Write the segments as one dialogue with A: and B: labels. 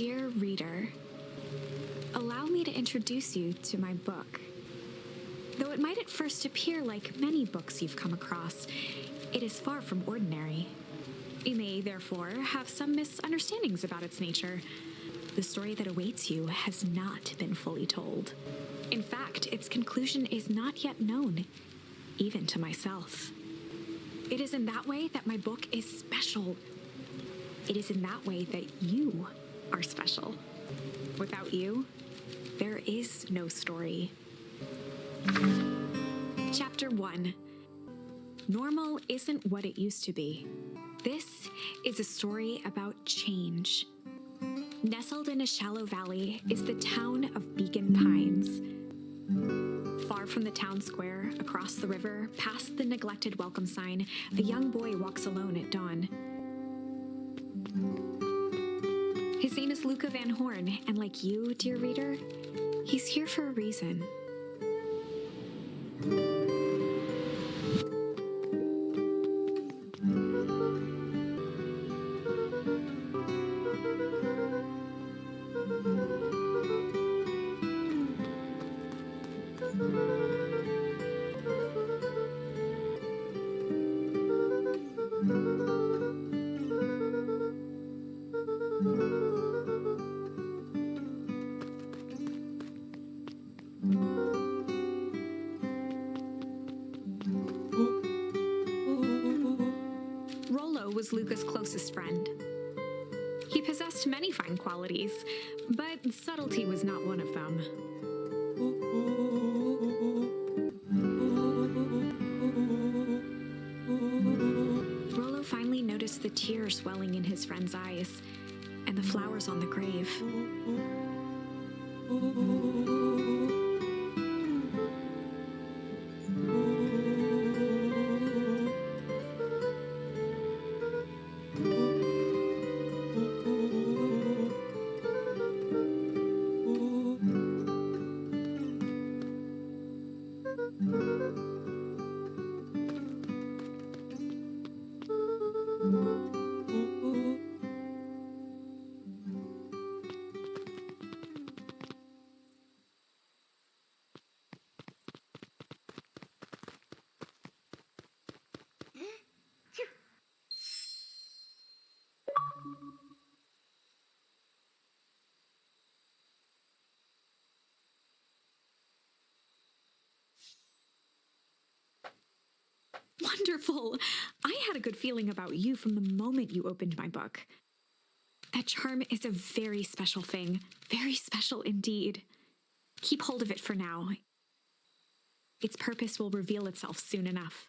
A: Dear reader, allow me to introduce you to my book. Though it might at first appear like many books you've come across, it is far from ordinary. You may, therefore, have some misunderstandings about its nature. The story that awaits you has not been fully told. In fact, its conclusion is not yet known, even to myself. It is in that way that my book is special. It is in that way that you are special. Without you, there is no story. Chapter 1. Normal isn't what it used to be. This is a story about change. Nestled in a shallow valley is the town of Beacon Pines. Far from the town square, across the river, past the neglected welcome sign, a young boy walks alone at dawn. His name is Luca Van Horn, and like you, dear reader, he's here for a reason. Was Luca's closest friend. He possessed many fine qualities, but subtlety was not one of them. Rollo finally noticed the tears welling in his friend's eyes and the flowers on the grave. Wonderful! I had a good feeling about you from the moment you opened my book. That charm is a very special thing. Very special indeed. Keep hold of it for now. Its purpose will reveal itself soon enough.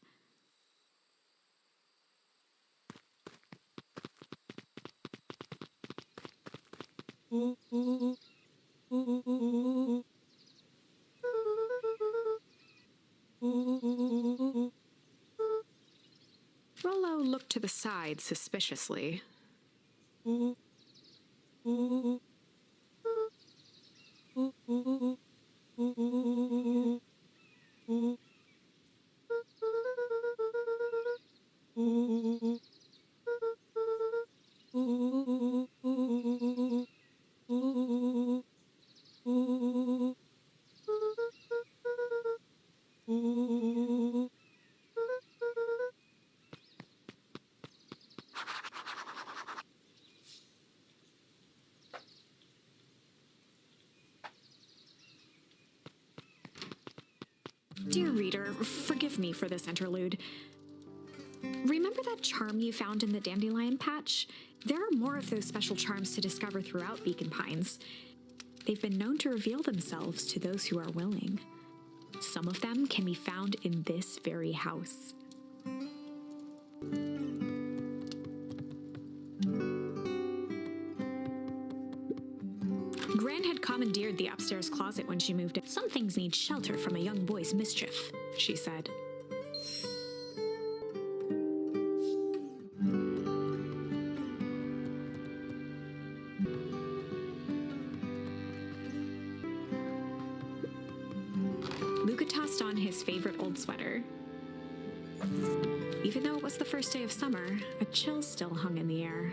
A: Rollo looked to the side suspiciously. Dear reader, forgive me for this interlude. Remember that charm you found in the dandelion patch? There are more of those special charms to discover throughout Beacon Pines. They've been known to reveal themselves to those who are willing. Some of them can be found in this very house. Gran had commandeered the upstairs closet when she moved in. Some things need shelter from a young boy's mischief, she said. Luca tossed on his favorite old sweater. Even though it was the first day of summer, a chill still hung in the air.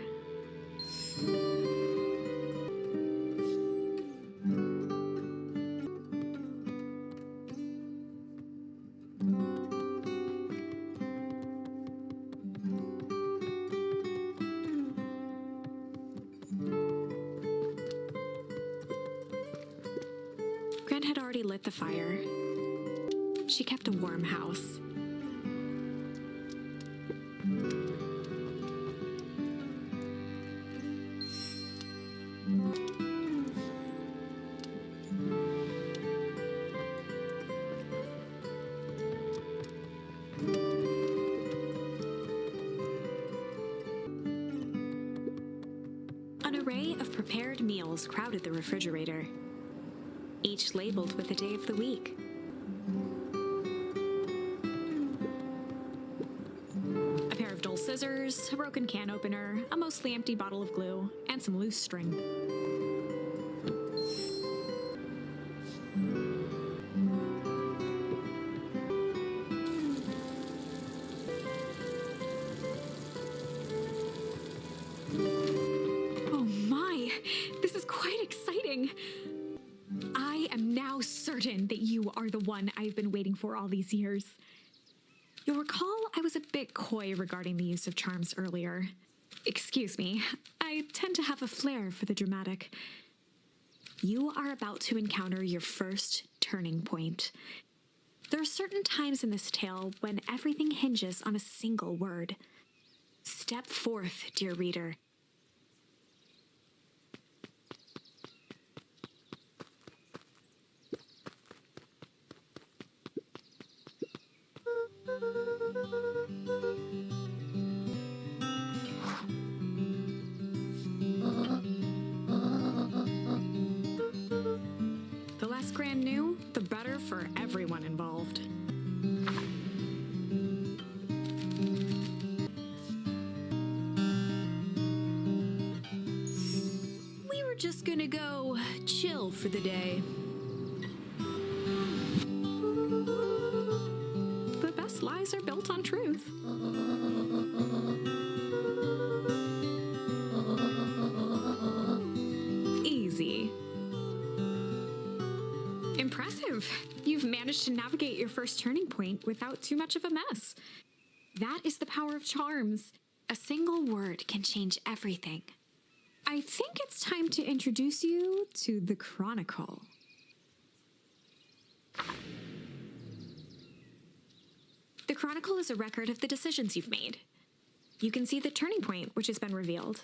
A: woman had already lit the fire. She kept a warm house. An array of prepared meals crowded the refrigerator, each labeled with the day of the week. A pair of dull scissors, a broken can opener, a mostly empty bottle of glue, and some loose string. Oh my, this is quite exciting. I am now certain that you are the one I've been waiting for all these years. You'll recall I was a bit coy regarding the use of charms earlier. Excuse me, I tend to have a flair for the dramatic. You are about to encounter your first turning point. There are certain times in this tale when everything hinges on a single word. Step forth, dear reader. The less Gran knew, the better for everyone involved. We were just gonna go chill for the day. The best lies are built on truth. Easy. Impressive. You've managed to navigate your first turning point without too much of a mess. That is the power of charms. A single word can change everything. I think it's time to introduce you to the Chronicle. The Chronicle is a record of the decisions you've made. You can see the turning point which has been revealed.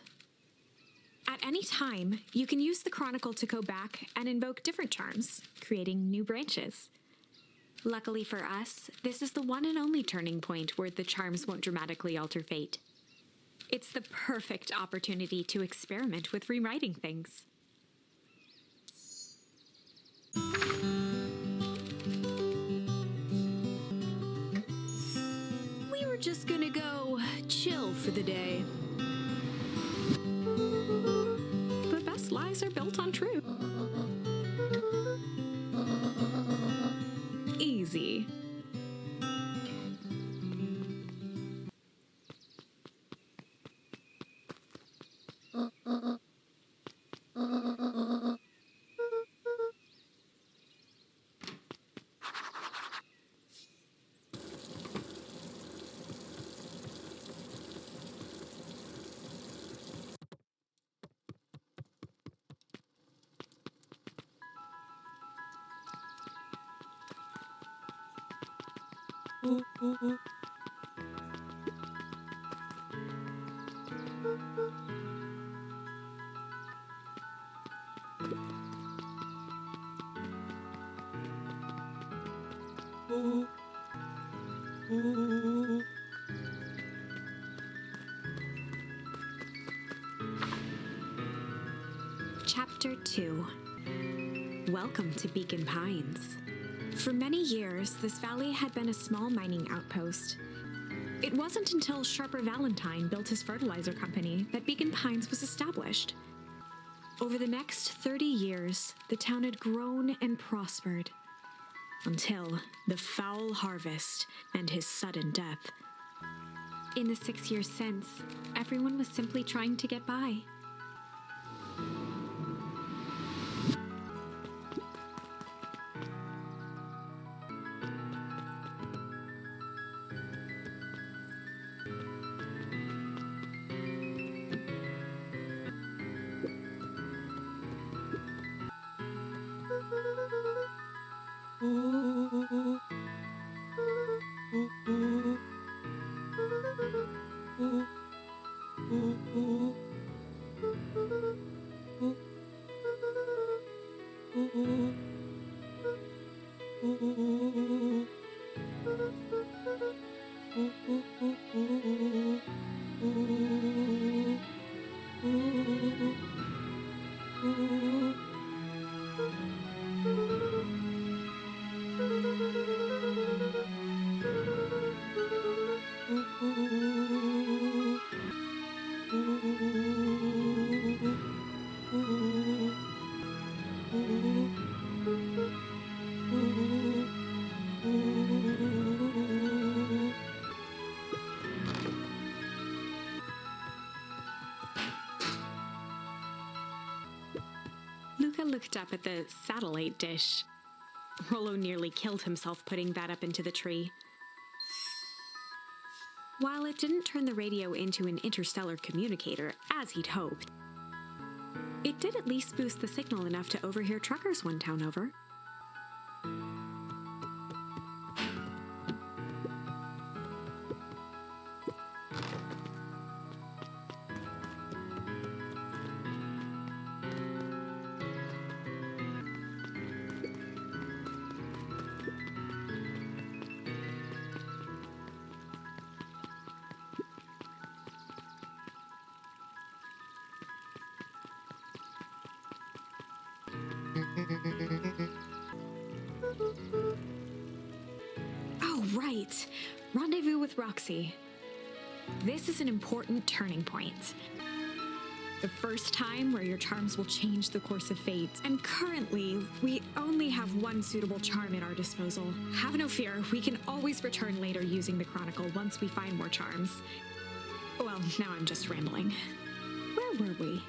A: At any time, you can use the Chronicle to go back and invoke different charms, creating new branches. Luckily for us, this is the one and only turning point where the charms won't dramatically alter fate. It's the perfect opportunity to experiment with rewriting things. We were just gonna go chill for the day. The best lies are built on truth. Easy. Chapter 2. Welcome to Beacon Pines. For many years, this valley had been a small mining outpost. It wasn't until Sharper Valentine built his fertilizer company that Beacon Pines was established. Over the next 30 years, the town had grown and prospered, until the foul harvest and his sudden death. In the 6 years since, everyone was simply trying to get by.
B: Luca looked up at the satellite dish. Rollo nearly killed himself putting that up into the tree. While it didn't turn the radio into an interstellar communicator, as he'd hoped, it did at least boost the signal enough to overhear truckers one town over.
A: Oh, right. Rendezvous with Roxy. This is an important turning point. The first time where your charms will change the course of fate. And currently, we only have one suitable charm at our disposal. Have no fear, we can always return later using the Chronicle once we find more charms. Well, now I'm just rambling. Where were we?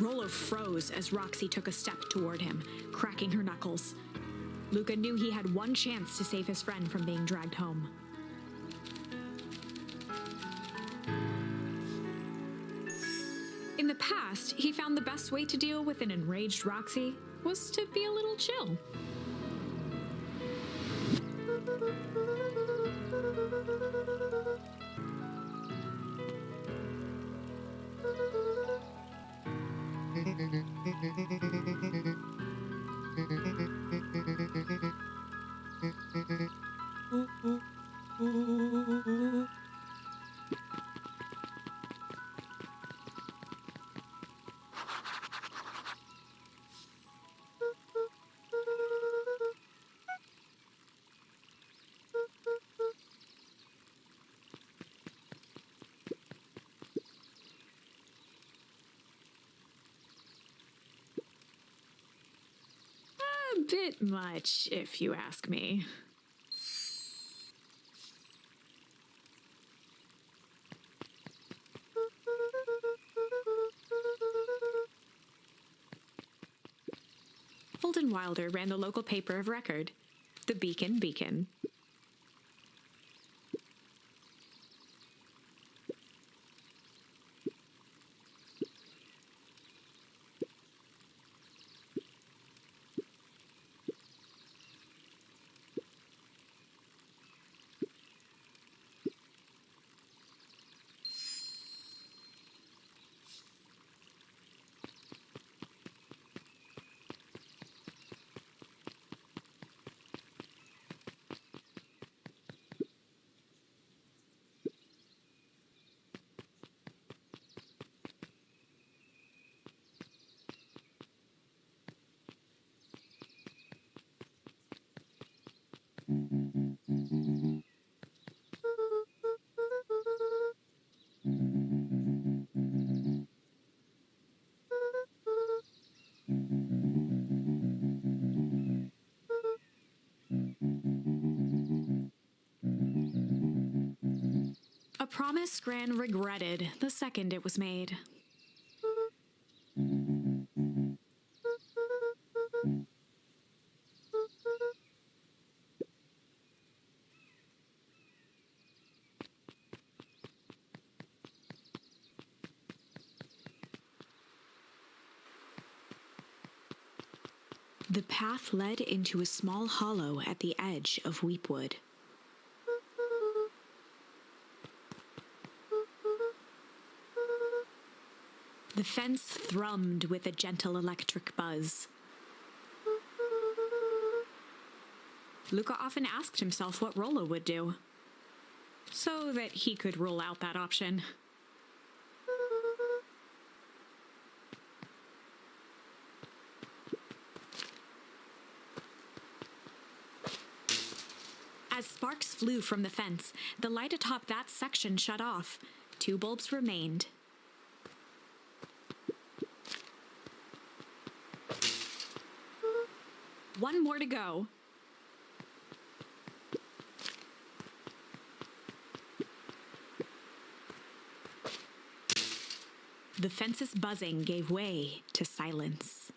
A: Rollo froze as Roxy took a step toward him, cracking her knuckles. Luca knew he had one chance to save his friend from being dragged home. In the past, he found the best way to deal with an enraged Roxy was to be a little chill. A bit much, if you ask me. Holden Wilder ran the local paper of record, the Beacon. A promise Gran regretted the second it was made.
B: The path led into a small hollow at the edge of Weepwood. The fence thrummed with a gentle electric buzz. Luca often asked himself what Rollo would do, so that he could rule out that option. As sparks flew from the fence, the light atop that section shut off. 2 bulbs remained. One more to go. The fence's buzzing gave way to silence.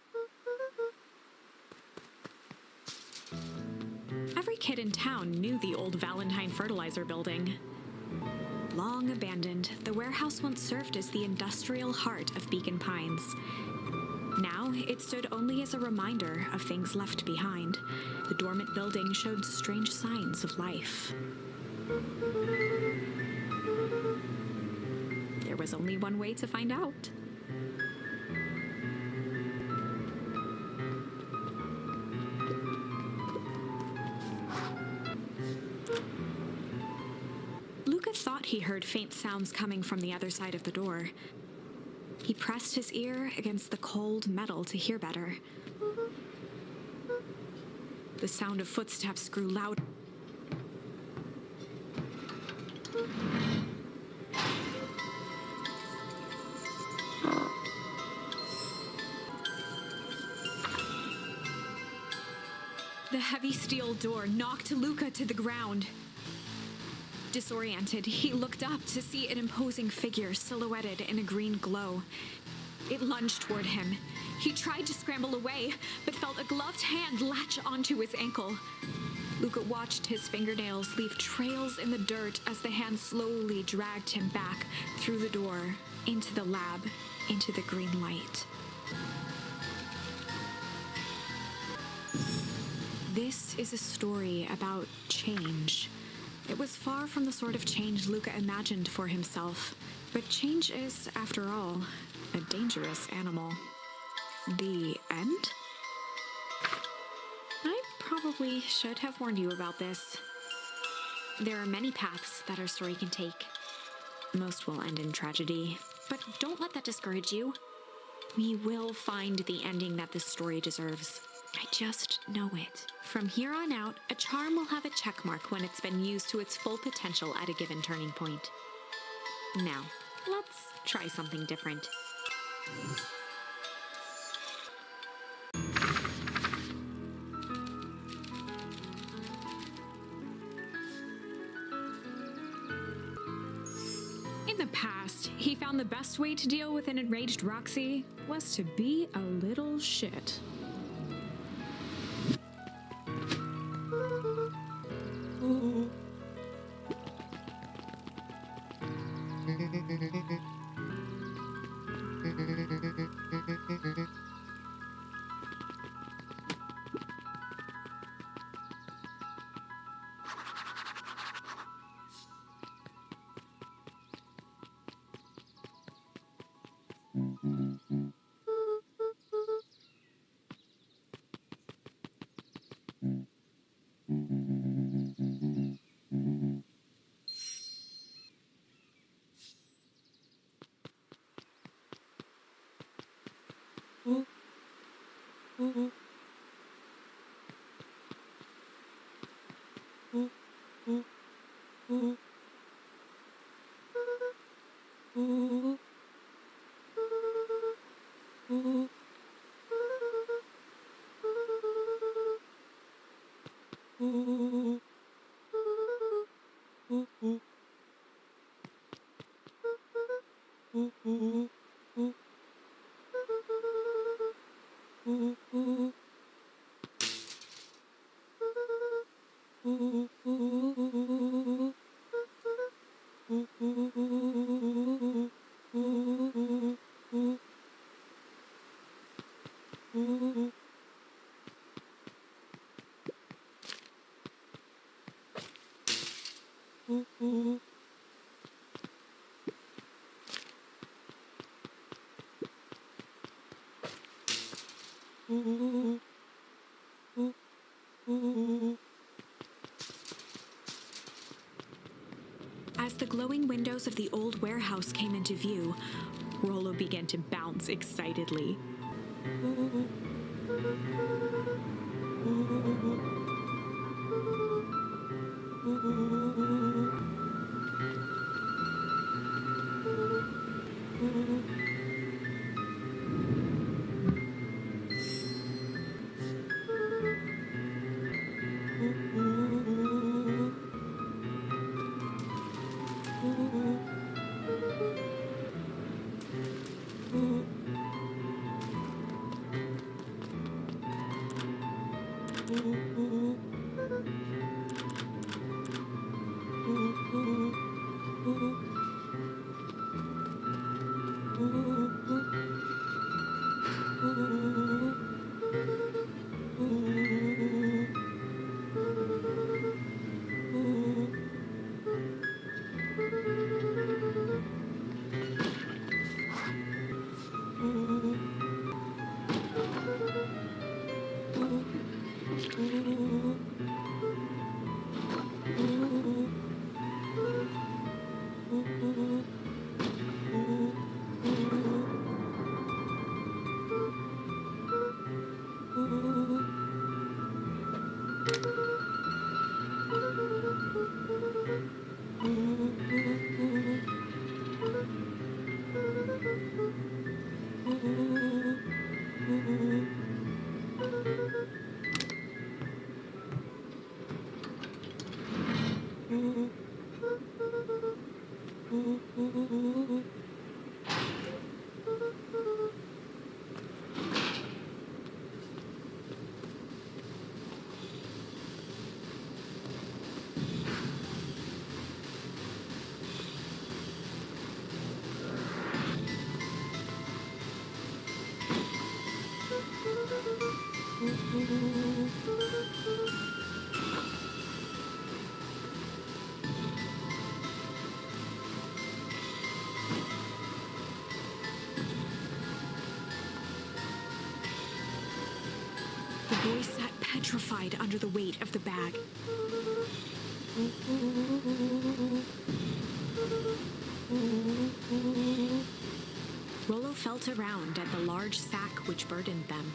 B: Every kid in town knew the old Valentine fertilizer building. Long abandoned, the warehouse once served as the industrial heart of Beacon Pines. Now, it stood only as a reminder of things left behind. The dormant building showed strange signs of life. There was only one way to find out. Luca thought he heard faint sounds coming from the other side of the door. He pressed his ear against the cold metal to hear better. The sound of footsteps grew louder. The heavy steel door knocked Luca to the ground. Disoriented, he looked up to see an imposing figure silhouetted in a green glow. It lunged toward him. He tried to scramble away, but felt a gloved hand latch onto his ankle. Luca watched his fingernails leave trails in the dirt as the hand slowly dragged him back through the door, into the lab, into the green light. This is a story about change. It was far from the sort of change Luca imagined for himself, but change is, after all, a dangerous animal. The end? I probably should have warned you about this. There are many paths that our story can take. Most will end in tragedy, but don't let that discourage you. We will find the ending that this story deserves. I just know it. From here on out, a charm will have a check mark when it's been used to its full potential at a given turning point. Now, let's try something different. In the past, he found the best way to deal with an enraged Roxy was to be a little shit. As the glowing windows of the old warehouse came into view, Rollo began to bounce excitedly. The boy sat petrified under the weight of the bag. Rollo felt around at the large sack which burdened them.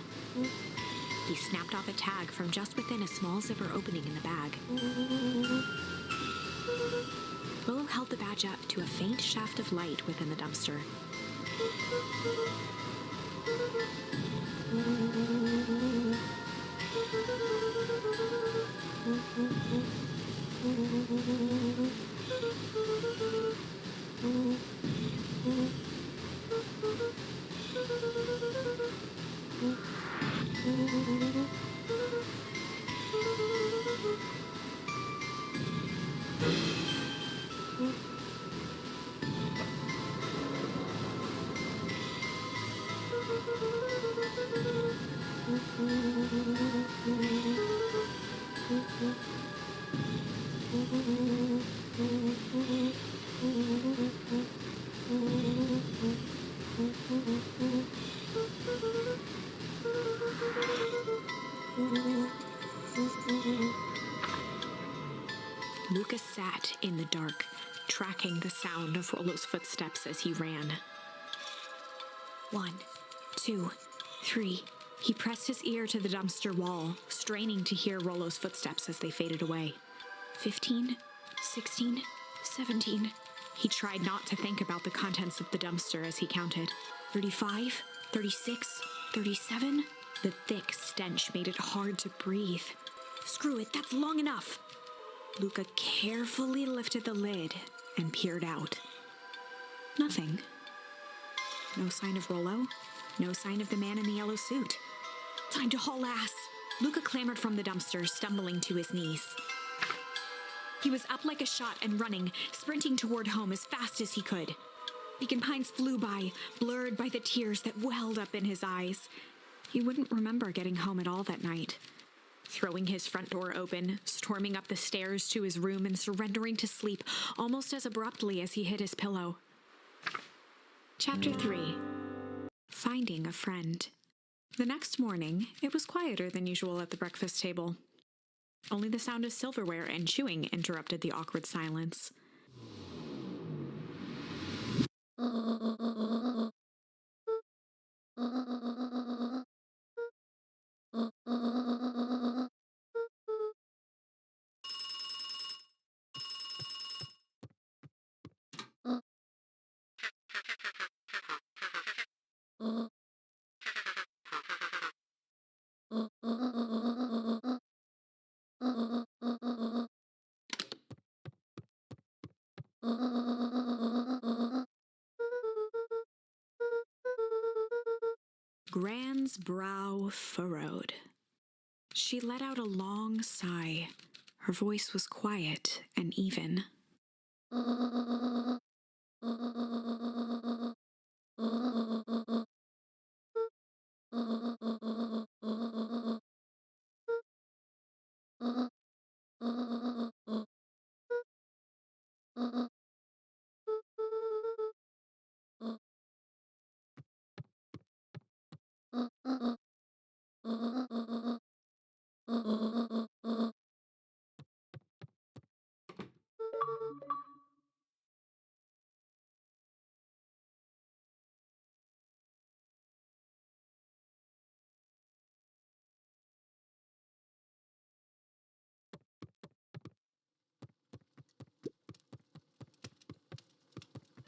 B: He snapped off a tag from just within a small zipper opening in the bag. Rollo held the badge up to a faint shaft of light within the dumpster. Lucas sat in the dark, tracking the sound of Rollo's footsteps as he ran. 1, 2, 3. He pressed his ear to the dumpster wall, straining to hear Rollo's footsteps as they faded away. 15, 16, 17. He tried not to think about the contents of the dumpster as he counted. 35, 36, 37. The thick stench made it hard to breathe. Screw it, that's long enough. Luca carefully lifted the lid and peered out. Nothing. No sign of Rollo. No sign of the man in the yellow suit. Time to haul ass. Luca clambered from the dumpster, stumbling to his knees. He was up like a shot and running, sprinting toward home as fast as he could. Beacon Pines flew by, blurred by the tears that welled up in his eyes. He wouldn't remember getting home at all that night. Throwing his front door open, storming up the stairs to his room and surrendering to sleep almost as abruptly as he hit his pillow. Chapter 3. Finding a Friend. The next morning, it was quieter than usual at the breakfast table. Only the sound of silverware and chewing interrupted the awkward silence. Gran's brow furrowed. She let out a long sigh. Her voice was quiet and even.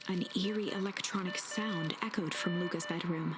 B: An eerie electronic sound echoed from Luca's bedroom.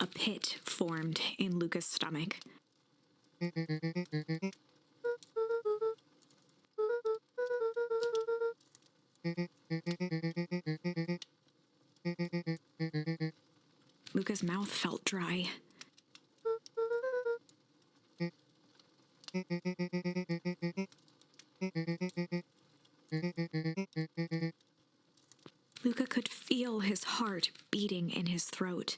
B: A pit formed in Luca's stomach. Luca's mouth felt dry. Luca could feel his heart beating in his throat.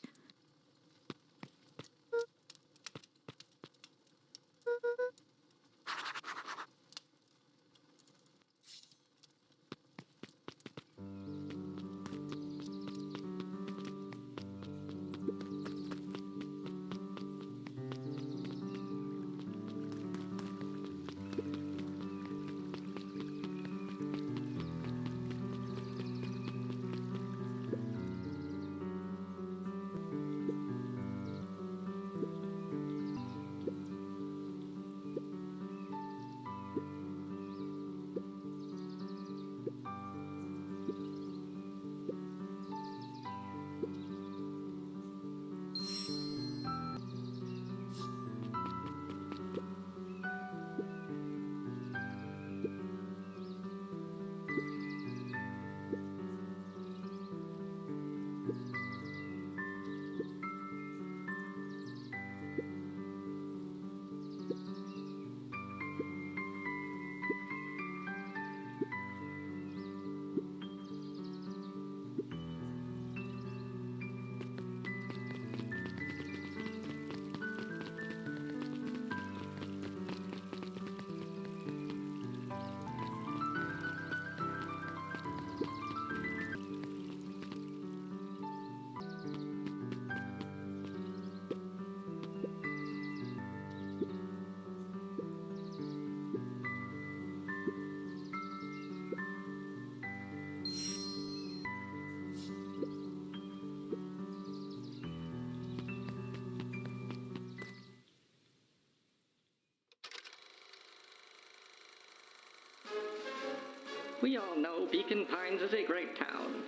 C: We all know Beacon Pines is a great town.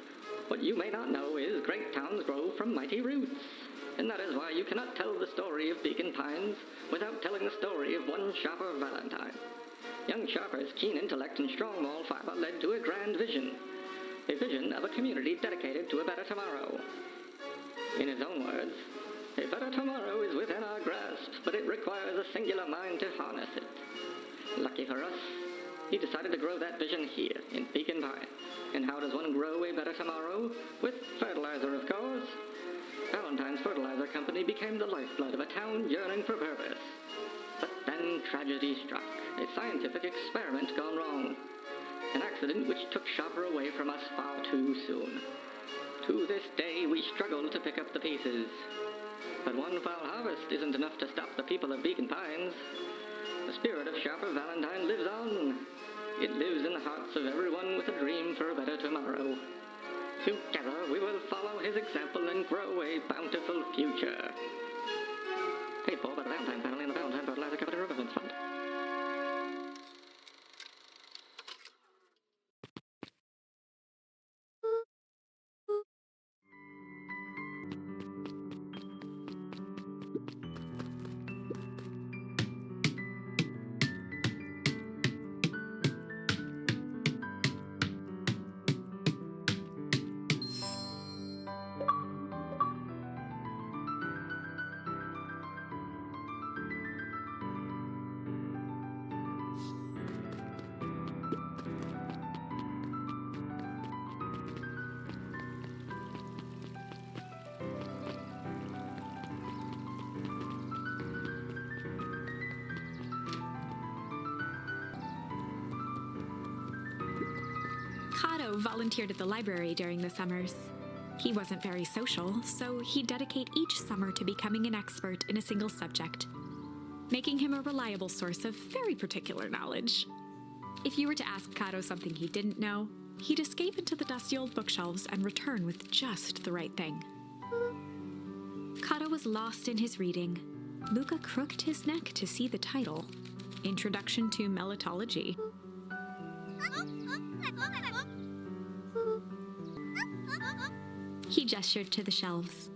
C: What you may not know is great towns grow from mighty roots, and that is why you cannot tell the story of Beacon Pines without telling the story of one Sharper Valentine. Young Sharper's keen intellect and strong moral fiber led to a grand vision, a vision of a community dedicated to a better tomorrow. In his own words, a better tomorrow is within our grasp, but it requires a singular mind to harness it. Lucky for us, he decided to grow that vision here, in Beacon Pines. And how does one grow a better tomorrow? With fertilizer, of course. Valentine's Fertilizer Company became the lifeblood of a town yearning for purpose. But then tragedy struck, a scientific experiment gone wrong. An accident which took Sharper away from us far too soon. To this day, we struggle to pick up the pieces. But one foul harvest isn't enough to stop the people of Beacon Pines. The spirit of Sharper Valentine lives on. It lives in the hearts of everyone with a dream for a better tomorrow. Together, we will follow his example and grow a bountiful future. Paid for by the Valentine family and the Valentine Fertilizer Company Reverence Fund.
B: Kato volunteered at the library during the summers. He wasn't very social, so he'd dedicate each summer to becoming an expert in a single subject, making him a reliable source of very particular knowledge. If you were to ask Kato something he didn't know, he'd escape into the dusty old bookshelves and return with just the right thing. Kato was lost in his reading. Luca crooked his neck to see the title, Introduction to Melitology. He gestured to the shelves.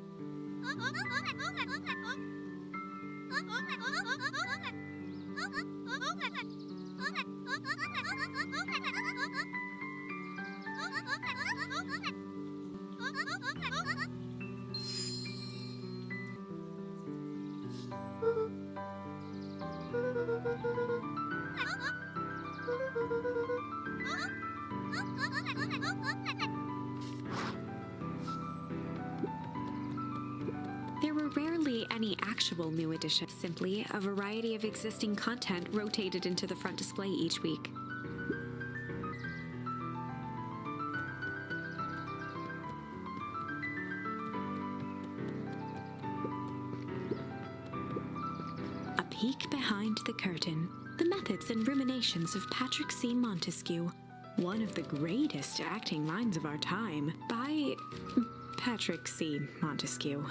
B: There were rarely any actual new editions, simply a variety of existing content rotated into the front display each week. A peek behind the curtain, the methods and ruminations of Patrick C. Montesquieu, one of the greatest acting minds of our time, by Patrick C. Montesquieu.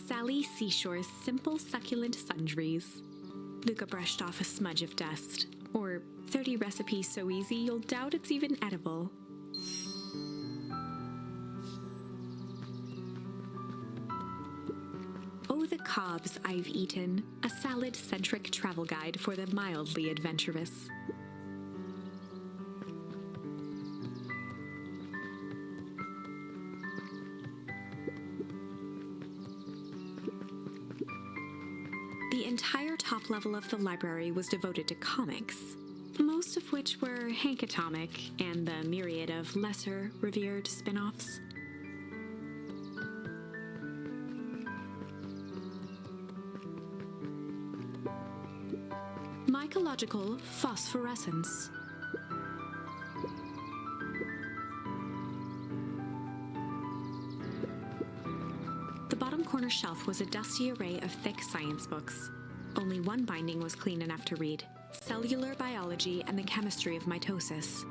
B: Sally Seashore's simple succulent sundries. Luca brushed off a smudge of dust. Or 30 recipes so easy you'll doubt it's even edible. Oh, the cobs I've eaten, a salad-centric travel guide for the mildly adventurous. The entire top level of the library was devoted to comics, most of which were Hank Atomic and the myriad of lesser revered spin-offs. Mycological phosphorescence. The bottom corner shelf was a dusty array of thick science books. Only one binding was clean enough to read: Cellular Biology and the Chemistry of Mitosis.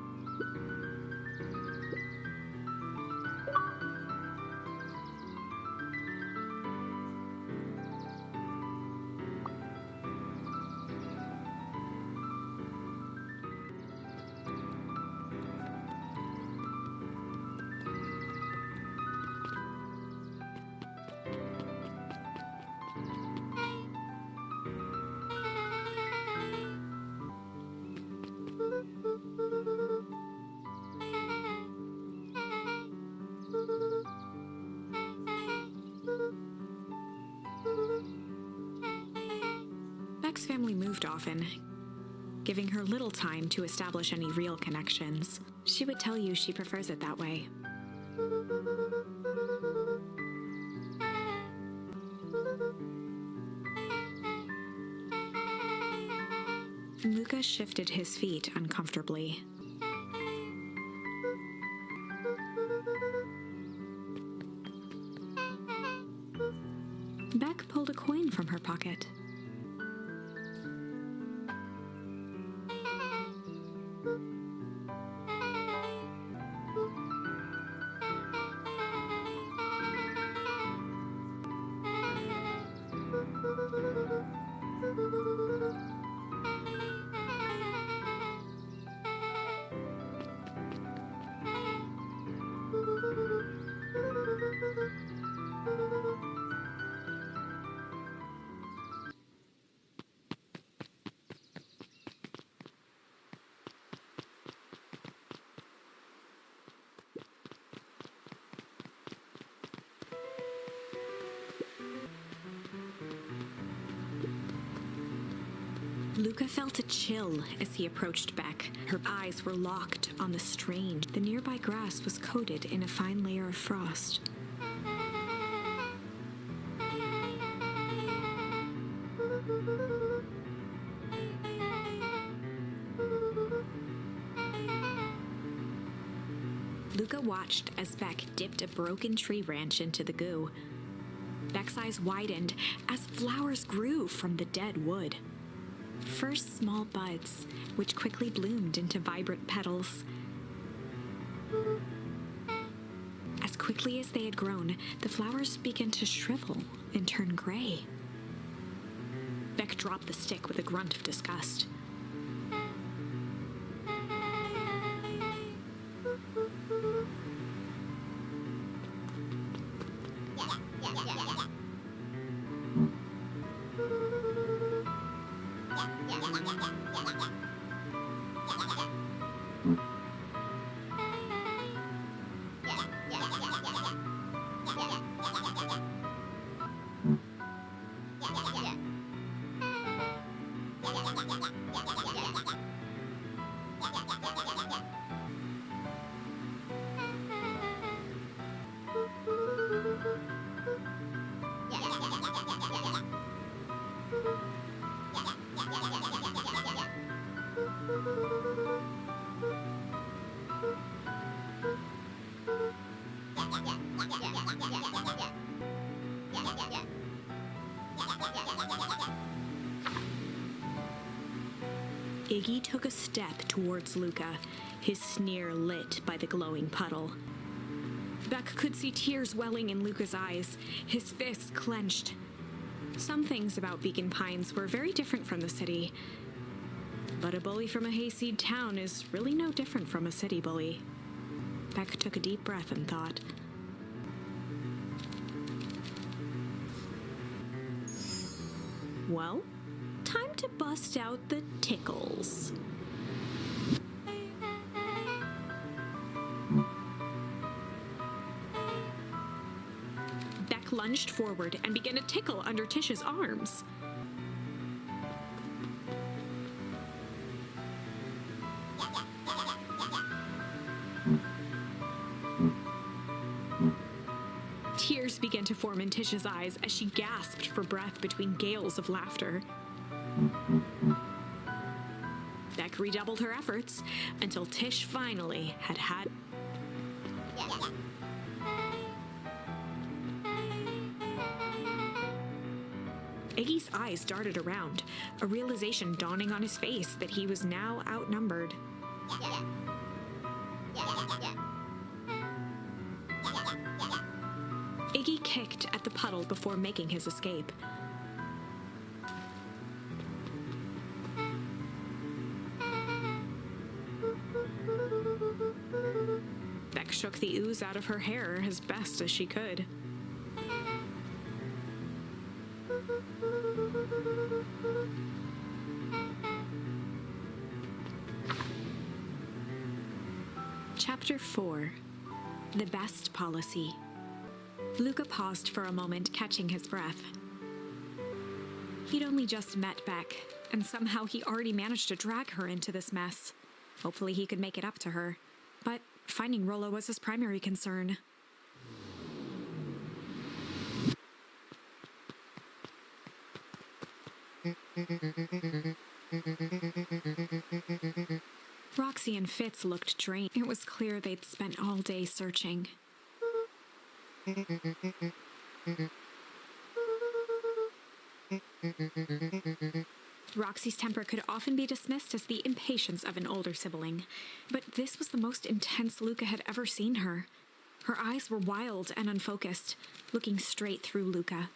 B: moved often, giving her little time to establish any real connections. She would tell you she prefers it that way. Luca shifted his feet uncomfortably. Beck pulled a coin from her pocket. Luca felt a chill as he approached Beck. Her eyes were locked on the strange. The nearby grass was coated in a fine layer of frost. Luca watched as Beck dipped a broken tree branch into the goo. Beck's eyes widened as flowers grew from the dead wood. First small buds, which quickly bloomed into vibrant petals. As quickly as they had grown, the flowers began to shrivel and turn gray. Beck dropped the stick with a grunt of disgust. Iggy took a step towards Luca, his sneer lit by the glowing puddle. Beck could see tears welling in Luca's eyes, his fists clenched. Some things about Beacon Pines were very different from the city, but a bully from a hayseed town is really no different from a city bully. Beck took a deep breath and thought, well, time to bust out the tickles. Beck lunged forward and began to tickle under Tish's arms. Tears began to form in Tish's eyes as she gasped for breath between gales of laughter. Beck redoubled her efforts until Tish finally had. Iggy's eyes darted around, a realization dawning on his face that he was now outnumbered. Iggy kicked at the puddle before making his escape. Beck shook the ooze out of her hair as best as she could. Chapter 4. The Best Policy. Luca paused for a moment, catching his breath. He'd only just met Beck, and somehow he already managed to drag her into this mess. Hopefully he could make it up to her. But finding Rollo was his primary concern. Roxy and Fitz looked drained. It was clear they'd spent all day searching. Roxy's temper could often be dismissed as the impatience of an older sibling, but this was the most intense Luca had ever seen her. Her eyes were wild and unfocused, looking straight through Luca.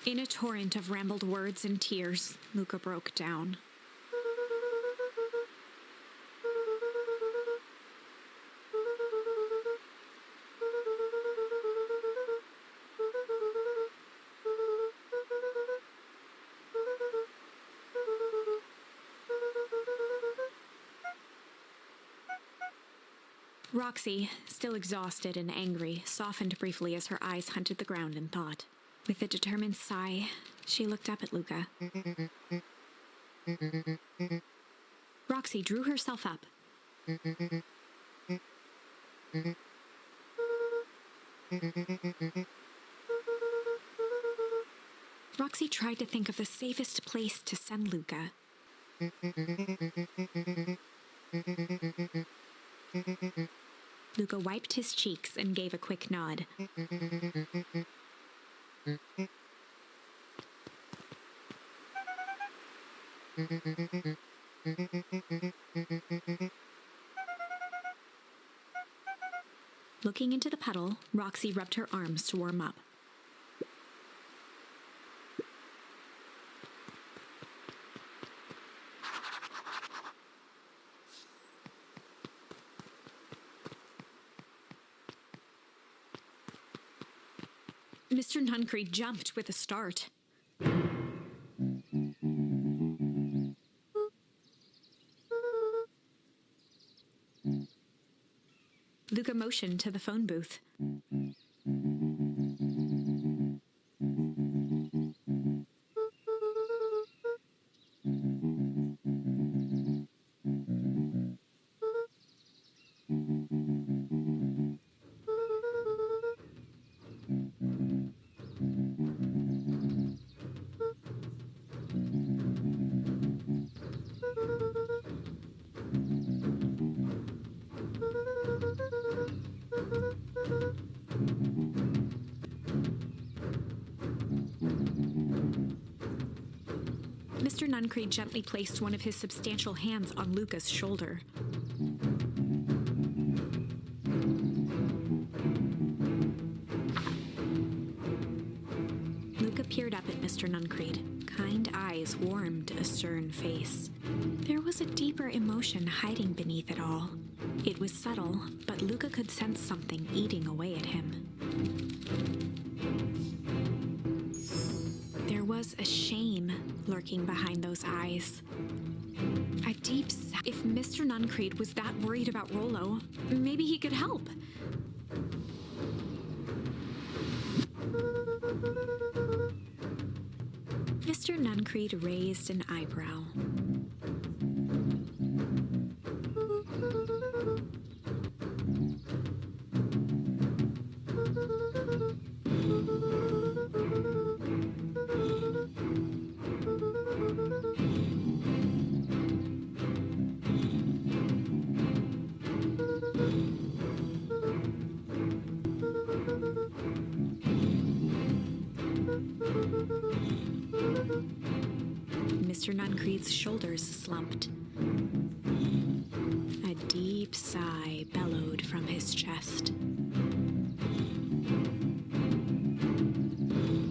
B: In a torrent of rambled words and tears, Luca broke down. Roxy, still exhausted and angry, softened briefly as her eyes hunted the ground in thought. With a determined sigh, she looked up at Luca. Roxy drew herself up. Roxy tried to think of the safest place to send Luca. Luca wiped his cheeks and gave a quick nod. Looking into the puddle, Roxy rubbed her arms to warm up. Mr. Nuncreed jumped with a start. Luca motioned to the phone booth. Mr. Nuncreed gently placed one of his substantial hands on Luca's shoulder. Luca peered up at Mr. Nuncreed. Kind eyes warmed a stern face. There was a deeper emotion hiding beneath it all. It was subtle, but Luca could sense something eating away at him. There was a shame lurking behind those eyes. A deep sigh. If Mr. Nuncreed was that worried about Rollo, maybe he could help. Mr. Nuncreed raised an eyebrow. Mr. Nuncreed's shoulders slumped. A deep sigh bellowed from his chest.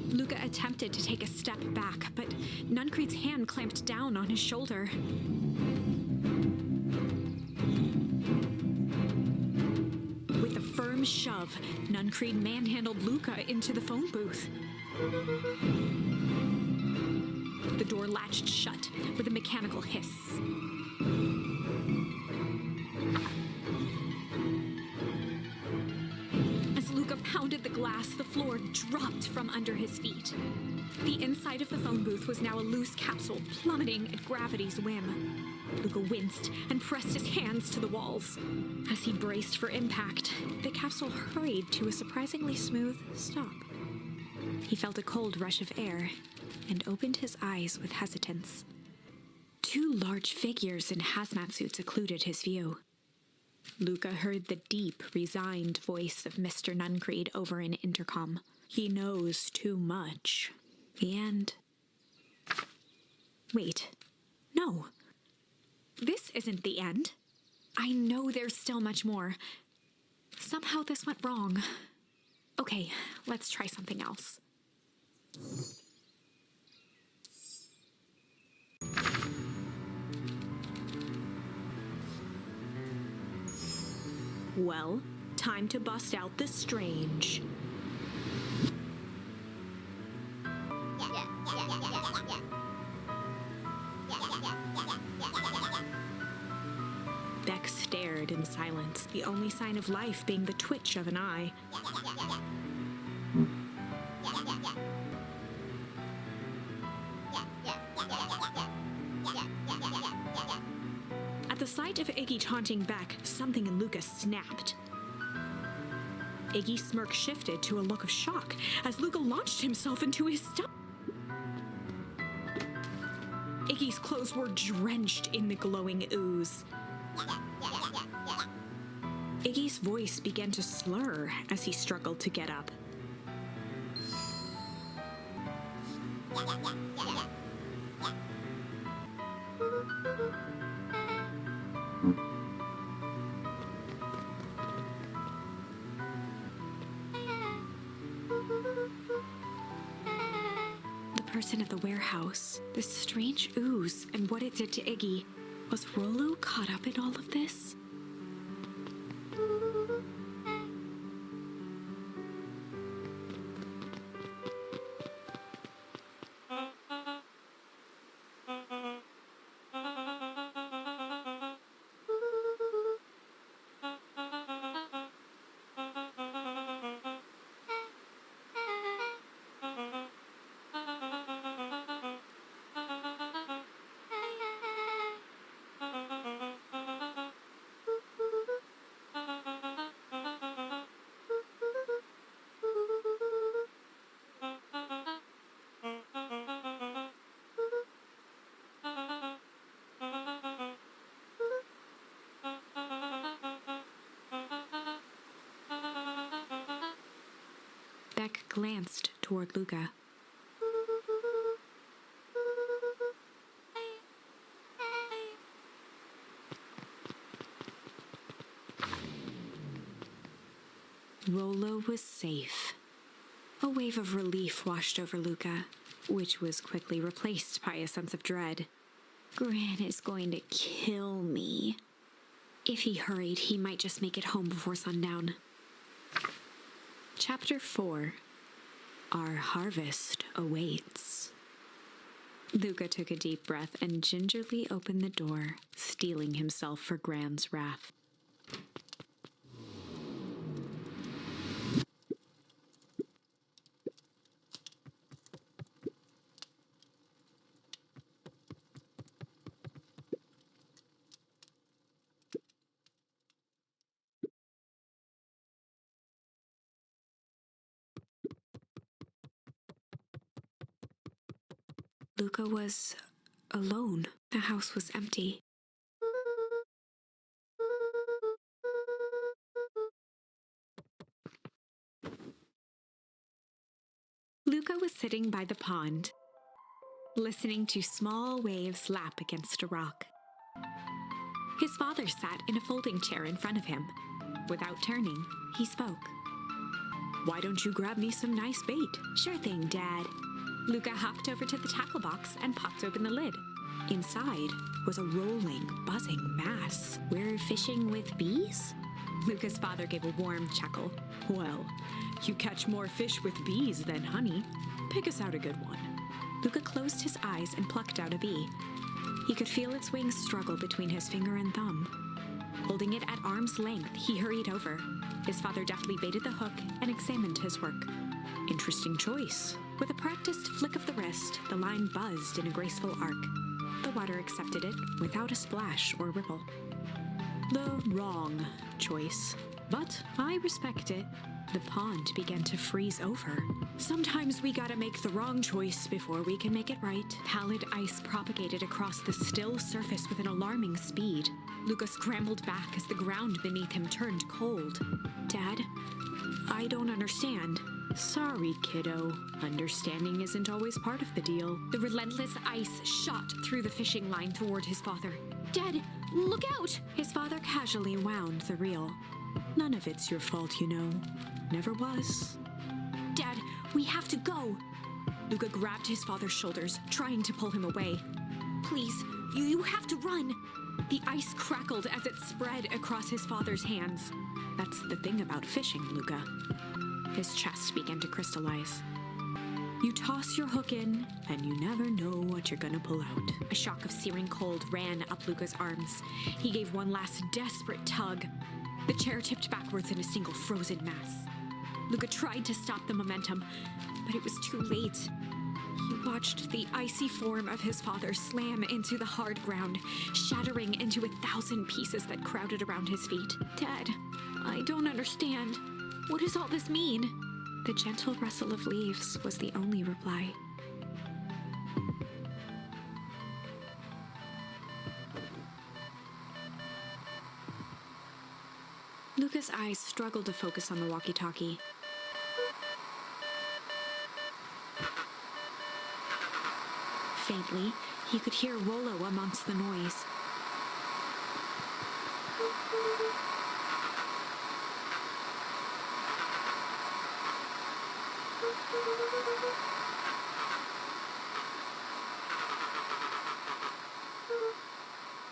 B: Luca attempted to take a step back, but Nuncreed's hand clamped down on his shoulder. With a firm shove, Nuncreed manhandled Luca into the phone booth. The door latched shut with a mechanical hiss. As Luca pounded the glass, the floor dropped from under his feet. The inside of the phone booth was now a loose capsule plummeting at gravity's whim. Luca winced and pressed his hands to the walls. As he braced for impact, the capsule hurried to a surprisingly smooth stop. He felt a cold rush of air and opened his eyes with hesitance. Two large figures in hazmat suits occluded his view. Luca heard the deep, resigned voice of Mr. Nuncreed over an intercom. He knows too much. The end. Wait. No. This isn't the end. I know there's still much more. Somehow this went wrong. Okay, let's try something else. Well, time to bust out the strange. Beck stared in silence, the only sign of life being the twitch of an eye. At the sight of Iggy taunting Beck, something in Luca snapped. Iggy's smirk shifted to a look of shock as Luca launched himself into his stomach. Iggy's clothes were drenched in the glowing ooze. Iggy's voice began to slur as he struggled to get up. The person at the warehouse, this strange ooze, and what it did to Iggy. Was Rollo caught up in all of this? Beck glanced toward Luca. Rollo was safe. A wave of relief washed over Luca, which was quickly replaced by a sense of dread. Gran is going to kill me. If he hurried, he might just make it home before sundown. Chapter 4. Our harvest awaits. Luca took a deep breath and gingerly opened the door, steeling himself for Gran's wrath. Luca was alone. The house was empty. Luca was sitting by the pond, listening to small waves lap against a rock. His father sat in a folding chair in front of him. Without turning, he spoke. "Why don't you grab me some nice bait?" "Sure thing, Dad." Luca hopped over to the tackle box and popped open the lid. Inside was a rolling, buzzing mass. "We're fishing with bees?" Luca's father gave a warm chuckle. "Well, you catch more fish with bees than honey. Pick us out a good one." Luca closed his eyes and plucked out a bee. He could feel its wings struggle between his finger and thumb. Holding it at arm's length, he hurried over. His father deftly baited the hook and examined his work. "Interesting choice. With a practiced flick of the wrist, the line buzzed in a graceful arc. The water accepted it without a splash or ripple. The wrong choice, but I respect it. The pond began to freeze over. Sometimes we gotta make the wrong choice before we can make it right. Pallid ice propagated across the still surface with an alarming speed. Luca scrambled back as the ground beneath him turned cold. Dad, I don't understand. Sorry, kiddo. Understanding isn't always part of the deal. The relentless ice shot through the fishing line toward his father. Dad, look out! His father casually wound the reel. None of it's your fault, you know. Never was. Dad, we have to go! Luca grabbed his father's shoulders, trying to pull him away. Please, you have to run! The ice crackled as it spread across his father's hands. That's the thing about fishing, Luca. His chest began to crystallize. You toss your hook in, and you never know what you're gonna pull out. A shock of searing cold ran up Luca's arms. He gave one last desperate tug. The chair tipped backwards in a single frozen mass. Luca tried to stop the momentum, but it was too late. He watched the icy form of his father slam into the hard ground, shattering into 1,000 pieces that crowded around his feet. Dad, I don't understand. What does all this mean? The gentle rustle of leaves was the only reply. Luca's eyes struggled to focus on the walkie-talkie. Faintly, he could hear Rollo amongst the noise.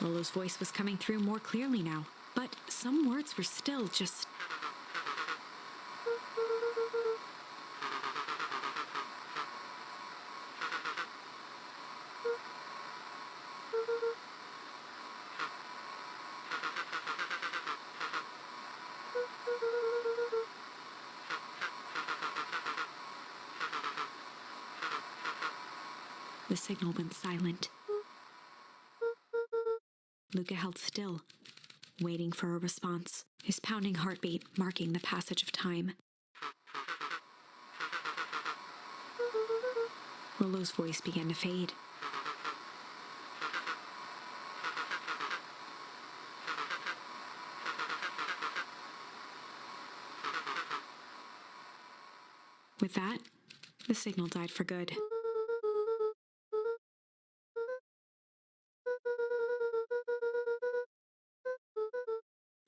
B: Rollo's voice was coming through more clearly now, but some words were still just... The signal went silent. Luca held still, waiting for a response, his pounding heartbeat marking the passage of time. Rollo's voice began to fade. With that, the signal died for good.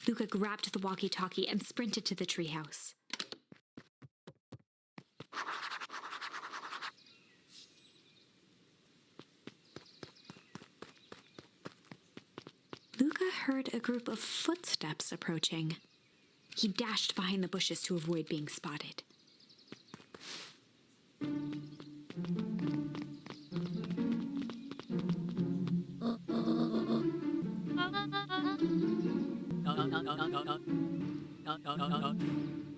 B: Luca grabbed the walkie-talkie and sprinted to the treehouse. Luca heard a group of footsteps approaching. He dashed behind the bushes to avoid being spotted.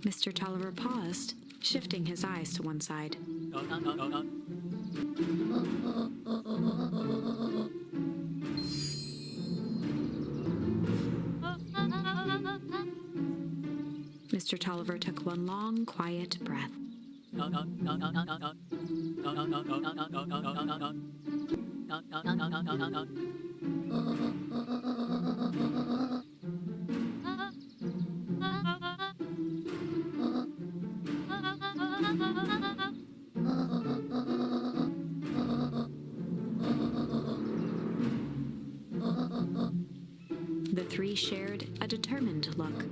B: Mr. Tolliver paused, shifting his eyes to one side. Mr. Tolliver took one long, quiet breath. The three shared a determined look.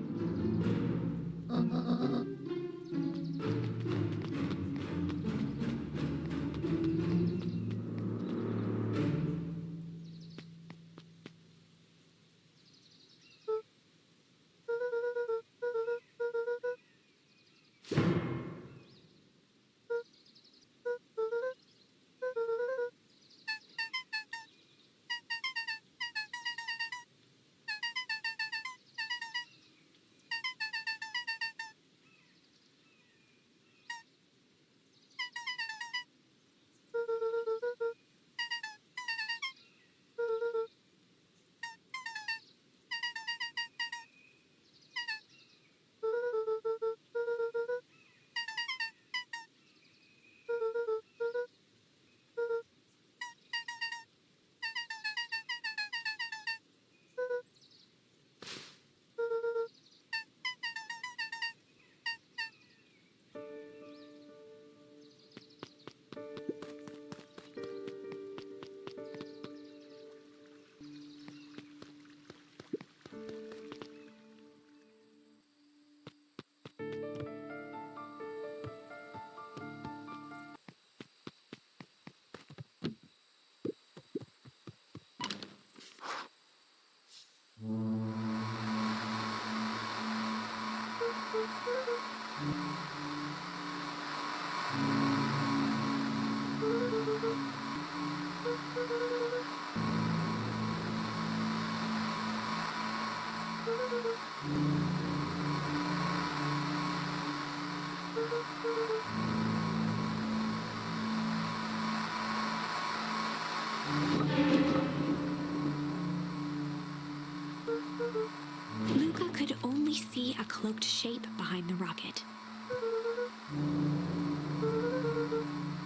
B: Luca could only see a cloaked shape behind the rocket.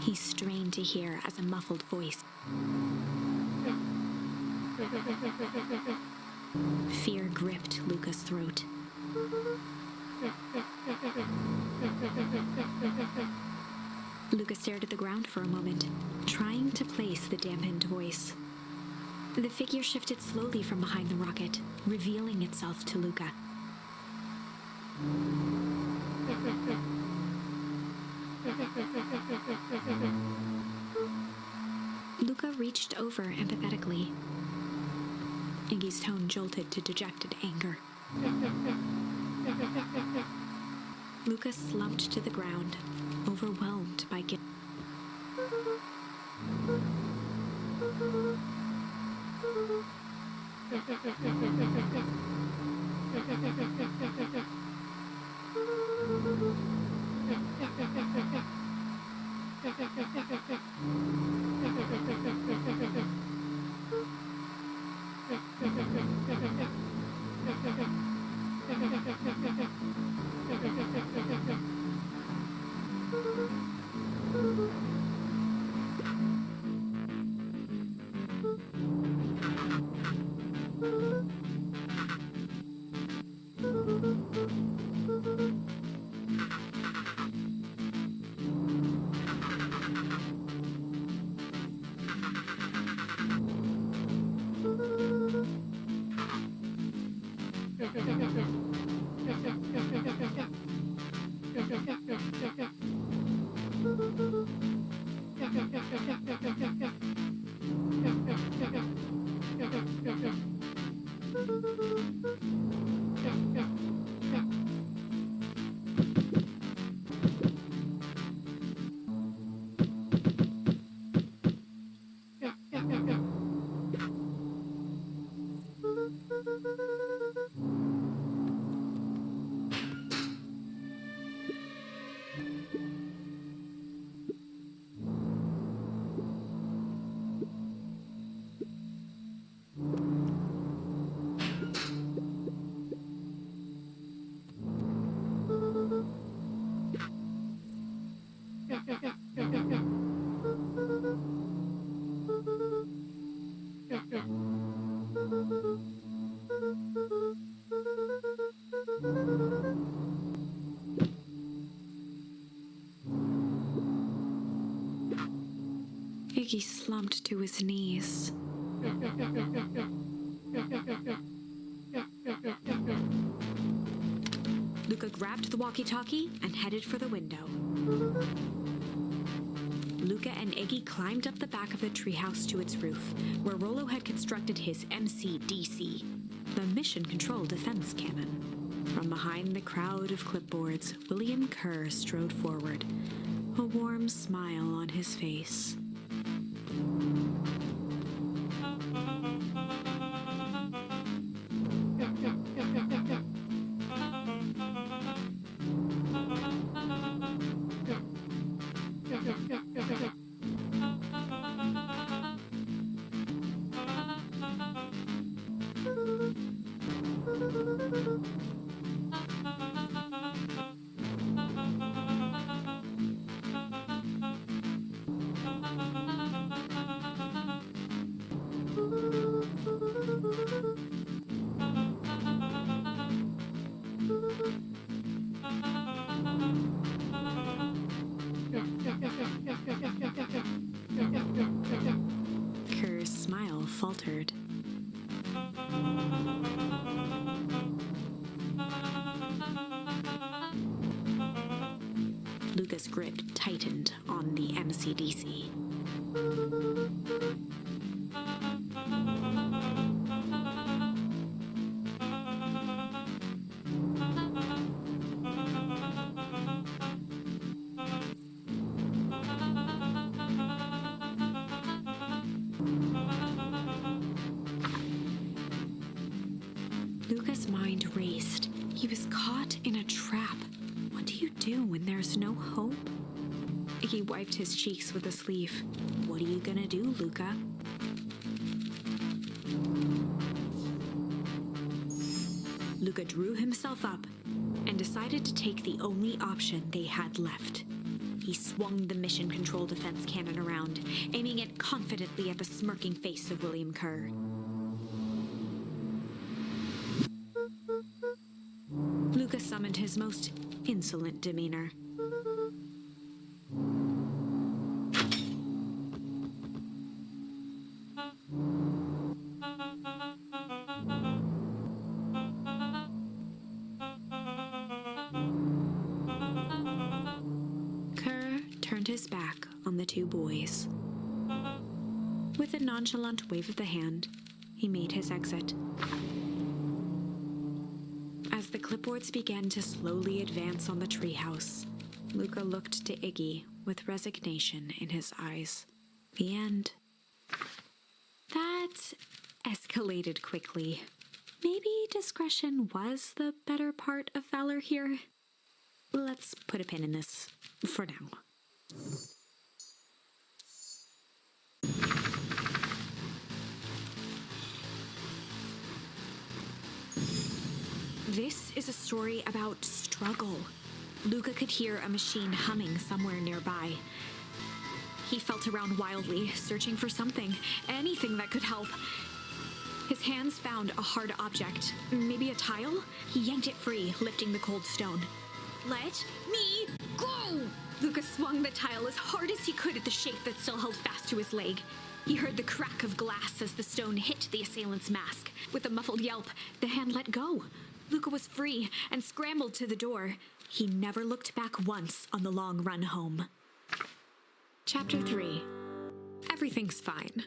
B: He strained to hear as a muffled voice. Fear gripped Luca's throat. Luca stared at the ground for a moment, trying to place the dampened voice. The figure shifted slowly from behind the rocket, revealing itself to Luca. Luca reached over empathetically. Iggy's tone jolted to dejected anger. Luca slumped to the ground, overwhelmed by guilt. Iggy slumped to his knees. Luca grabbed the walkie-talkie and headed for the window. Luca and Iggy climbed up the back of the treehouse to its roof, where Rollo had constructed his MCDC, the Mission Control Defense Cannon. From behind the crowd of clipboards, William Kerr strode forward, a warm smile on his face. Kerr's smile faltered. Luca's grip tightened on the MCDC. Luca's mind raced. He was caught in a trap. What do you do when there's no hope? Iggy wiped his cheeks with a sleeve. What are you gonna do, Luca? Luca drew himself up and decided to take the only option they had left. He swung the mission control defense cannon around, aiming it confidently at the smirking face of William Kerr. Luca summoned his most insolent demeanor. Kerr turned his back on the two boys. With a nonchalant wave of the hand, he made his exit. As the clipboards began to slowly advance on the treehouse, Luca looked to Iggy with resignation in his eyes. The end. That escalated quickly. Maybe discretion was the better part of valor here. Let's put a pin in this for now. This is a story about struggle. Luca could hear a machine humming somewhere nearby. He felt around wildly, searching for something, anything that could help. His hands found a hard object, maybe a tile. He yanked it free, lifting the cold stone. Let me go! Luca swung the tile as hard as he could at the shape that still held fast to his leg. He heard the crack of glass as the stone hit the assailant's mask. With a muffled yelp, the hand let go. Luca was free and scrambled to the door. He never looked back once on the long run home. Chapter 3. Everything's fine.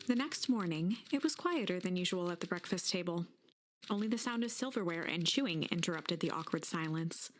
B: The next morning, it was quieter than usual at the breakfast table. Only the sound of silverware and chewing interrupted the awkward silence.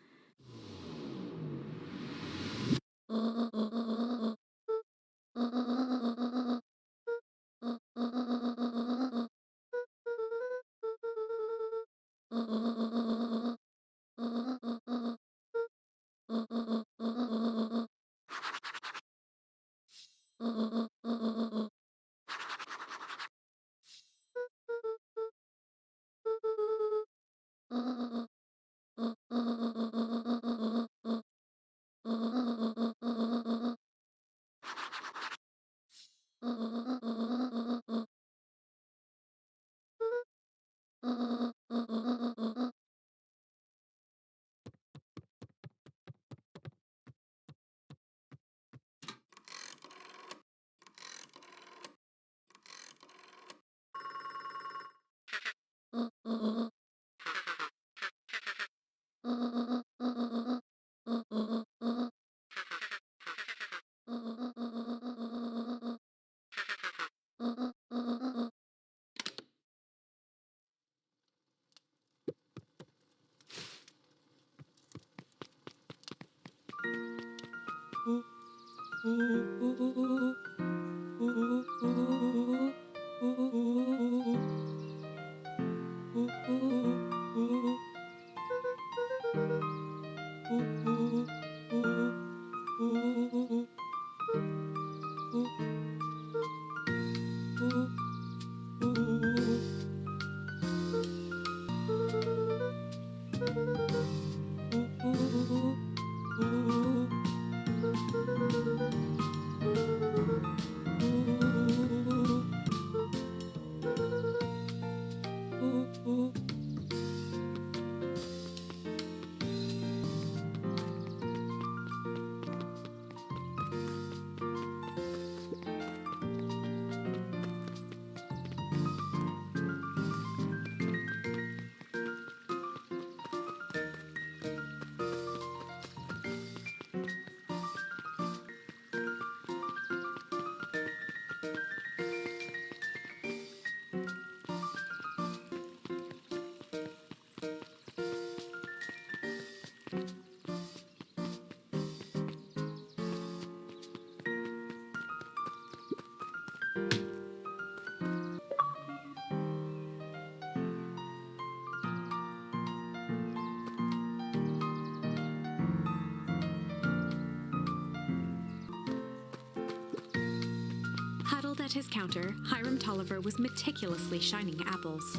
B: At his counter, Hiram Tolliver was meticulously shining apples.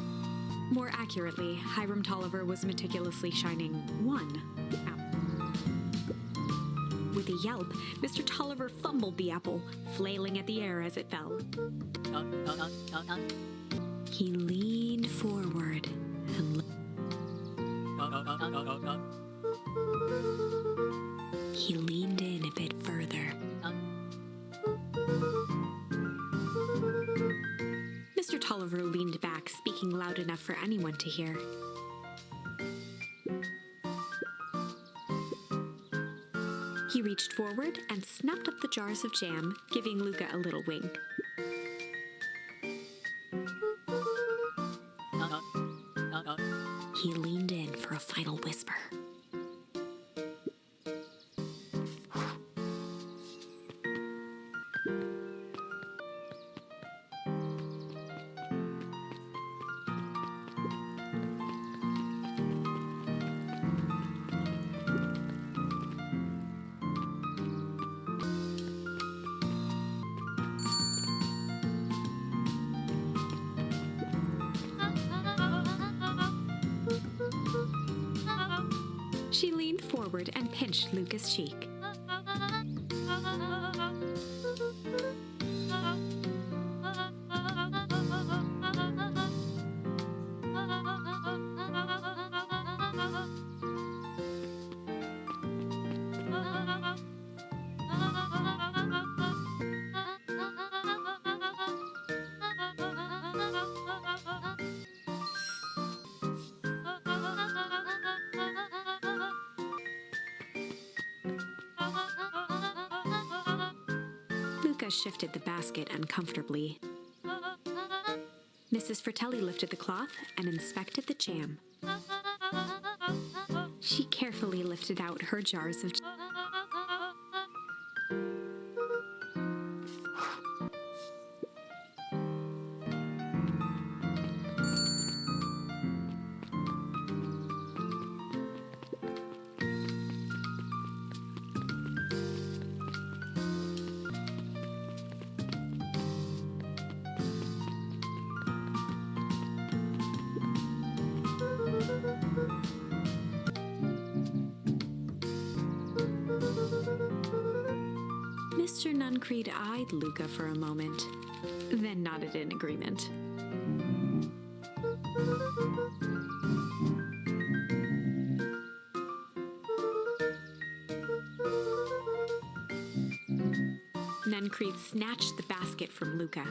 B: More accurately, Hiram Tolliver was meticulously shining one apple. With a yelp, Mr. Tolliver fumbled the apple, flailing at the air as it fell. He leaned forward and he leaned in a bit further. Mr. Tolliver leaned back, speaking loud enough for anyone to hear. He reached forward and snapped up the jars of jam, giving Luca a little wink. He leaned in for a final whisper. She leaned forward and pinched Luca's cheek. Luca shifted the basket uncomfortably. Mrs. Fratelli lifted the cloth and inspected the jam. She carefully lifted out her jars of Mr. Nuncreed eyed Luca for a moment, then nodded in agreement. Nuncreed snatched the basket from Luca.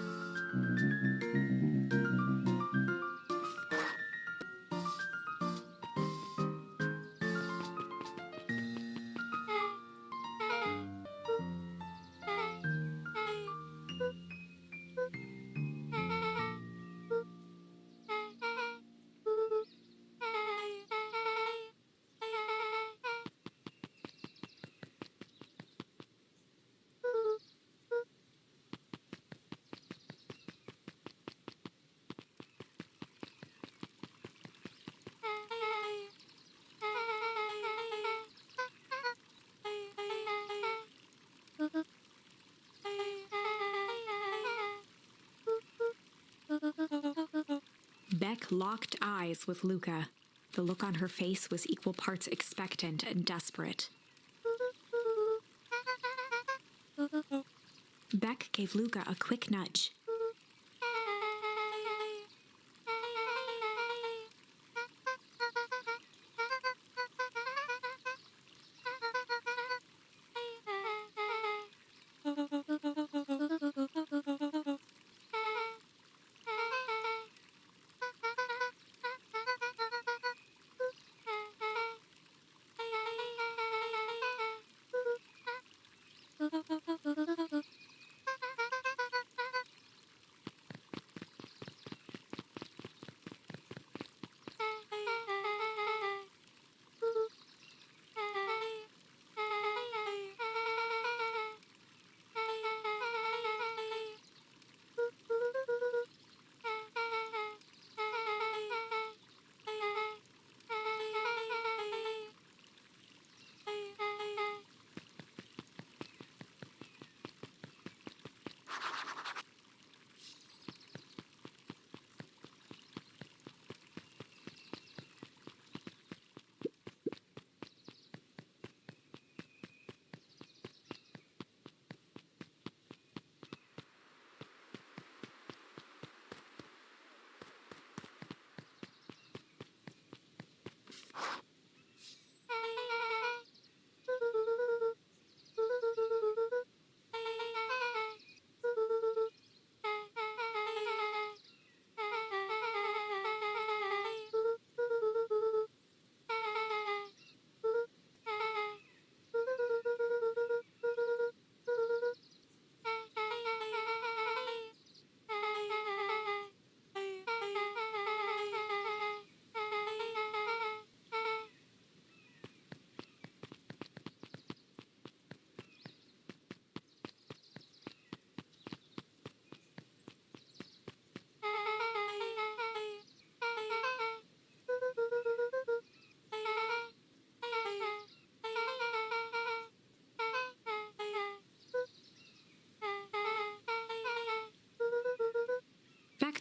B: Beck locked eyes with Luca. The look on her face was equal parts expectant and desperate. Beck gave Luca a quick nudge.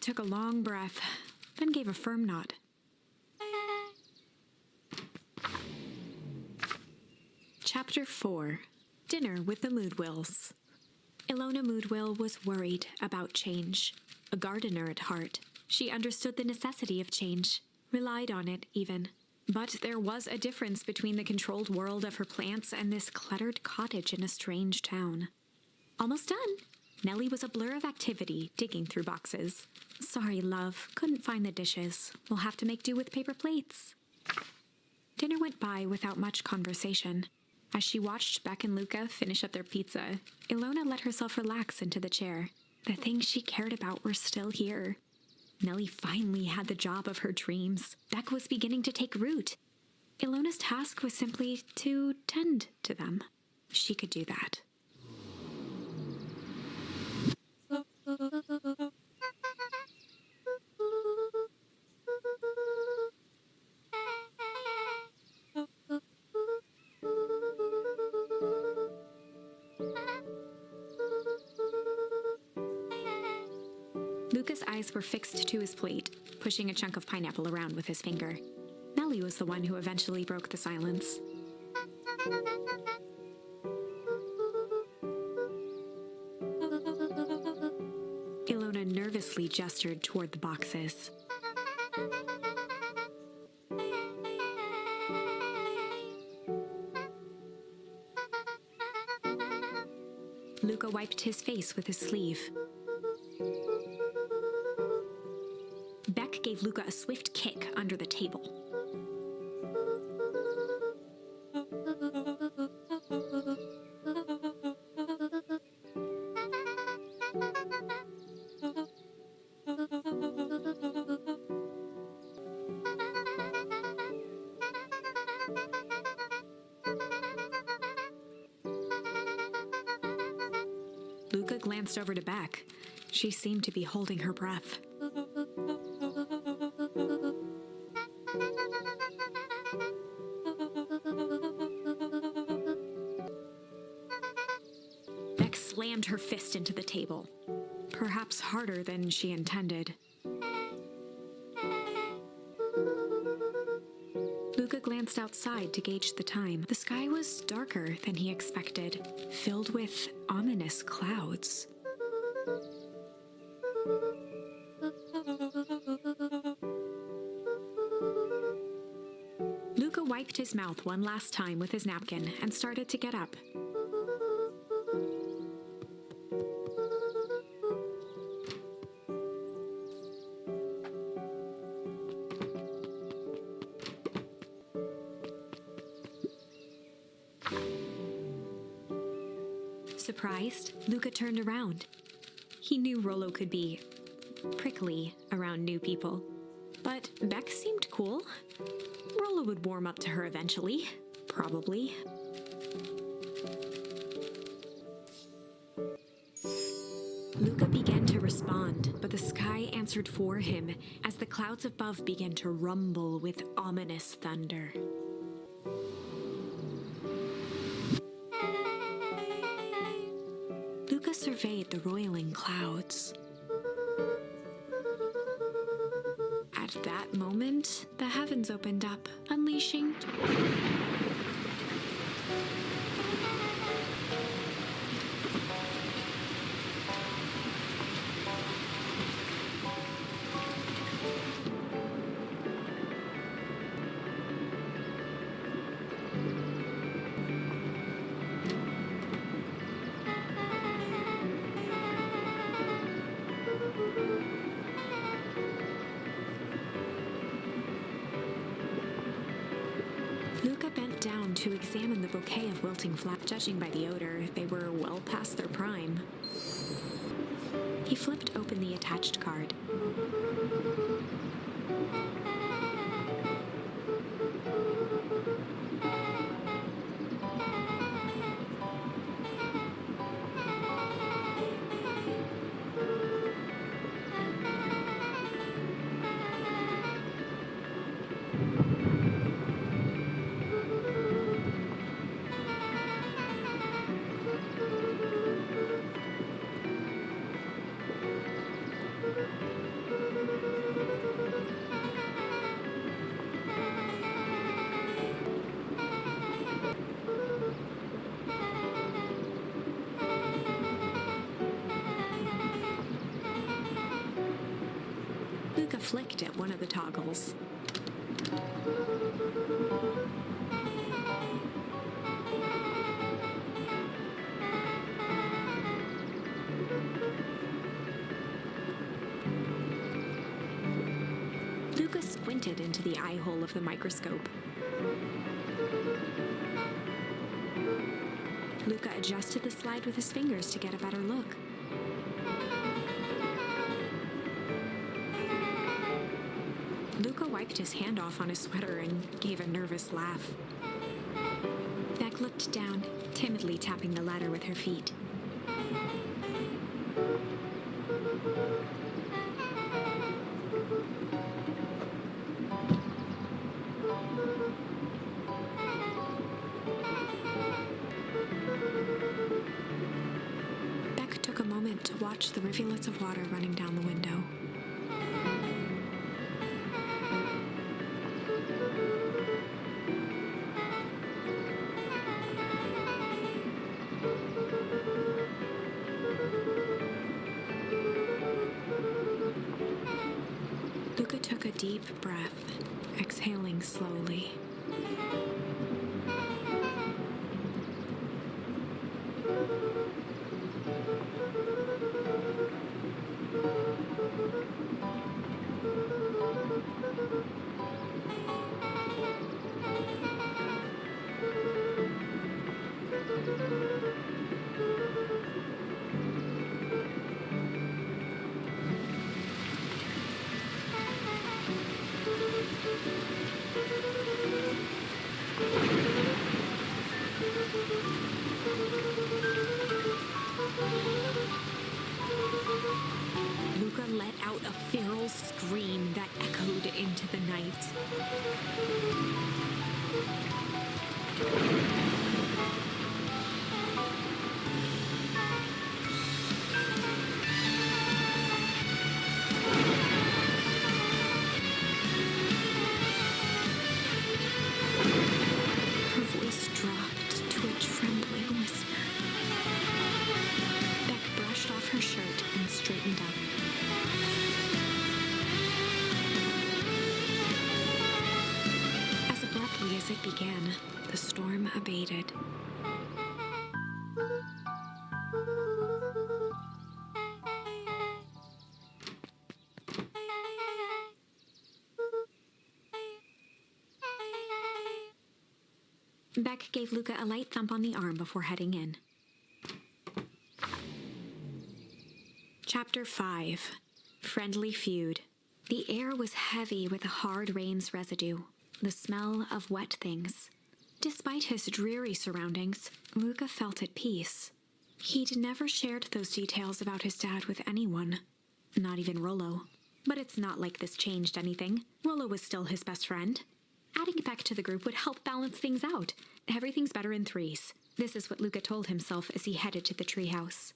B: took a long breath, then gave a firm nod. Chapter 4. Dinner with the Moodwills. Ilona Moodwill was worried about change. A gardener at heart, she understood the necessity of change, relied on it even. But there was a difference between the controlled world of her plants and this cluttered cottage in a strange town. Almost done. Nellie was a blur of activity, digging through boxes. Sorry, love, couldn't find the dishes. We'll have to make do with paper plates. Dinner went by without much conversation. As she watched Beck and Luca finish up their pizza, Ilona let herself relax into the chair. The things she cared about were still here. Nellie finally had the job of her dreams. Beck was beginning to take root. Ilona's task was simply to tend to them. She could do that. Luca's eyes were fixed to his plate, pushing a chunk of pineapple around with his finger. Nellie was the one who eventually broke the silence. Ilona nervously gestured toward the boxes. Luca wiped his face with his sleeve. Beck gave Luca a swift kick under the table. Luca glanced over to Beck. She seemed to be holding her breath. Beck slammed her fist into the table, perhaps harder than she intended. Luca glanced outside to gauge the time. The sky was darker than he expected, filled with ominous clouds. Luca wiped his mouth one last time with his napkin and started to get up. Surprised, Luca turned around. He knew Rollo could be prickly around new people, but Beck seemed cool. Rollo would warm up to her eventually, probably. Luca began to respond, but the sky answered for him as the clouds above began to rumble with ominous thunder. Luca surveyed the roiling clouds. At that moment, the heavens opened up, unleashing Luca bent down to examine the bouquet of wilting flowers. Judging by the odor, they were well past their prime. He flipped open the attached card. flicked at one of the toggles. Luca squinted into the eye hole of the microscope. Luca adjusted the slide with his fingers to get a better look. Luca wiped his hand off on his sweater and gave a nervous laugh. Beck looked down, timidly tapping the ladder with her feet. Beck took a moment to watch the rivulets of water running down the window. Luca took a deep breath, exhaling slowly. Luca let out a feral scream that echoed into the night. Her voice dropped to a trembling whisper. Beck brushed off her shirt and straightened up. As abruptly as it began, the storm abated. Beck gave Luca a light thump on the arm before heading in. Chapter 5. Friendly Feud. The air was heavy with the hard rain's residue, the smell of wet things. Despite his dreary surroundings, Luca felt at peace. He'd never shared those details about his dad with anyone, not even Rollo. But it's not like this changed anything. Rollo was still his best friend. Adding Beck to the group would help balance things out. Everything's better in threes. This is what Luca told himself as he headed to the treehouse.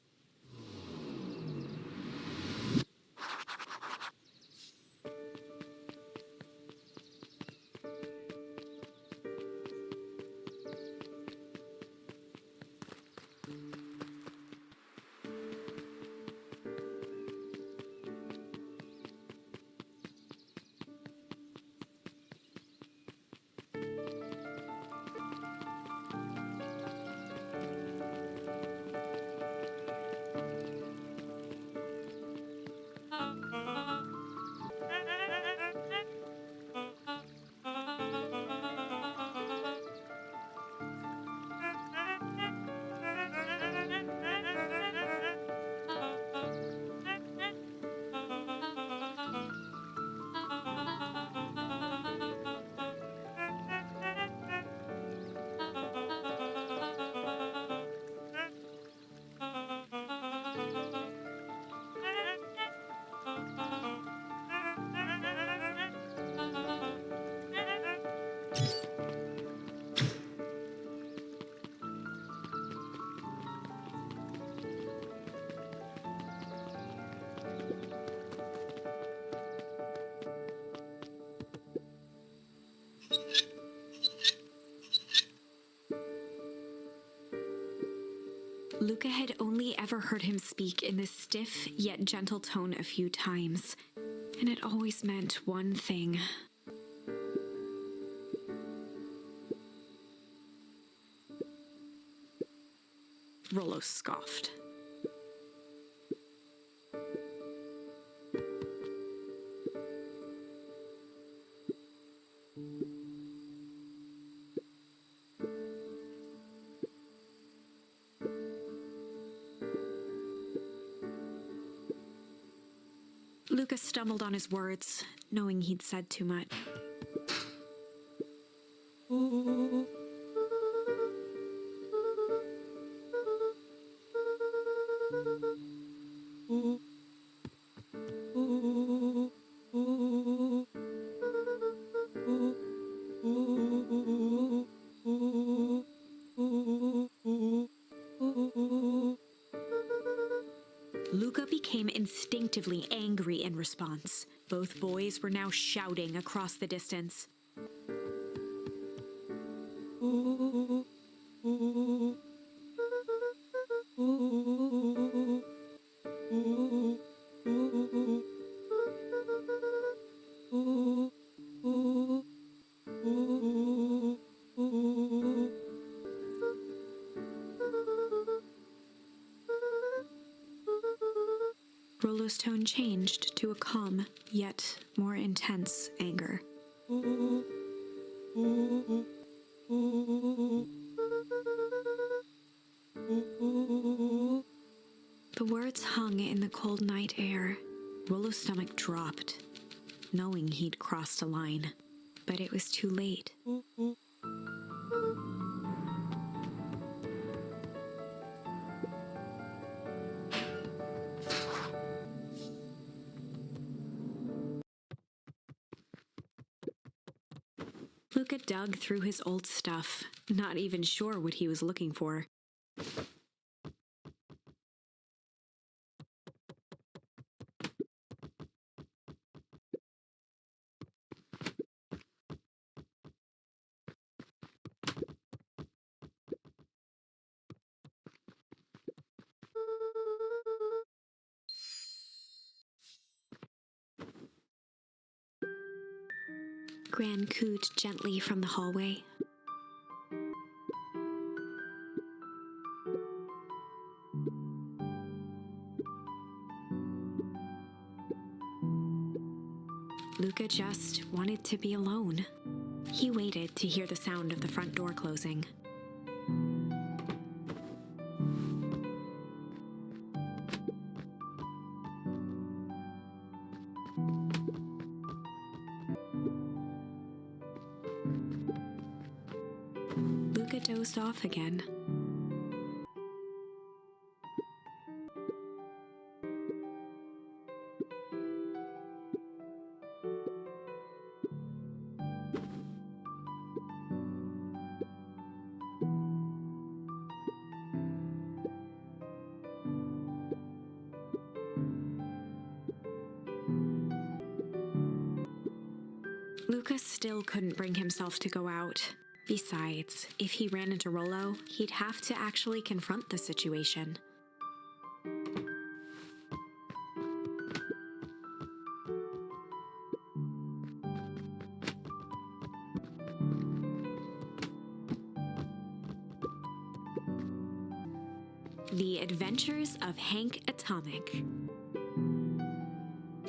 B: Luca had only ever heard him speak in this stiff yet gentle tone a few times. And it always meant one thing. Rollo scoffed. Luca stumbled on his words, knowing he'd said too much. Luca became instinctively angry in response. Both boys were now shouting across the distance. Rollo's tone changed to a calm, yet more intense anger. The words hung in the cold night air. Rollo's stomach dropped, knowing he'd crossed a line. But it was too late. Luca dug through his old stuff, not even sure what he was looking for. Gran cooed gently from the hallway. Luca just wanted to be alone. He waited to hear the sound of the front door closing. Luca dozed off again. Luca still couldn't bring himself to go out. Besides, if he ran into Rollo, he'd have to actually confront the situation. The Adventures of Hank Atomic.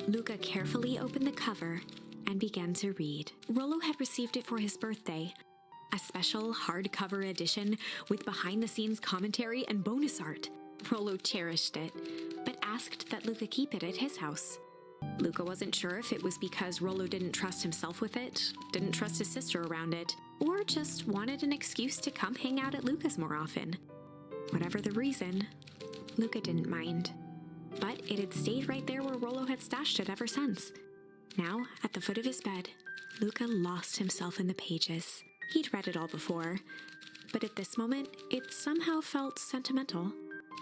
B: Luca carefully opened the cover and began to read. Rollo had received it for his birthday, a special hardcover edition with behind-the-scenes commentary and bonus art. Rollo cherished it, but asked that Luca keep it at his house. Luca wasn't sure if it was because Rollo didn't trust himself with it, didn't trust his sister around it, or just wanted an excuse to come hang out at Luca's more often. Whatever the reason, Luca didn't mind. But it had stayed right there where Rollo had stashed it ever since. Now, at the foot of his bed, Luca lost himself in the pages. He'd read it all before, but at this moment, it somehow felt sentimental.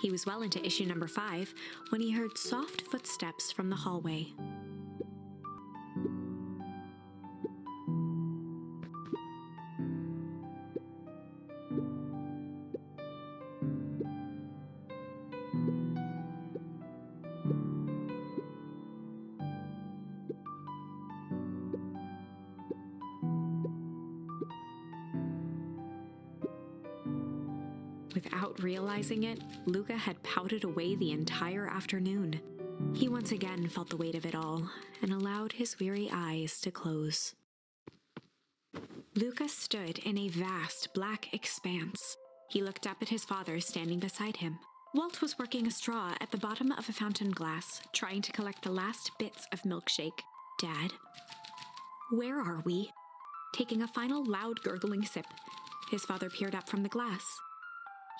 B: He was well into issue number 5 when he heard soft footsteps from the hallway. Without realizing it, Luca had pouted away the entire afternoon. He once again felt the weight of it all and allowed his weary eyes to close. Luca stood in a vast black expanse. He looked up at his father standing beside him. Walt was working a straw at the bottom of a fountain glass, trying to collect the last bits of milkshake. Dad, where are we? Taking a final loud gurgling sip, his father peered up from the glass.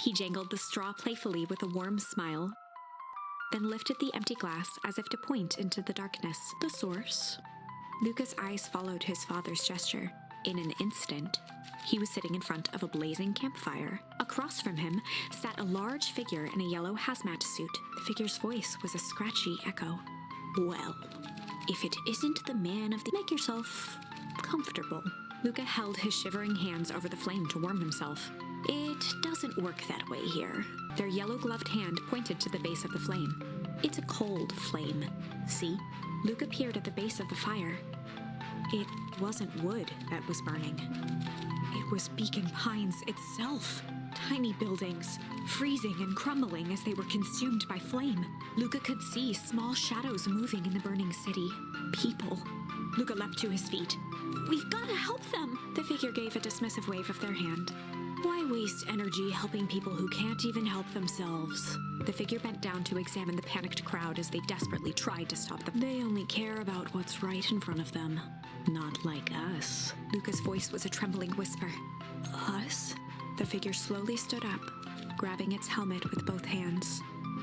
B: He jangled the straw playfully with a warm smile, then lifted the empty glass as if to point into the darkness. The source? Luca's eyes followed his father's gesture. In an instant, he was sitting in front of a blazing campfire. Across from him sat a large figure in a yellow hazmat suit. The figure's voice was a scratchy echo. Well, if it isn't the man of the... Make yourself comfortable. Luca held his shivering hands over the flame to warm himself. It doesn't work that way here. Their yellow-gloved hand pointed to the base of the flame. It's a cold flame. See? Luca peered at the base of the fire. It wasn't wood that was burning. It was Beacon Pines itself. Tiny buildings, freezing and crumbling as they were consumed by flame. Luca could see small shadows moving in the burning city. People. Luca leapt to his feet. We've got to help them! The figure gave a dismissive wave of their hand. Why waste energy helping people who can't even help themselves? The figure bent down to examine the panicked crowd as they desperately tried to stop them. They only care about what's right in front of them. Not like us. Luca's voice was a trembling whisper. Us? The figure slowly stood up, grabbing its helmet with both hands.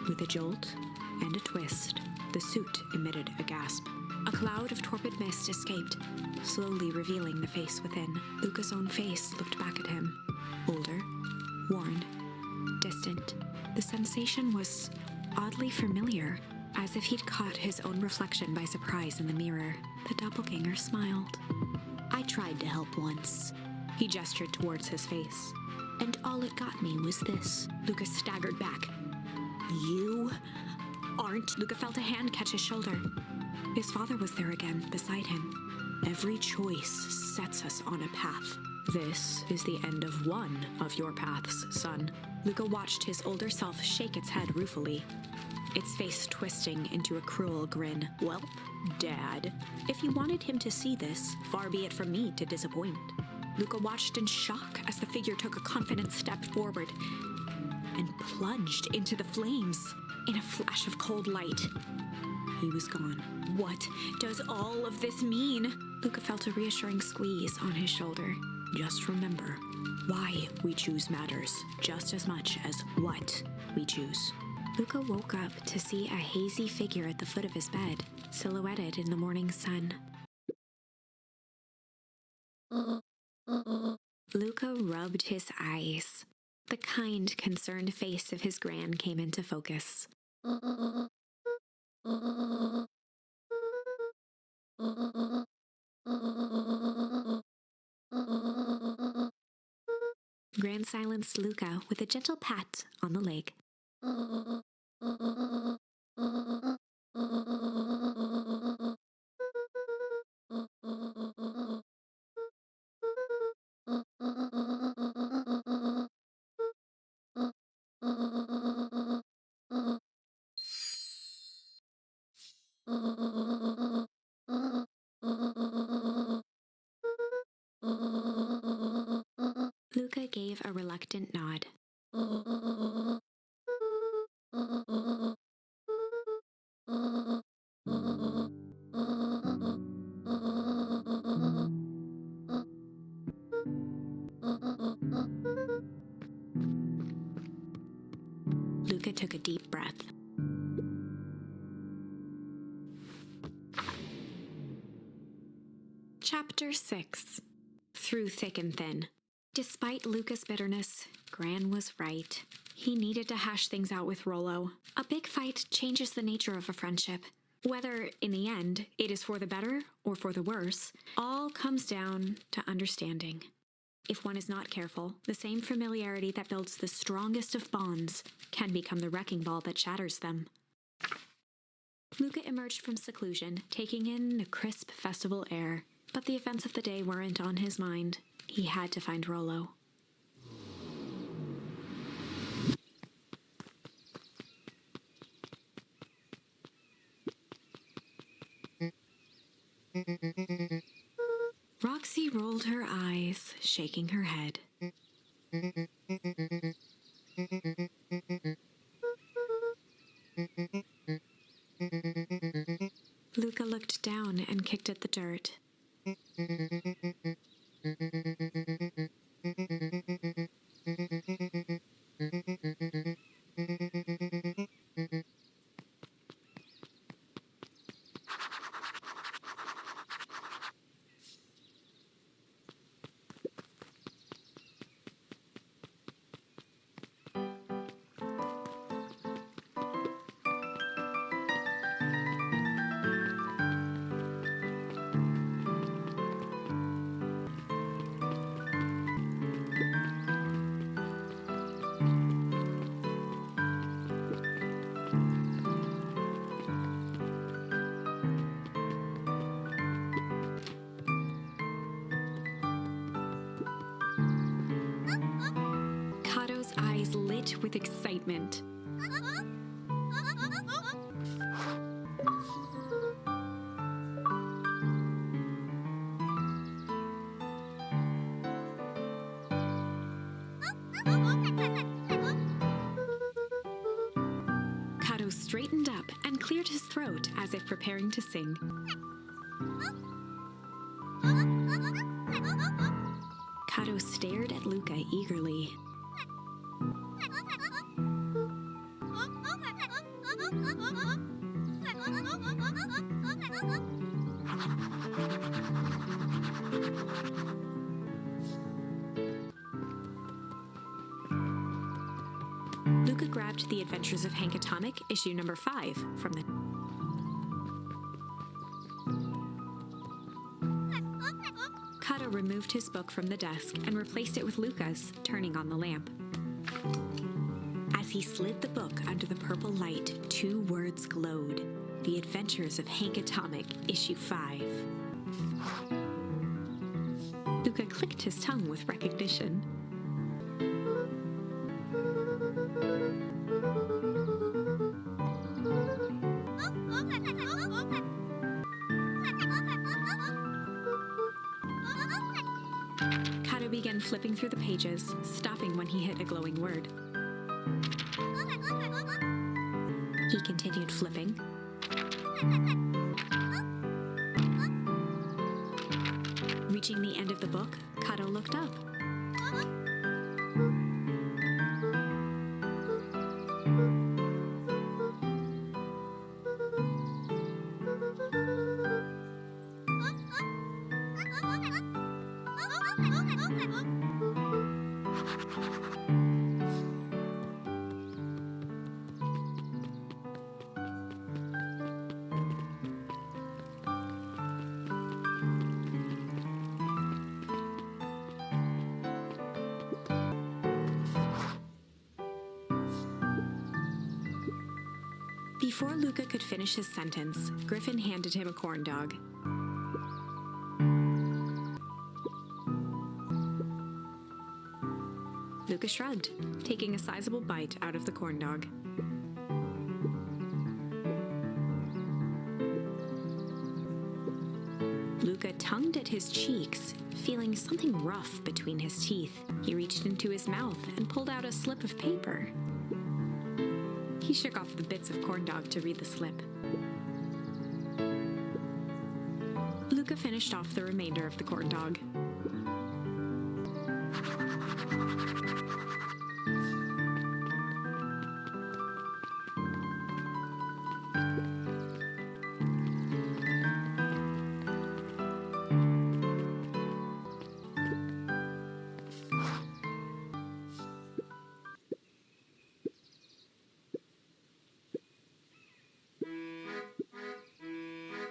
B: With a jolt and a twist, the suit emitted a gasp. A cloud of torpid mist escaped, slowly revealing the face within. Luca's own face looked back at him. Older, worn, distant. The sensation was oddly familiar, as if he'd caught his own reflection by surprise in the mirror. The doppelganger smiled. I tried to help once. He gestured towards his face. And all it got me was this. Luca staggered back. You aren't... Luca felt a hand catch his shoulder. His father was there again, beside him. Every choice sets us on a path. This is the end of one of your paths, son. Luca watched his older self shake its head ruefully, its face twisting into a cruel grin. Welp, Dad, if you wanted him to see this, far be it from me to disappoint. Luca watched in shock as the figure took a confident step forward and plunged into the flames in a flash of cold light. He was gone. What does all of this mean? Luca felt a reassuring squeeze on his shoulder. Just remember, why we choose matters just as much as what we choose. Luca woke up to see a hazy figure at the foot of his bed, silhouetted in the morning sun. Luca rubbed his eyes. The kind, concerned face of his gran came into focus. Gran silenced Luca with a gentle pat on the leg. Luca gave a reluctant nod. Luca took a deep breath. Chapter 6. Through Thick and Thin. Despite Luca's bitterness, Gran was right. He needed to hash things out with Rollo. A big fight changes the nature of a friendship. Whether, in the end, it is for the better or for the worse, all comes down to understanding. If one is not careful, the same familiarity that builds the strongest of bonds can become the wrecking ball that shatters them. Luca emerged from seclusion, taking in the crisp festival air. But the events of the day weren't on his mind. He had to find Rollo. rolled her eyes, shaking her head. Luca looked down and kicked at the dirt. Kato's eyes lit with excitement. Kato straightened up and cleared his throat as if preparing to sing. Kato stared at Luca eagerly. Luca grabbed The Adventures of Hank Atomic, issue number 5, from the... Kato removed his book from the desk and replaced it with Luca's, turning on the lamp. As he slid the book under the purple light, 2 words glowed. The Adventures of Hank Atomic, issue 5. Luca clicked his tongue with recognition. Kato began flipping through the pages, stopping when he hit a glowing word. He continued flipping. Reaching the end of the book, Kato looked up. Before Luca could finish his sentence, Griffin handed him a corn dog. Luca shrugged, taking a sizable bite out of the corn dog. Luca tongued at his cheeks, feeling something rough between his teeth. He reached into his mouth and pulled out a slip of paper. He shook off the bits of corn dog to read the slip. Luca finished off the remainder of the corn dog.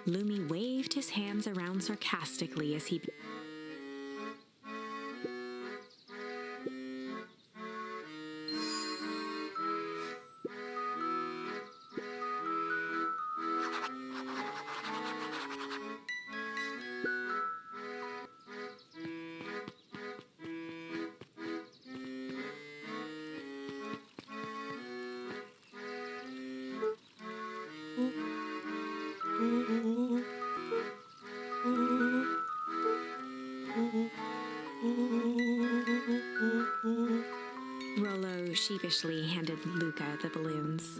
B: Lumi waved his hands around sarcastically as he... Rollo sheepishly handed Luca the balloons.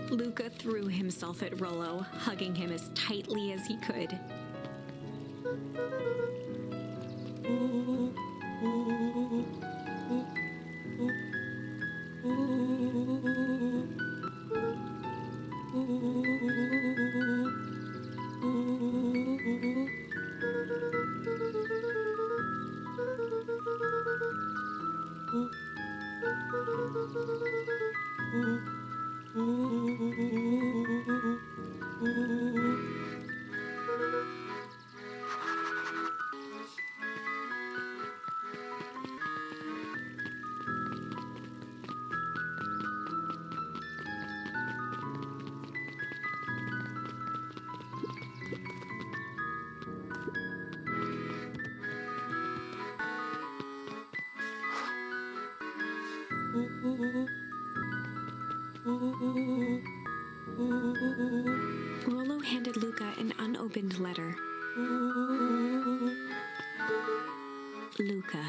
B: Luca threw himself at Rollo, hugging him as tightly as he could. Rollo handed Luca an unopened letter. Luca,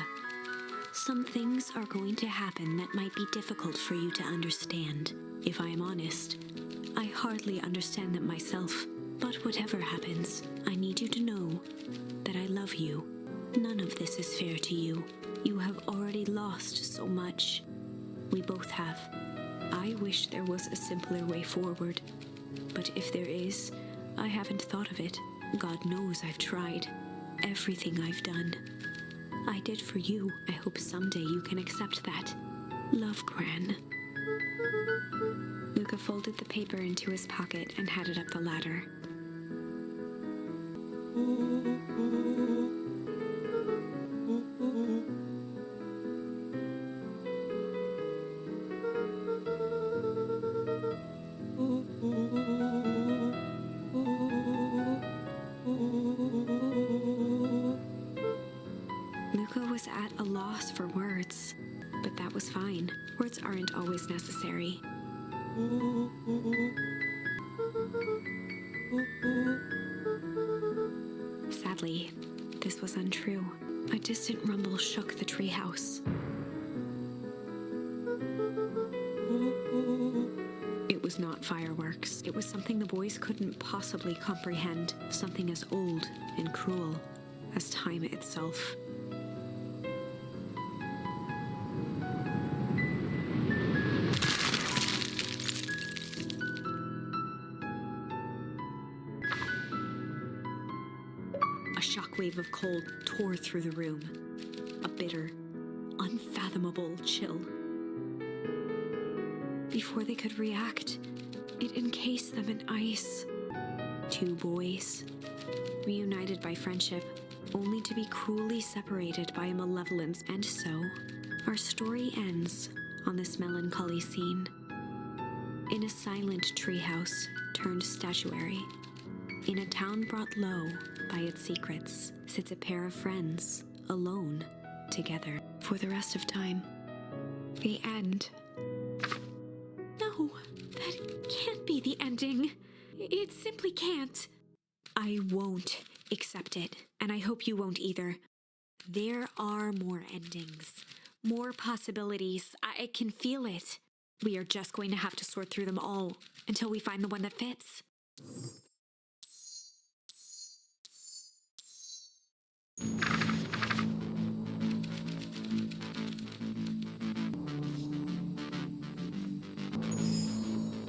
B: some things are going to happen that might be difficult for you to understand. If I am honest, I hardly understand them myself. But whatever happens, I need you to know that I love you. None of this is fair to you. You have already lost so much. We both have. I wish there was a simpler way forward. But if there is, I haven't thought of it. God knows I've tried. Everything I've done. I did for you. I hope someday you can accept that. Love, Gran. Luca folded the paper into his pocket and headed up the ladder. Luca was at a loss for words, but that was fine. Words aren't always necessary. Sadly, this was untrue. A distant rumble shook the treehouse. It was not fireworks. It was something the boys couldn't possibly comprehend. Something as old and cruel as time itself. A shockwave of cold tore through the room. A bitter, unfathomable chill. Before they could react, it encased them in ice. Two boys, reunited by friendship, only to be cruelly separated by a malevolence. And so, our story ends on this melancholy scene. In a silent treehouse turned statuary, in a town brought low by its secrets, sits a pair of friends, alone, together, for the rest of time. The end. No, that can't be the ending. It simply can't. I won't accept it, and I hope you won't either. There are more endings, more possibilities. I can feel it. We are just going to have to sort through them all until we find the one that fits.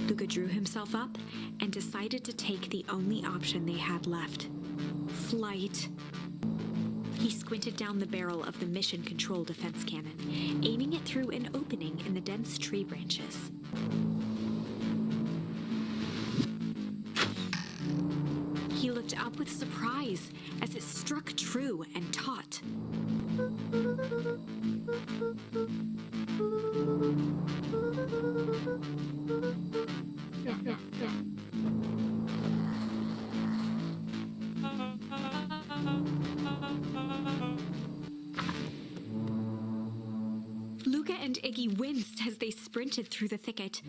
B: Luca drew himself up and decided to take the only option they had left: flight. He squinted down the barrel of the mission control defense cannon, aiming it through an opening in the dense tree branches. up with surprise as it struck true and taut. Luca and Iggy winced as they sprinted through the thicket.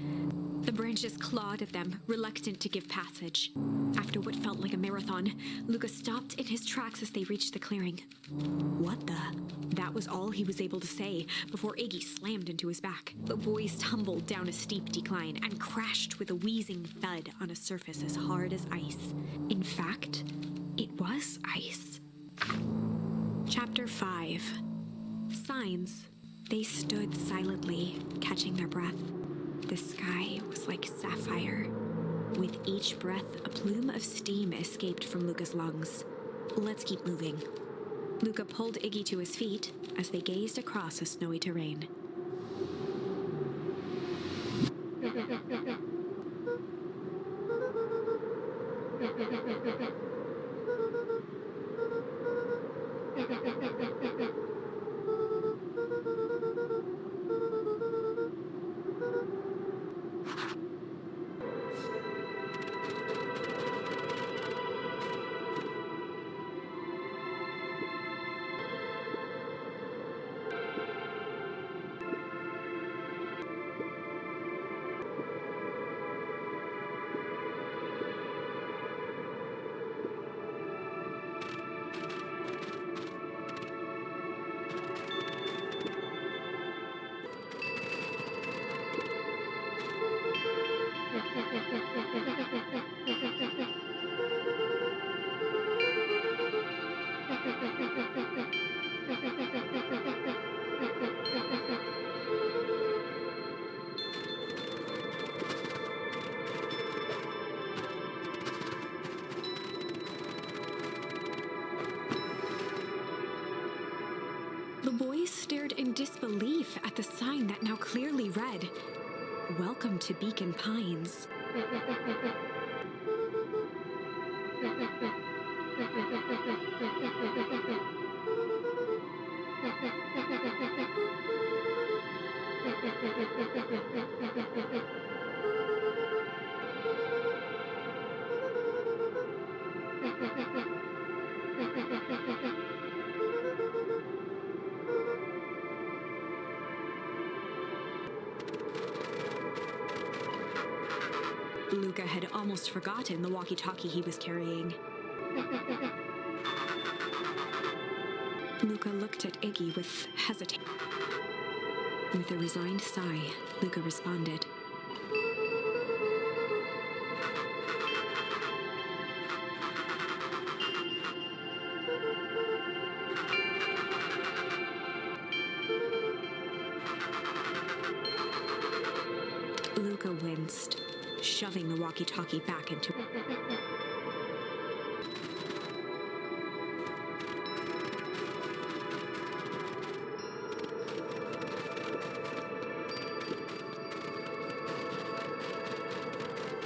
B: The branches clawed at them, reluctant to give passage. After what felt like a marathon, Luca stopped in his tracks as they reached the clearing. "What the?" That was all he was able to say before Iggy slammed into his back. The boys tumbled down a steep decline and crashed with a wheezing thud on a surface as hard as ice. In fact, it was ice. Chapter 5. Signs. They stood silently, catching their breath. The sky was like sapphire. With each breath, a plume of steam escaped from Luca's lungs. "Let's keep moving." Luca pulled Iggy to his feet as they gazed across a snowy terrain. The boys stared in disbelief at the sign that now clearly read, "Welcome to Beacon Pines." Luca had almost forgotten the walkie-talkie he was carrying. Luca looked at Iggy with hesitation. With a resigned sigh, Luca responded. Luca winced, shoving the walkie-talkie back into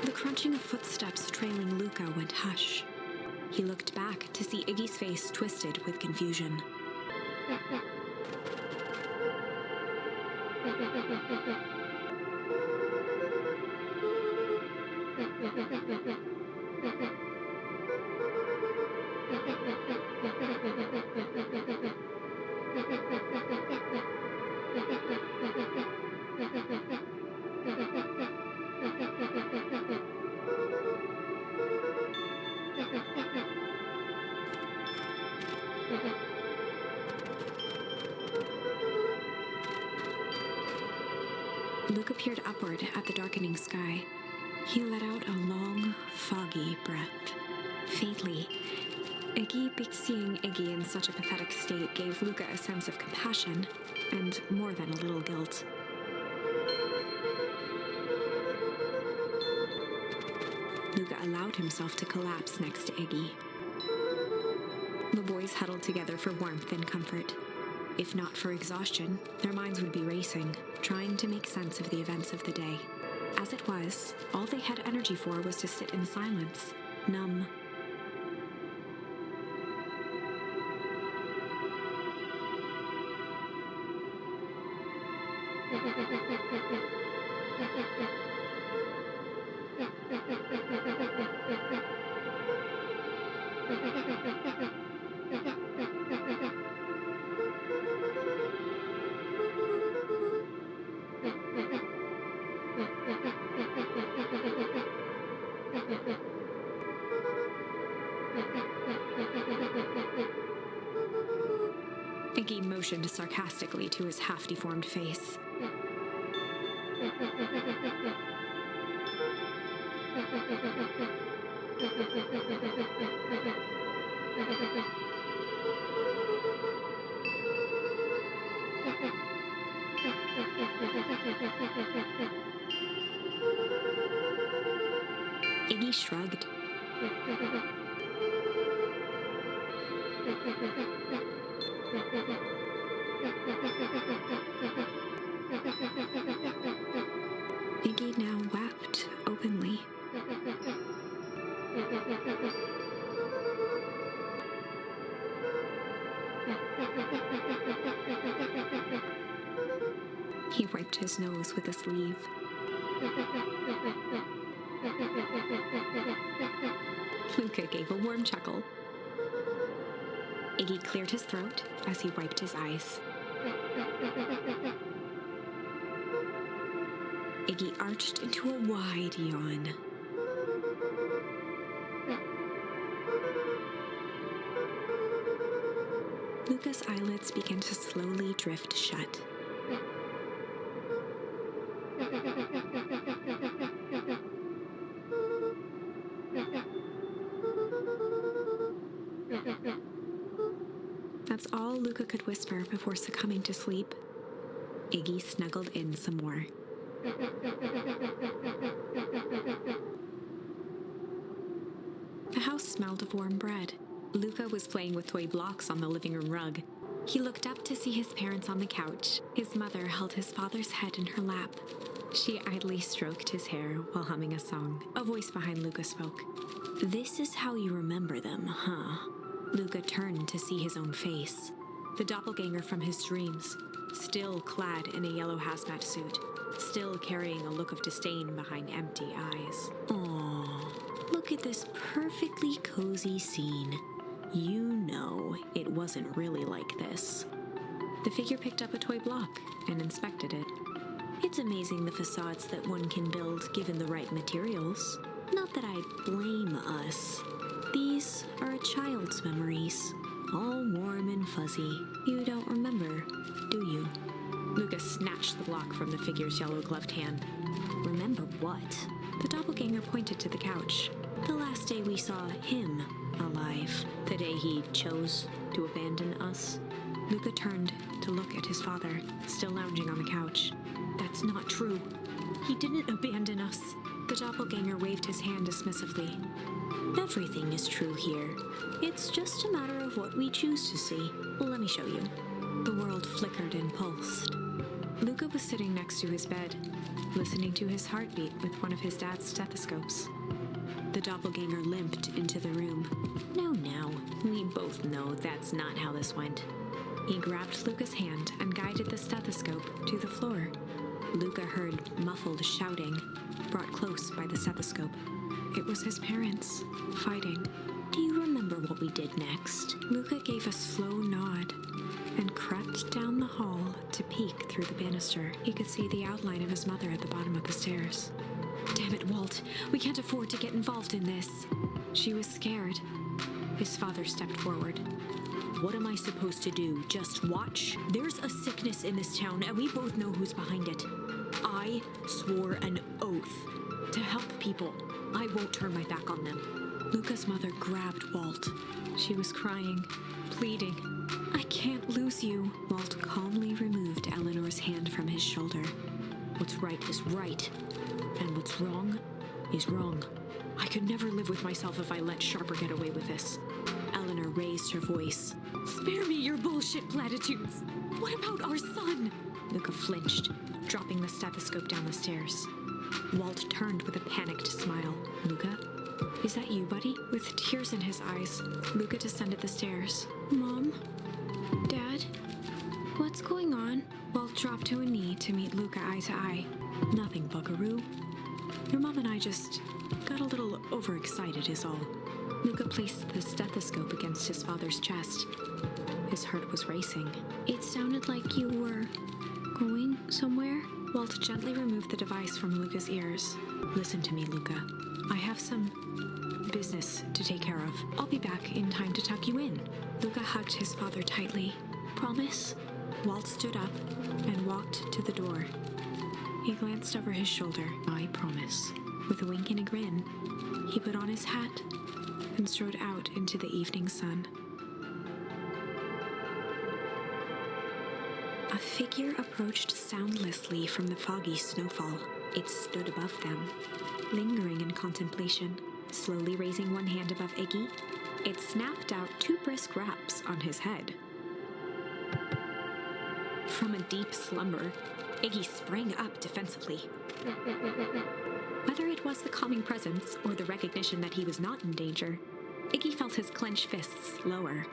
B: The crunching of footsteps trailing Luca went hush. He looked back to see Iggy's face twisted with confusion. Luca peered upward at the darkening sky. He let out a long, foggy breath. Faintly, seeing Iggy in such a pathetic state gave Luca a sense of compassion, and more than a little guilt. Luca allowed himself to collapse next to Iggy. The boys huddled together for warmth and comfort. If not for exhaustion, their minds would be racing, trying to make sense of the events of the day. As it was, all they had energy for was to sit in silence, numb. Iggy motioned sarcastically to his half-deformed face. Iggy shrugged. Iggy now wept openly. He wiped his nose with a sleeve. Luca gave a warm chuckle. Iggy cleared his throat as he wiped his eyes. Iggy arched into a wide yawn. Luca's eyelids began to slowly drift shut. That's all Luca could whisper before succumbing to sleep. Iggy snuggled in some more. The house smelled of warm bread. Luca was playing with toy blocks on the living room rug. He looked up to see his parents on the couch. His mother held his father's head in her lap. She idly stroked his hair while humming a song. A voice behind Luca spoke. "This is how you remember them, huh?" Luca turned to see his own face. The doppelganger from his dreams, still clad in a yellow hazmat suit, still carrying a look of disdain behind empty eyes. Aww, look at this perfectly cozy scene. You know it wasn't really like this. The figure picked up a toy block and inspected it. It's amazing the facades that one can build given the right materials. Not that I blame us. These are a child's memories, all warm and fuzzy. You don't remember, do you? Luca snatched the block from the figure's yellow-gloved hand. Remember what? The doppelganger pointed to the couch. The last day we saw him alive. The day he chose to abandon us. Luca turned to look at his father, still lounging on the couch. That's not true. He didn't abandon us. The doppelganger waved his hand dismissively. Everything is true here. It's just a matter of what we choose to see. Let me show you. The world flickered and pulsed. Luca was sitting next to his bed, listening to his heartbeat with one of his dad's stethoscopes. The doppelganger limped into the room. Now, we both know that's not how this went. He grabbed Luca's hand and guided the stethoscope to the floor. Luca heard muffled shouting, brought close by the stethoscope. It was his parents, fighting. Do you remember what we did next? Luca gave a slow nod and crept down the hall to peek through the banister. He could see the outline of his mother at the bottom of the stairs. Damn it, Walt. We can't afford to get involved in this. She was scared. His father stepped forward. What am I supposed to do? Just watch? There's a sickness in this town, and we both know who's behind it. I swore an oath to help people. I won't turn my back on them. Luca's mother grabbed Walt. She was crying, pleading. I can't lose you. Walt calmly removed Eleanor's hand from his shoulder. What's right is right, and what's wrong is wrong. I could never live with myself if I let Sharper get away with this. Eleanor raised her voice. Spare me your bullshit platitudes. What about our son? Luca flinched, dropping the stethoscope down the stairs. Walt turned with a panicked smile. Luca? Is that you, buddy? With tears in his eyes, Luca descended the stairs. Mom? Dad? What's going on? Walt dropped to a knee to meet Luca eye to eye. Nothing, buckaroo. Your mom and I just got a little overexcited is all. Luca placed the stethoscope against his father's chest. His heart was racing.
A: It sounded like you were going somewhere?
B: Walt gently removed the device from Luca's ears. Listen to me, Luca. I have some business to take care of. I'll be back in time to tuck you in. Luca hugged his father tightly.
A: Promise?
B: Walt stood up and walked to the door. He glanced over his shoulder. I promise. With a wink and a grin, he put on his hat and strode out into the evening sun. A figure approached soundlessly from the foggy snowfall. It stood above them, lingering in contemplation. Slowly raising one hand above Iggy, it snapped out 2 brisk raps on his head. From a deep slumber, Iggy sprang up defensively. Whether it was the calming presence or the recognition that he was not in danger, Iggy felt his clenched fists lower.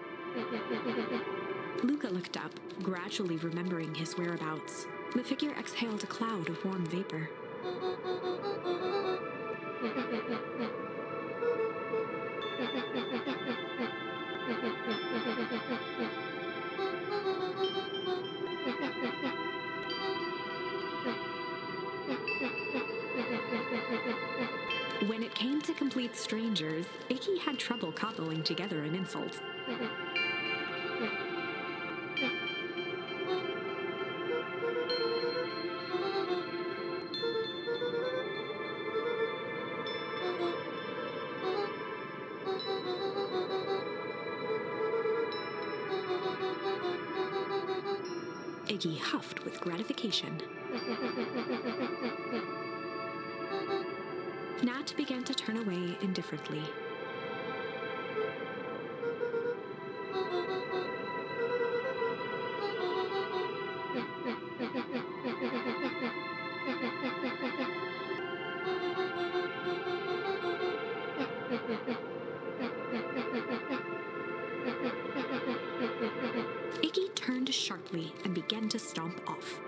B: Luca looked up, gradually remembering his whereabouts. The figure exhaled a cloud of warm vapor. When it came to complete strangers, Iggy had trouble cobbling together an insult. Iggy huffed with gratification. Nat began to turn away indifferently. Iggy turned sharply and began to stomp off.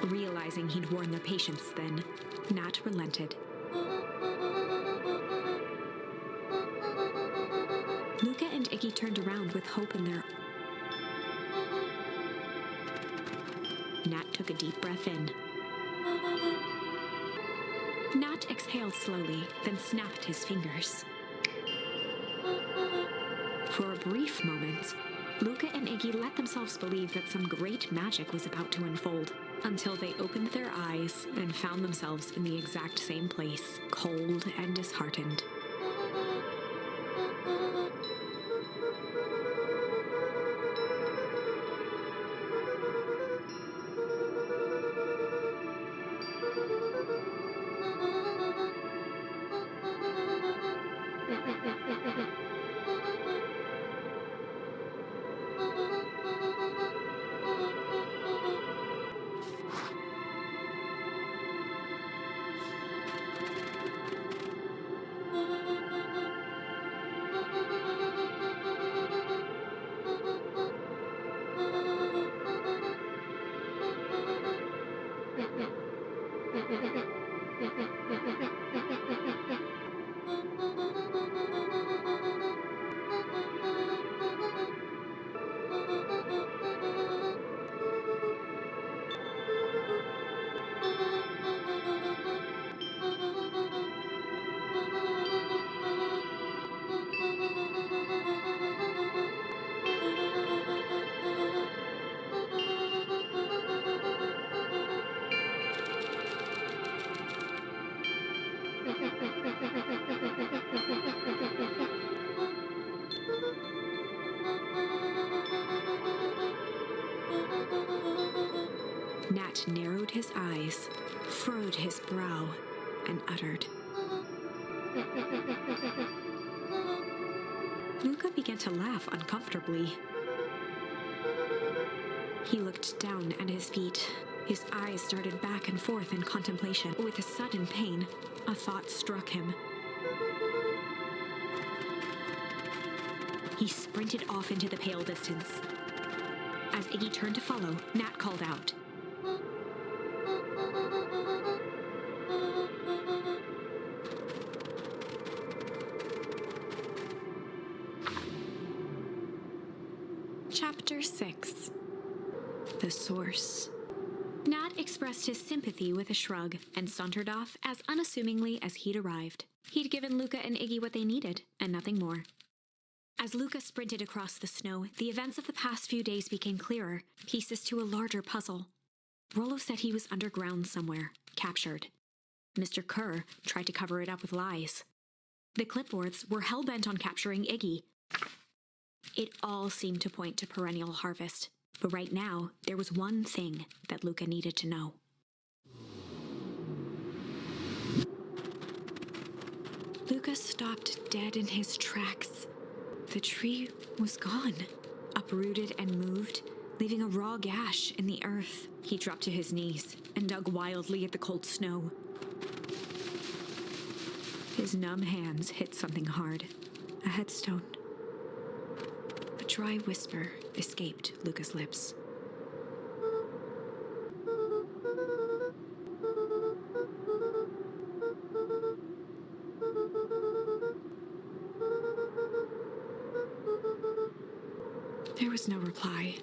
B: Realizing he'd worn their patience then, Nat relented. Luca and Iggy turned around with hope in their... Nat took a deep breath in. Nat exhaled slowly, then snapped his fingers. For a brief moment, Luca and Iggy let themselves believe that some great magic was about to unfold, until they opened their eyes and found themselves in the exact same place, cold and disheartened. Nat narrowed his eyes, furrowed his brow, and uttered. Luca began to laugh uncomfortably. He looked down at his feet. His eyes darted back and forth in contemplation. With a sudden pain, a thought struck him. He sprinted off into the pale distance. As Iggy turned to follow, Nat called out. Chapter 6. The Source. Nat expressed his sympathy with a shrug and sauntered off as unassumingly as he'd arrived. He'd given Luca and Iggy what they needed, and nothing more. As Luca sprinted across the snow, the events of the past few days became clearer, pieces to a larger puzzle. Rollo said he was underground somewhere, captured. Mr. Kerr tried to cover it up with lies. The clipboards were hell-bent on capturing Iggy. It all seemed to point to perennial harvest, but right now, there was one thing that Luca needed to know. Luca stopped dead in his tracks. The tree was gone, uprooted and moved, leaving a raw gash in the earth. He dropped to his knees and dug wildly at the cold snow. His numb hands hit something hard, a headstone. A dry whisper escaped Luca's lips. There was no reply,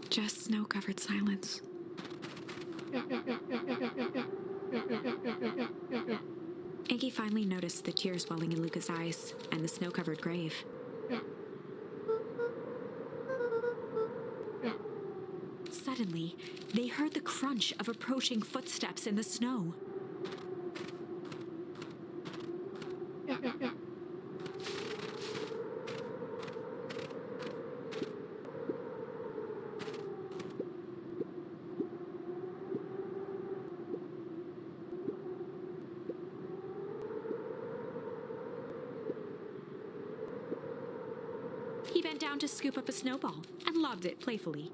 B: just snow-covered silence. Iggy finally noticed the tears welling in Luca's eyes and the snow-covered grave. Suddenly, they heard the crunch of approaching footsteps in the snow. He bent down to scoop up a snowball and lobbed it playfully.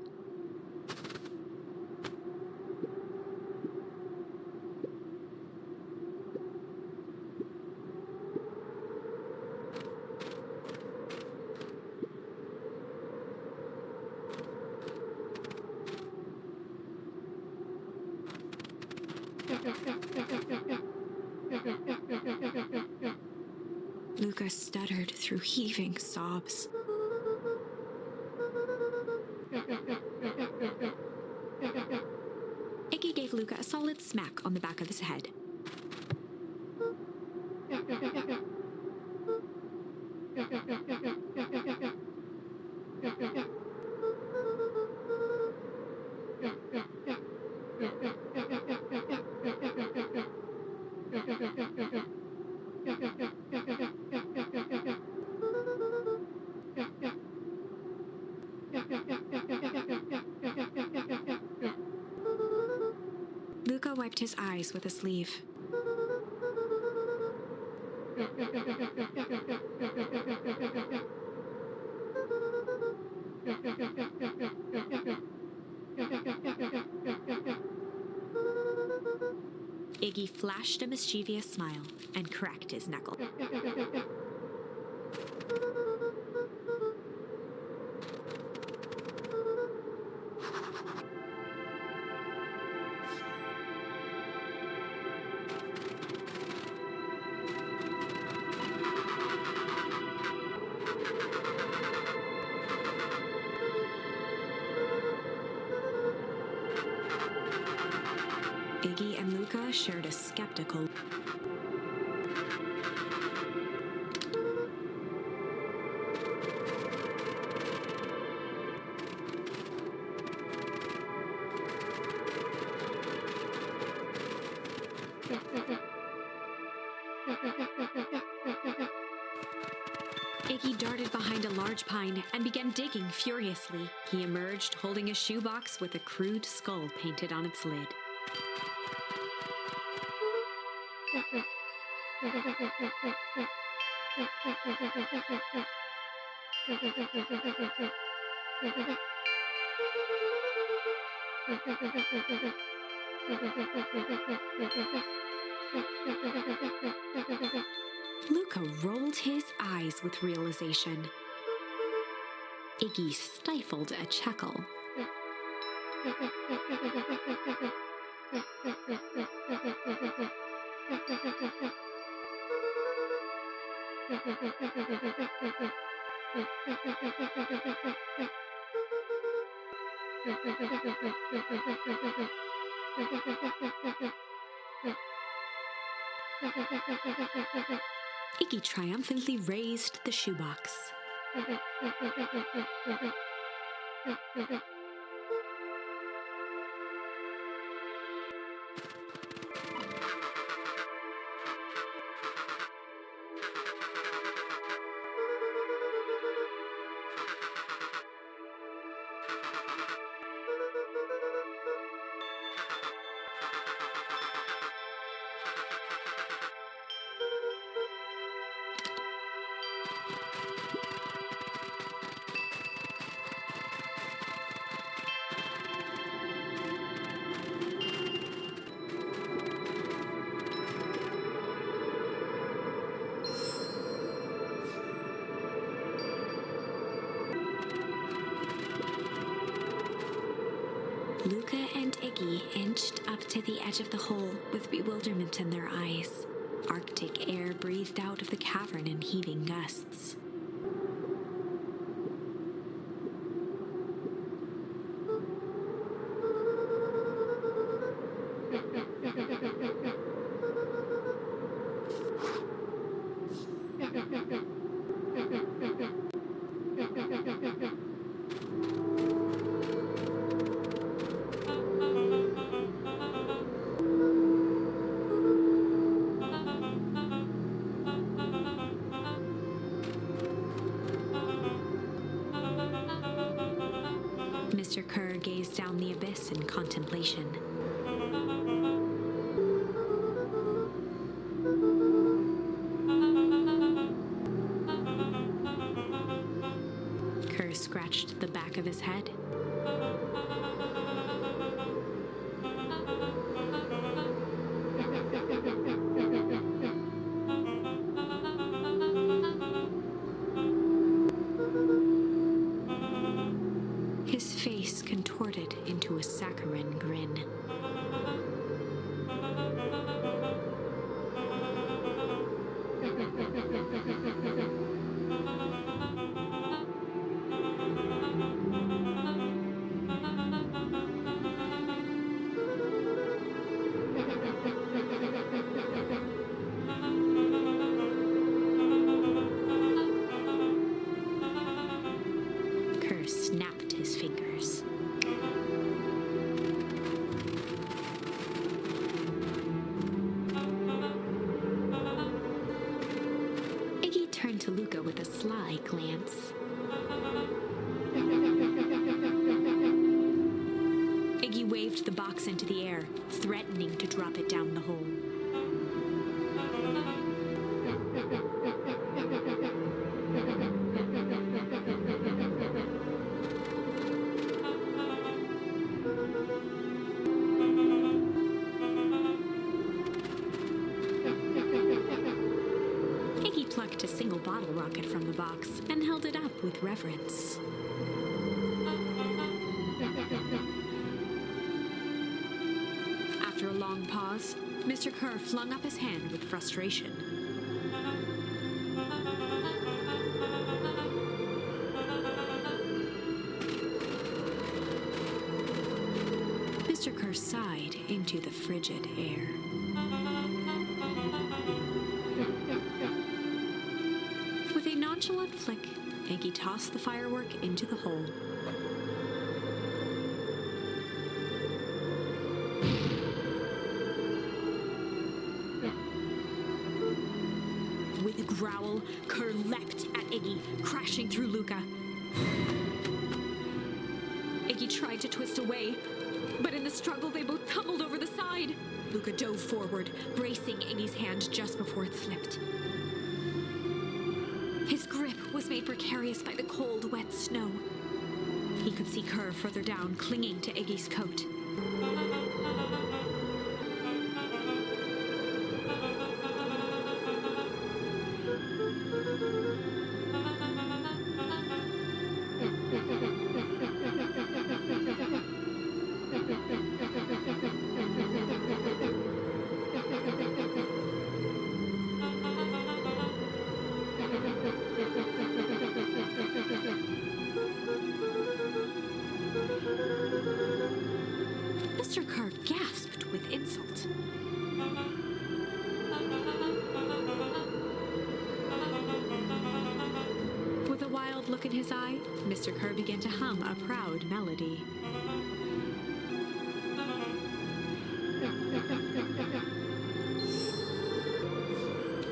B: Luca stuttered through heaving sobs. Iggy gave Luca a solid smack on the back of his head. Luca wiped his eyes with a sleeve. Iggy flashed a mischievous smile and cracked his knuckle. Iggy and Luca shared a skeptical. Iggy darted behind a large pine and began digging furiously. He emerged holding a shoebox with a crude skull painted on its lid. Luca rolled his eyes with realization. Iggy stifled a chuckle. Iggy triumphantly raised the shoebox. Luca and Iggy inched up to the edge of the hole with bewilderment in their eyes. Arctic air breathed out of the cavern in heaving gusts. Mr. Kerr gazed down the abyss in contemplation. Kerr scratched the back of his head. His face contorted into a saccharine grin. Kerr snapped his fingers. Iggy turned to Luca with a sly glance. Iggy waved the box into the air, threatening to drop it down the hole. Iggy plucked a single bottle rocket from the box and held it up with reverence. After a long pause, Mr. Kerr flung up his hand with frustration. Mr. Kerr sighed into the frigid air. With a nonchalant flick, Iggy tossed the firework into the hole. With a growl, Kerr leapt at Iggy, crashing through Luca. Iggy tried to twist away, but in the struggle they both tumbled over the side. Luca dove forward, bracing Iggy's hand just before it slipped. His grip was made precarious by the cold, wet snow. He could see Kerr further down, clinging to Iggy's coat. look in his eye, Mr. Kerr began to hum a proud melody.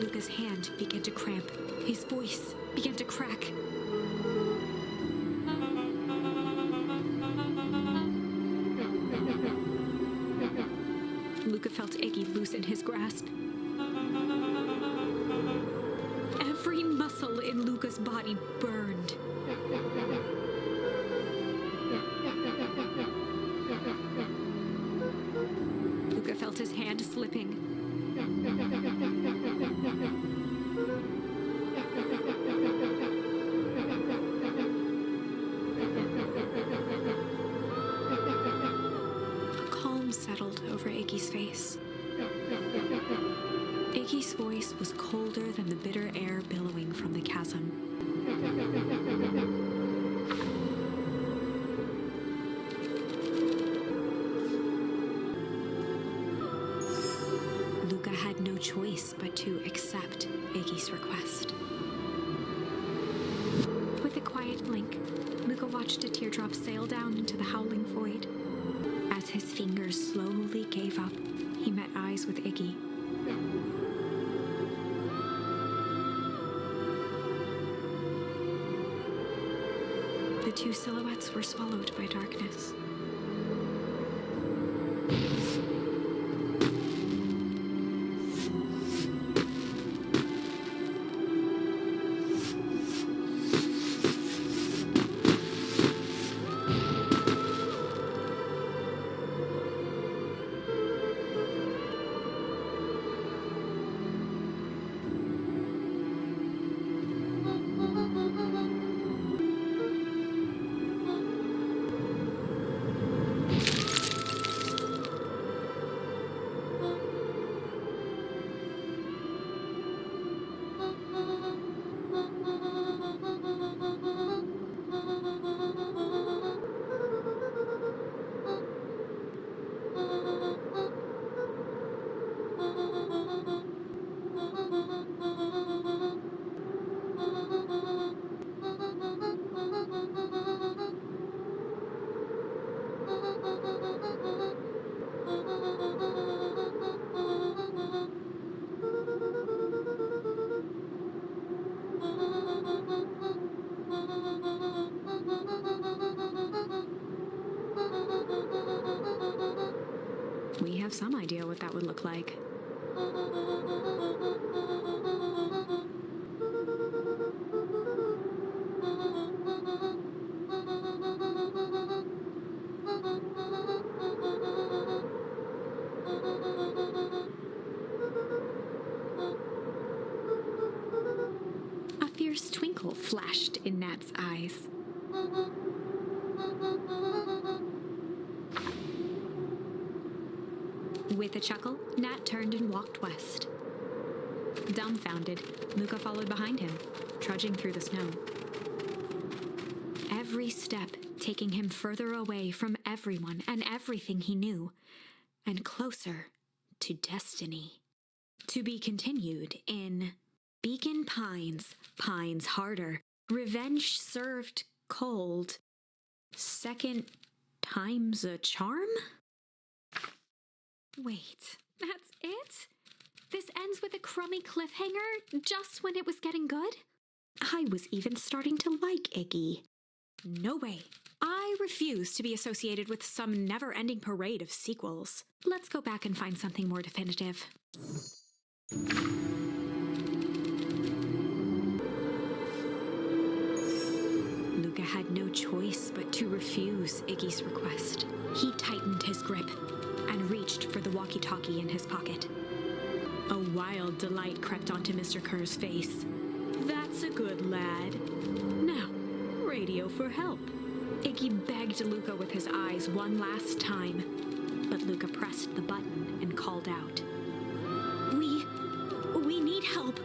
B: Luca's hand began to cramp. His voice began to crack. Luca felt Iggy loosen his grasp. Every muscle in Luca's body burned. Luca felt his hand slipping. A calm settled over Iggy's face. Iggy's voice was colder than the bitter air billowing from the chasm. Luca had no choice but to accept Iggy's request. With a quiet blink, Luca watched a teardrop sail down into the howling void. As his fingers slowly gave up, he met eyes with Iggy. The two silhouettes were swallowed by darkness. We have some idea what that would look like. A fierce twinkle flashed in Nat's eyes. With a chuckle, Nat turned and walked west. Dumbfounded, Luca followed behind him, trudging through the snow. Every step taking him further away from everyone and everything he knew, and closer to destiny. To be continued in Beacon Pines, Pines Harder, Revenge Served Cold, Second Time's a Charm? Wait, that's it? This ends with a crummy cliffhanger just when it was getting good? I was even starting to like Iggy. No way. I refuse to be associated with some never-ending parade of sequels. Let's go back and find something more definitive. Luca had no choice but to refuse Iggy's request. He tightened his grip and reached for the walkie-talkie in his pocket. A wild delight crept onto Mr. Kerr's face. That's a good lad. Now, radio for help. Iggy begged Luca with his eyes one last time, but Luca pressed the button and called out. We need help.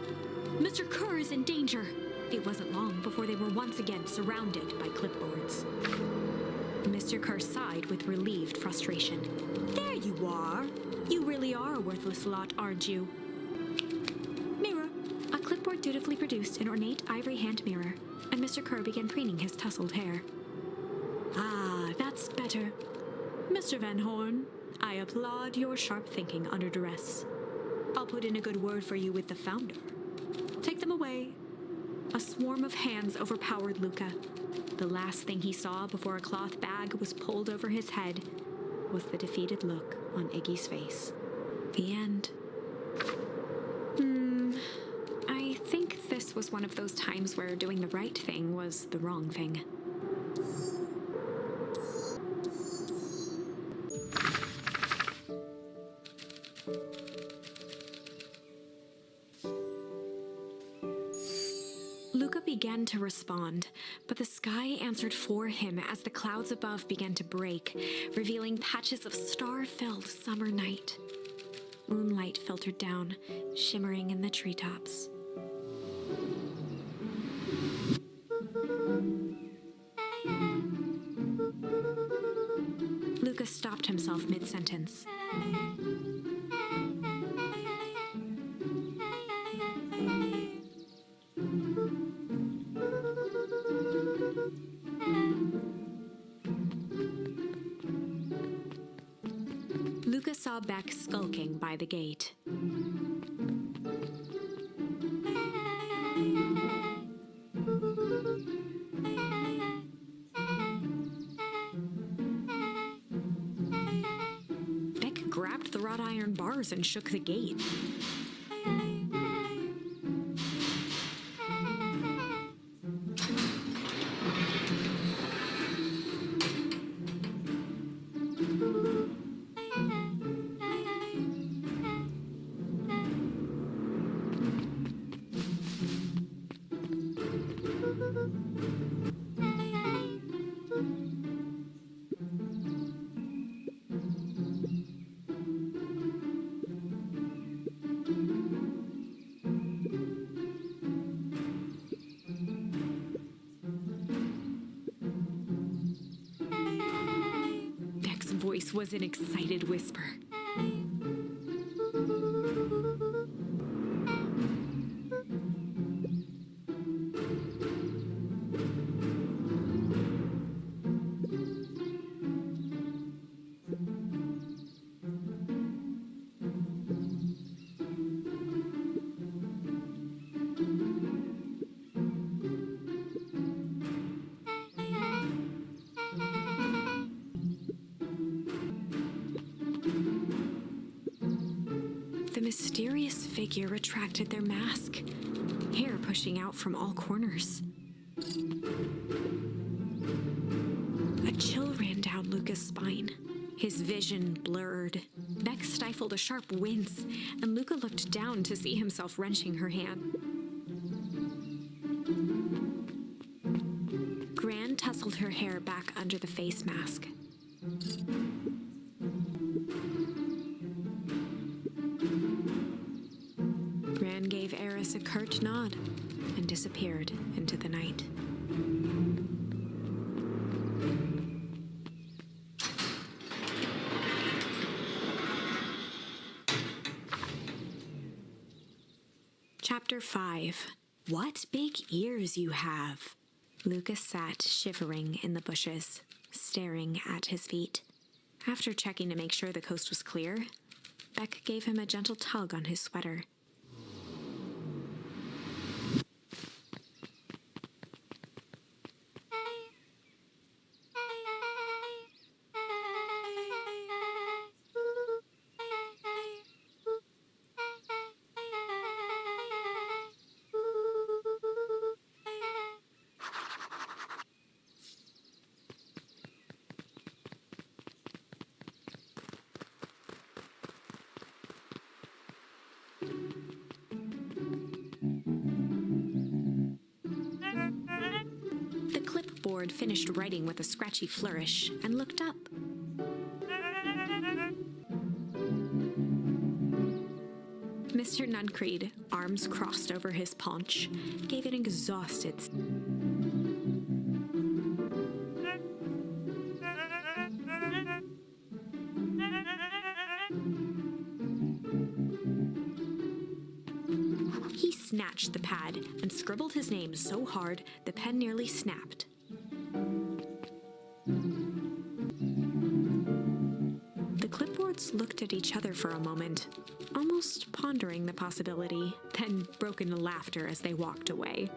B: Mr. Kerr is in danger. It wasn't long before they were once again surrounded by clipboards. Mr. Kerr sighed with relieved frustration. There you are. You really are a worthless lot, aren't you? Mira, a clipboard dutifully produced an ornate ivory hand mirror, and Mr. Kerr began preening his tousled hair. Ah, that's better. Mr. Van Horn, I applaud your sharp thinking under duress. I'll put in a good word for you with the founder. Take them away. A swarm of hands overpowered Luca. The last thing he saw before a cloth bag was pulled over his head was the defeated look on Iggy's face. The end. I think this was one of those times where doing the right thing was the wrong thing. Luca began to respond, but the sky answered for him as the clouds above began to break, revealing patches of star-filled summer night. Moonlight filtered down, shimmering in the treetops. Luca stopped himself mid-sentence. Luca saw Beck skulking by the gate. Beck grabbed the wrought iron bars and shook the gate. Beck's voice was an excited whisper. The mysterious figure retracted their mask, hair pushing out from all corners. A chill ran down Luca's spine. His vision blurred. Beck stifled a sharp wince, and Luca looked down to see himself wrenching her hand. Gran tousled her hair back under the face mask. Gran gave Eris a curt nod and disappeared into the night. Chapter 5. What big ears you have! Lucas sat shivering in the bushes, staring at his feet. After checking to make sure the coast was clear, Beck gave him a gentle tug on his sweater. The clipboard finished writing with a scratchy flourish and looked up. Mr. Nuncreed, arms crossed over his paunch, gave an exhausted he snatched the pad and scribbled his name so hard the pen nearly snapped. The clipboards looked at each other for a moment, almost pondering the possibility, then broke into laughter as they walked away.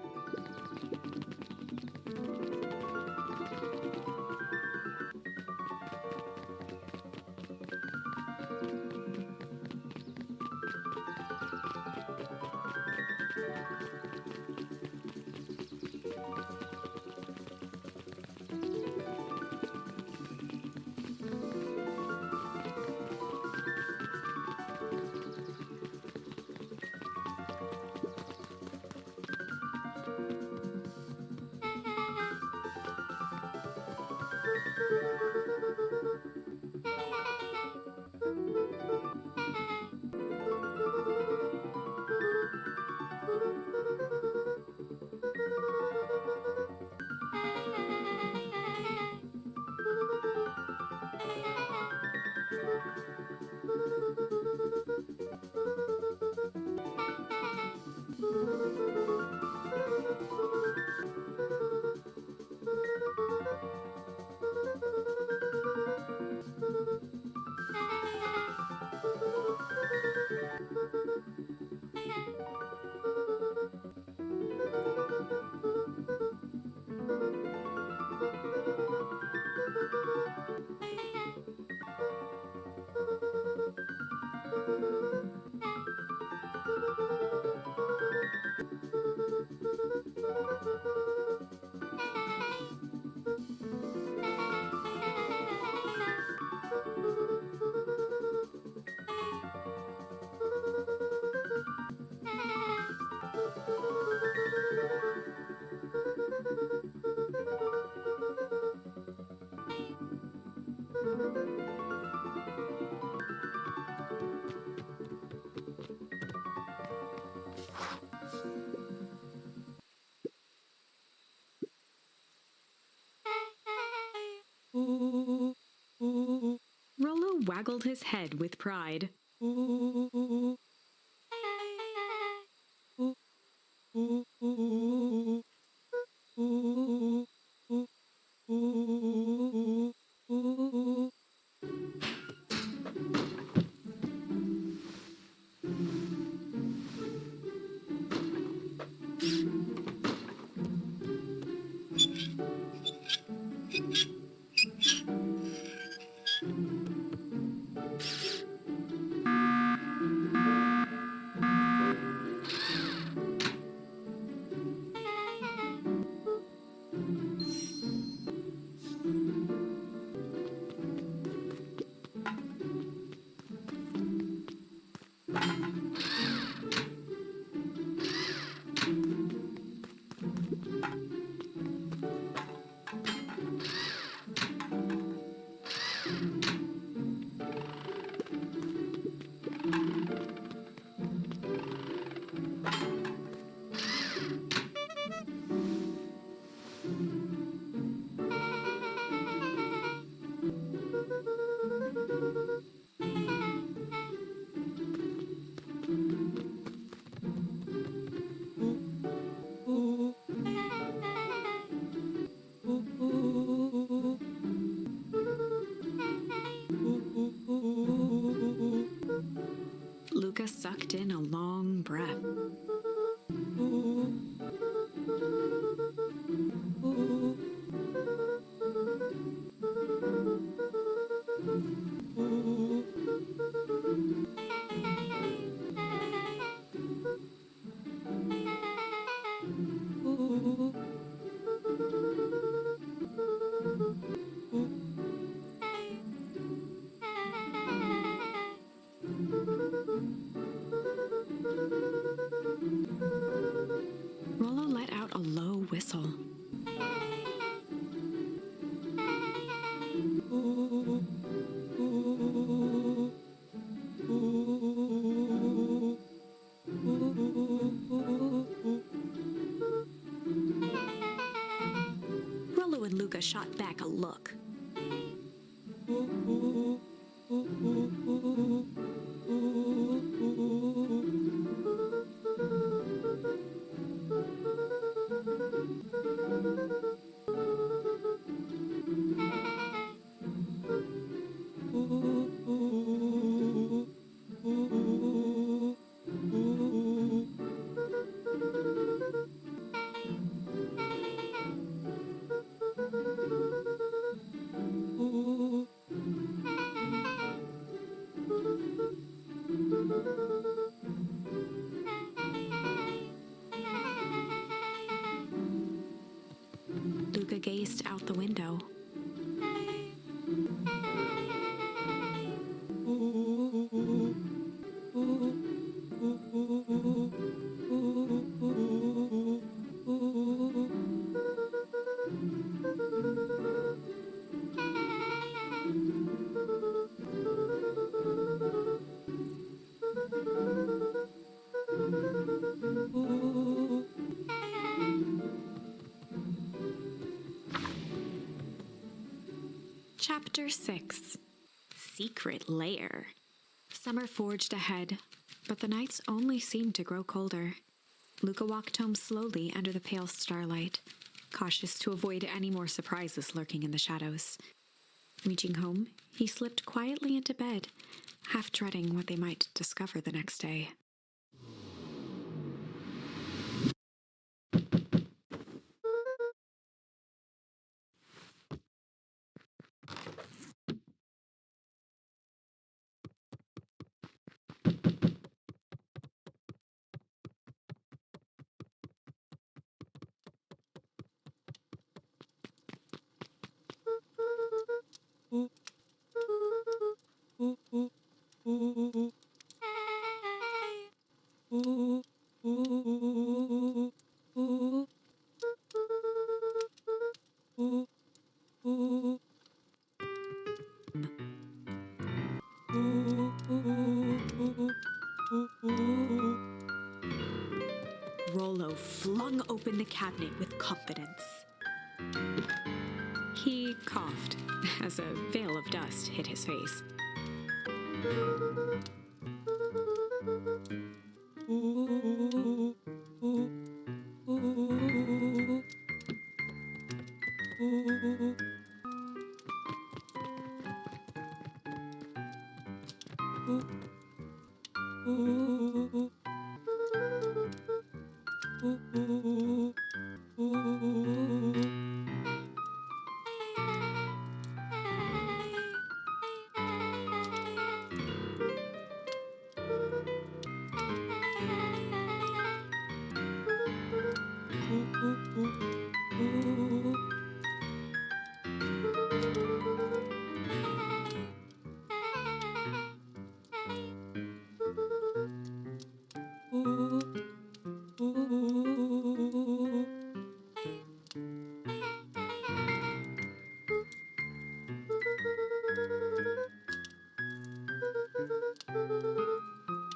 B: Rollo waggled his head with pride. Luca sucked in a long breath. Rollo let out a low whistle. Luca gazed out the window. Chapter 6. Secret Lair. Summer forged ahead, but the nights only seemed to grow colder. Luca walked home slowly under the pale starlight, cautious to avoid any more surprises lurking in the shadows. Reaching home, he slipped quietly into bed, half dreading what they might discover the next day. Rollo flung open the cabinet with confidence. He coughed as a veil of dust hit his face.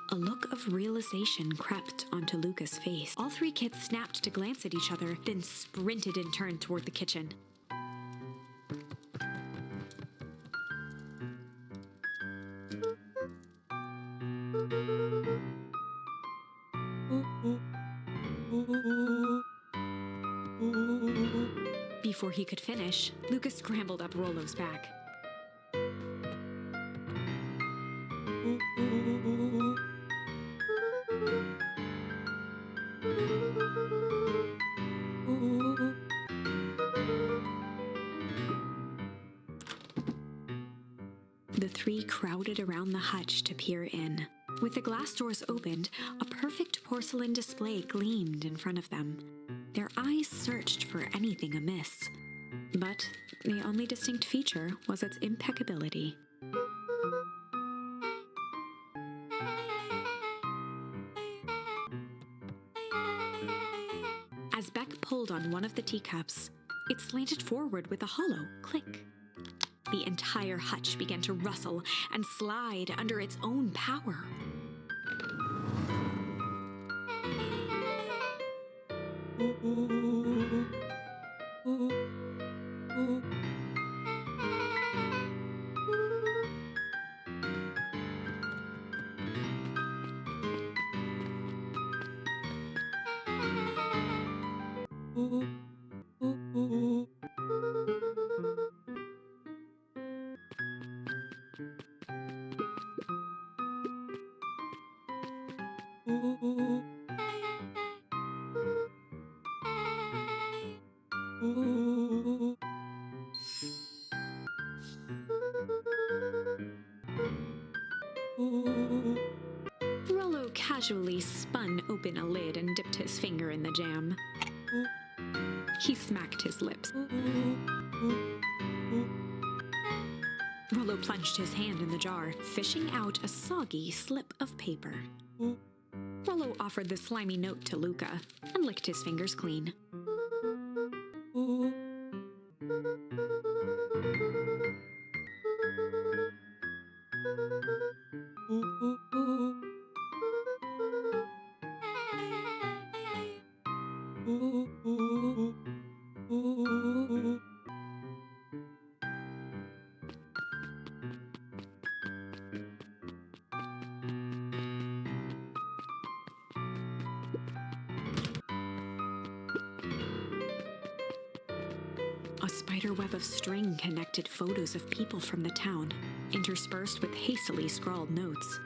B: A look of realization crept onto Luca's face. All three kids snapped to glance at each other, then sprinted in turn toward the kitchen. Before he could finish, Luca scrambled up Rollo's back. The three crowded around the hutch to peer in. With the glass doors opened, a perfect porcelain display gleamed in front of them. Their eyes searched for anything amiss, but the only distinct feature was its impeccability. As Beck pulled on one of the teacups, it slanted forward with a hollow click. The entire hutch began to rustle and slide under its own power. Rollo casually spun open a lid and dipped his finger in the jam. He smacked his lips. Rollo plunged his hand in the jar, fishing out a soggy slip of paper. Rollo offered the slimy note to Luca and licked his fingers clean. A spider web of string connected photos of people from the town, interspersed with hastily scrawled notes.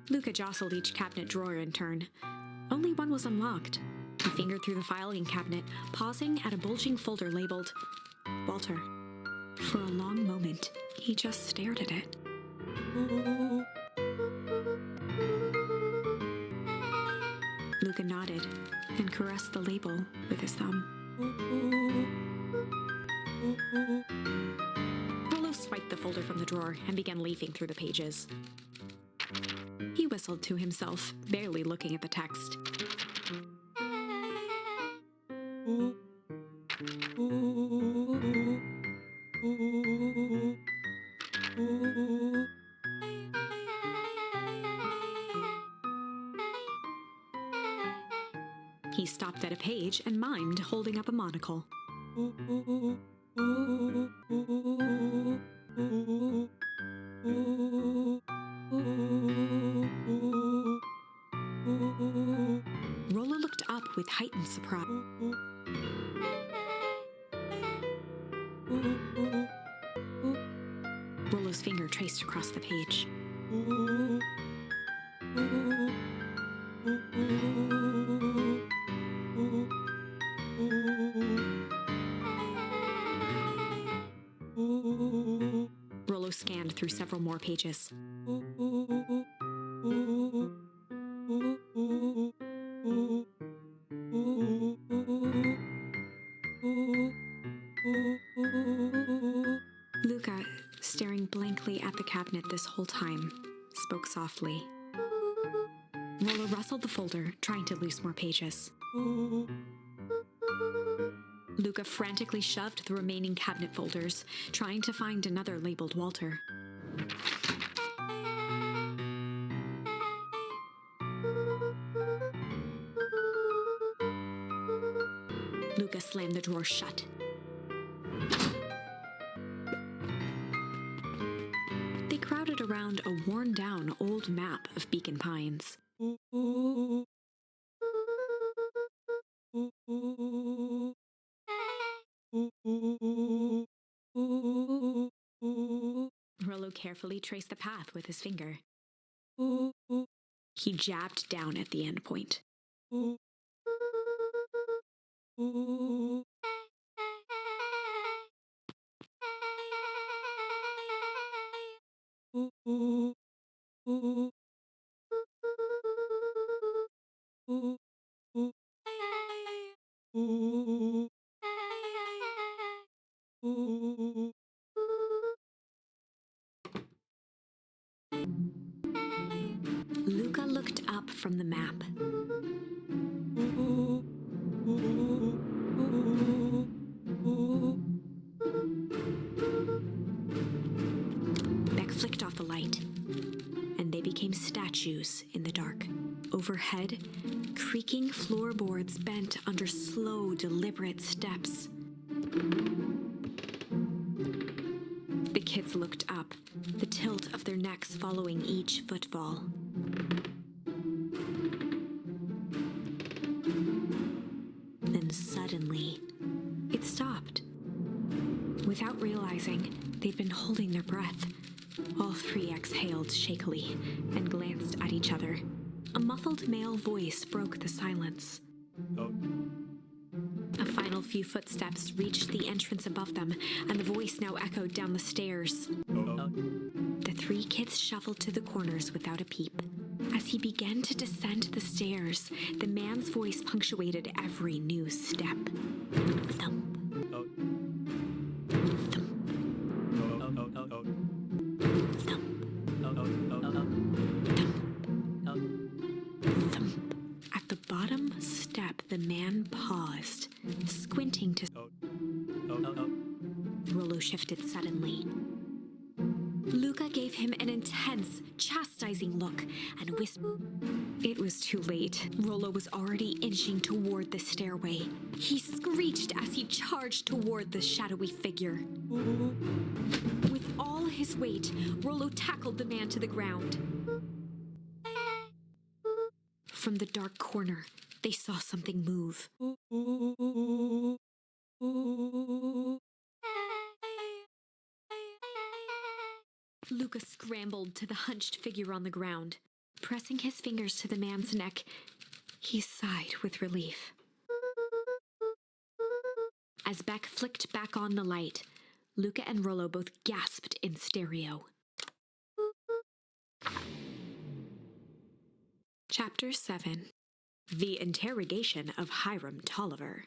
B: Luca jostled each cabinet drawer in turn. Only one was unlocked. He fingered through the filing cabinet, pausing at a bulging folder labeled Walter. For a long moment, he just stared at it. Luca nodded and caressed the label with his thumb. Rollo swiped the folder from the drawer and began leafing through the pages. He whistled to himself, barely looking at the text. He stopped at a page and mimed, holding up a monocle. Rollo looked up with heightened surprise. Rollo's finger traced across the page. Rollo scanned through several more pages. Luca, staring blankly at the cabinet this whole time, spoke softly. Rollo rustled the folder, trying to loose more pages. Luca frantically shoved the remaining cabinet folders, trying to find another labeled Walter. Luca slammed the drawer shut. They crowded around a worn-down old map of Beacon Pines. Rollo carefully traced the path with his finger. He jabbed down at the end point. Luca looked up from the map. Beck flicked off the light, and they became statues in the dark. Overhead, creaking floorboards bent under slow, deliberate steps. The kids looked up, the tilt of their necks following each footfall. Then suddenly, realizing they'd been holding their breath. All three exhaled shakily and glanced at each other. A muffled male voice broke the silence. A final few footsteps reached the entrance above them, and the voice now echoed down the stairs. The three kids shuffled to the corners without a peep. As he began to descend the stairs, the man's voice punctuated every new step. Thump. At the bottom step, the man paused, squinting to... Rollo shifted suddenly. Luca gave him an intense, chastising look and whispered. It was too late. Rollo was already inching toward the stairway. He screeched as he charged toward the shadowy figure. With all his weight, Rollo tackled the man to the ground. From the dark corner, they saw something move. Luca scrambled to the hunched figure on the ground. Pressing his fingers to the man's neck, he sighed with relief. As Beck flicked back on the light, Luca and Rollo both gasped in stereo. Chapter 7. The Interrogation of Hiram Tolliver.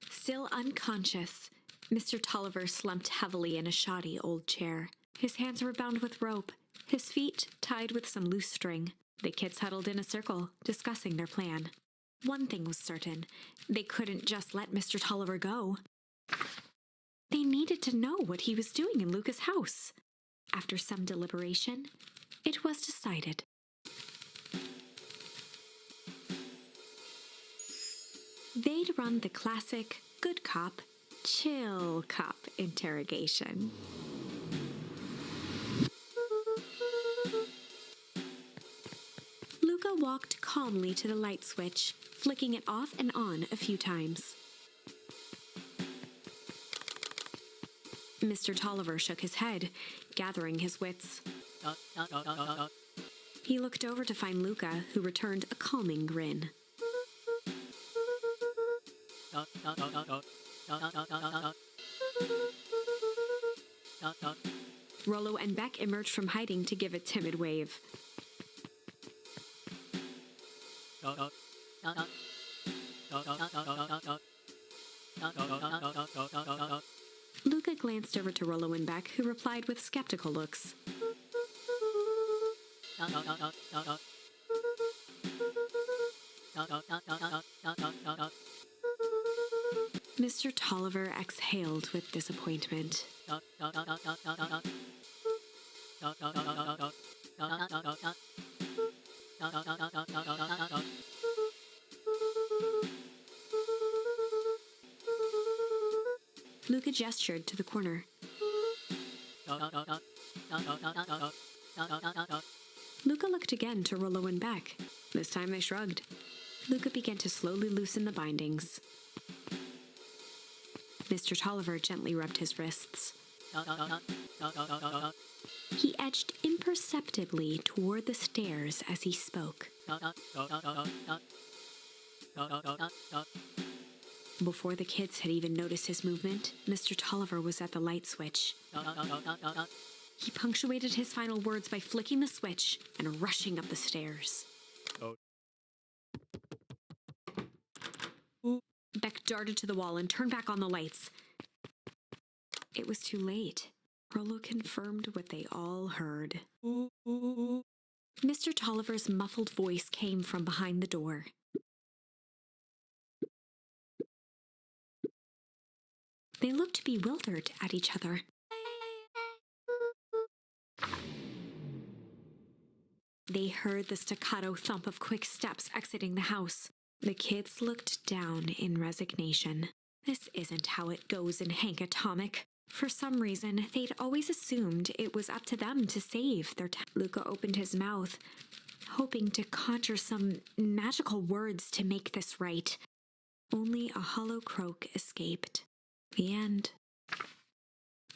B: Still unconscious, Mr. Tolliver slumped heavily in a shoddy old chair. His hands were bound with rope, his feet tied with some loose string. The kids huddled in a circle, discussing their plan. One thing was certain, they couldn't just let Mr. Tolliver go. They needed to know what he was doing in Luca's house. After some deliberation, it was decided. They'd run the classic good cop, chill cop interrogation. Luca walked calmly to the light switch, flicking it off and on a few times. Mr. Tolliver shook his head, gathering his wits. He looked over to find Luca, who returned a calming grin. Rollo and Beck emerged from hiding to give a timid wave. Luca glanced over to Rollo and Beck, who replied with skeptical looks. Mr. Tolliver exhaled with disappointment. Luca gestured to the corner. Luca looked again to Rollo and Beck. This time they shrugged. Luca began to slowly loosen the bindings. Mr. Tolliver gently rubbed his wrists. He edged imperceptibly toward the stairs as he spoke. Before the kids had even noticed his movement, Mr. Tolliver was at the light switch. He punctuated his final words by flicking the switch and rushing up the stairs. Beck darted to the wall and turned back on the lights. It was too late. Rollo confirmed what they all heard. Mr. Tolliver's muffled voice came from behind the door. They looked bewildered at each other. They heard the staccato thump of quick steps exiting the house. The kids looked down in resignation. This isn't how it goes in Hank Atomic. For some reason, they'd always assumed it was up to them to save their town. Luca opened his mouth, hoping to conjure some magical words to make this right. Only a hollow croak escaped. The end.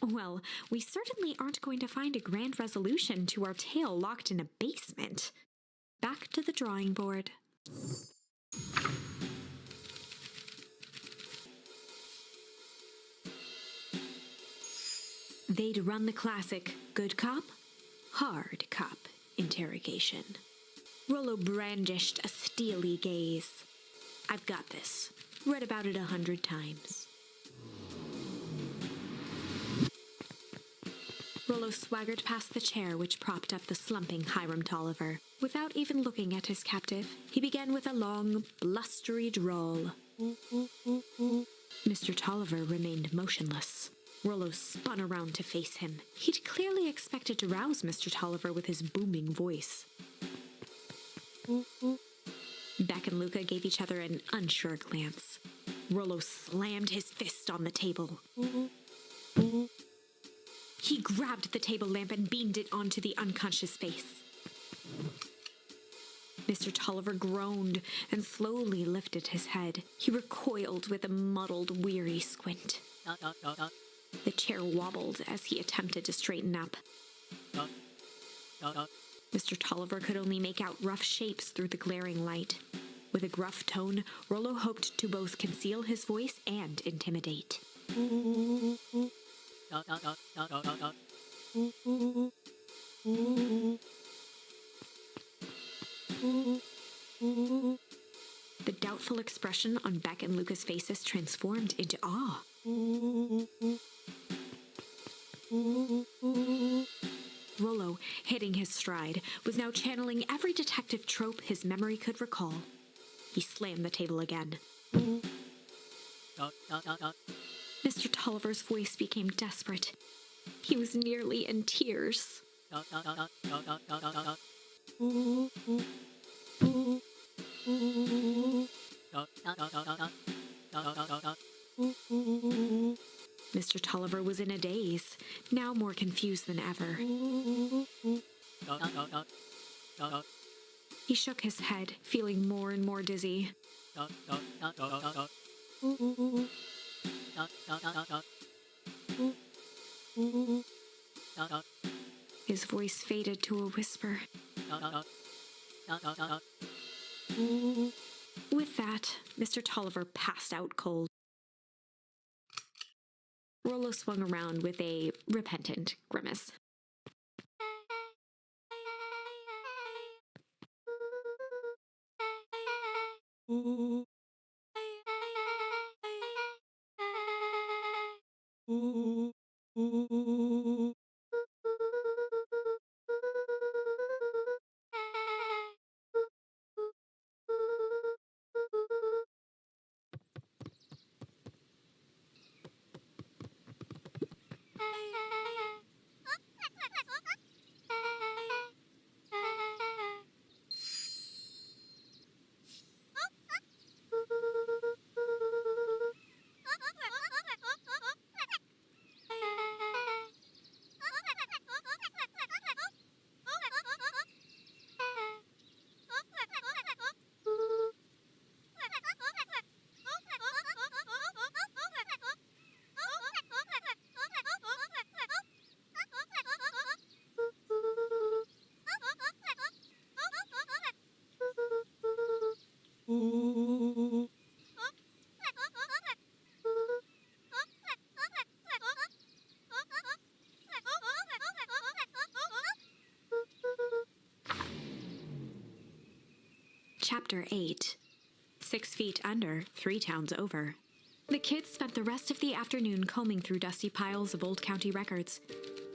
B: Well, we certainly aren't going to find a grand resolution to our tale locked in a basement. Back to the drawing board. They'd run the classic good cop, hard cop interrogation. Rollo brandished a steely gaze. I've got this. Read about it 100 times. Rollo swaggered past the chair which propped up the slumping Hiram Tolliver. Without even looking at his captive, he began with a long, blustery drawl. Mr. Tolliver remained motionless. Rollo spun around to face him. He'd clearly expected to rouse Mr. Tolliver with his booming voice. Beck and Luca gave each other an unsure glance. Rollo slammed his fist on the table. He grabbed the table lamp and beamed it onto the unconscious face. Mr. Tolliver groaned and slowly lifted his head. He recoiled with a muddled, weary squint. The chair wobbled as he attempted to straighten up. Mr. Tolliver could only make out rough shapes through the glaring light. With a gruff tone, Rollo hoped to both conceal his voice and intimidate. The doubtful expression on Beck and Luca's faces transformed into awe. Rollo, hitting his stride, was now channeling every detective trope his memory could recall. He slammed the table again. Mr. Tolliver's voice became desperate. He was nearly in tears. Mr. Tolliver was in a daze, now more confused than ever. He shook his head, feeling more and more dizzy. His voice faded to a whisper. With that, Mr. Tolliver passed out cold. Rollo swung around with a repentant grimace. Chapter 8. 6 feet under, 3 towns over. The kids spent the rest of the afternoon combing through dusty piles of old county records,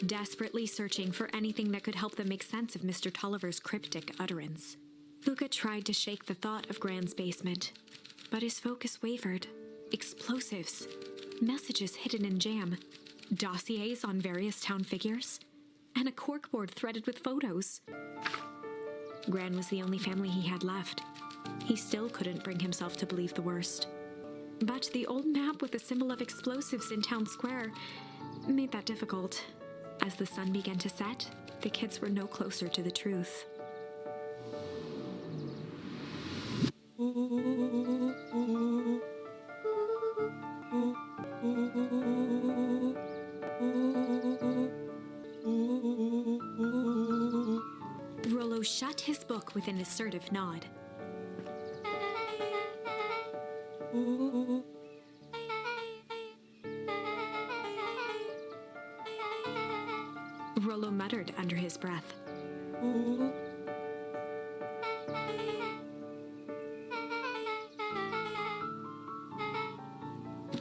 B: desperately searching for anything that could help them make sense of Mr. Tolliver's cryptic utterance. Luca tried to shake the thought of Gran's basement, but his focus wavered. Explosives, messages hidden in jam, dossiers on various town figures, and a corkboard threaded with photos. Gran was the only family he had left. He still couldn't bring himself to believe the worst. But the old map with the symbol of explosives in town square made that difficult. As the sun began to set, the kids were no closer to the truth. with an assertive nod. Rollo muttered under his breath.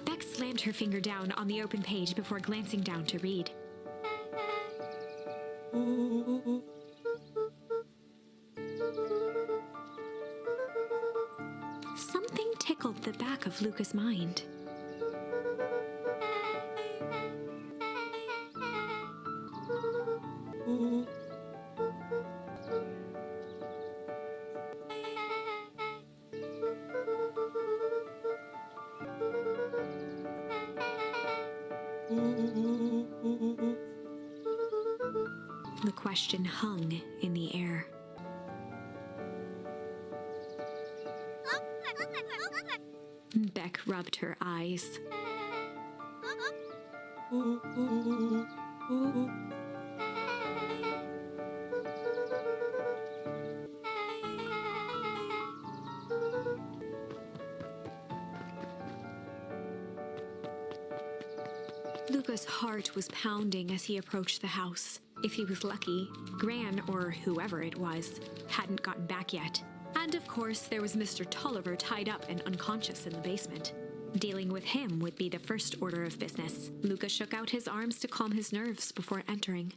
B: Beck slammed her finger down on the open page before glancing down to read. Something tickled the back of Luca's mind. The question hung in the air. Beck rubbed her eyes. Luca's heart was pounding as he approached the house. If he was lucky, Gran, or whoever it was, hadn't gotten back yet. And of course, there was Mr. Tolliver tied up and unconscious in the basement. Dealing with him would be the first order of business. Luca shook out his arms to calm his nerves before entering.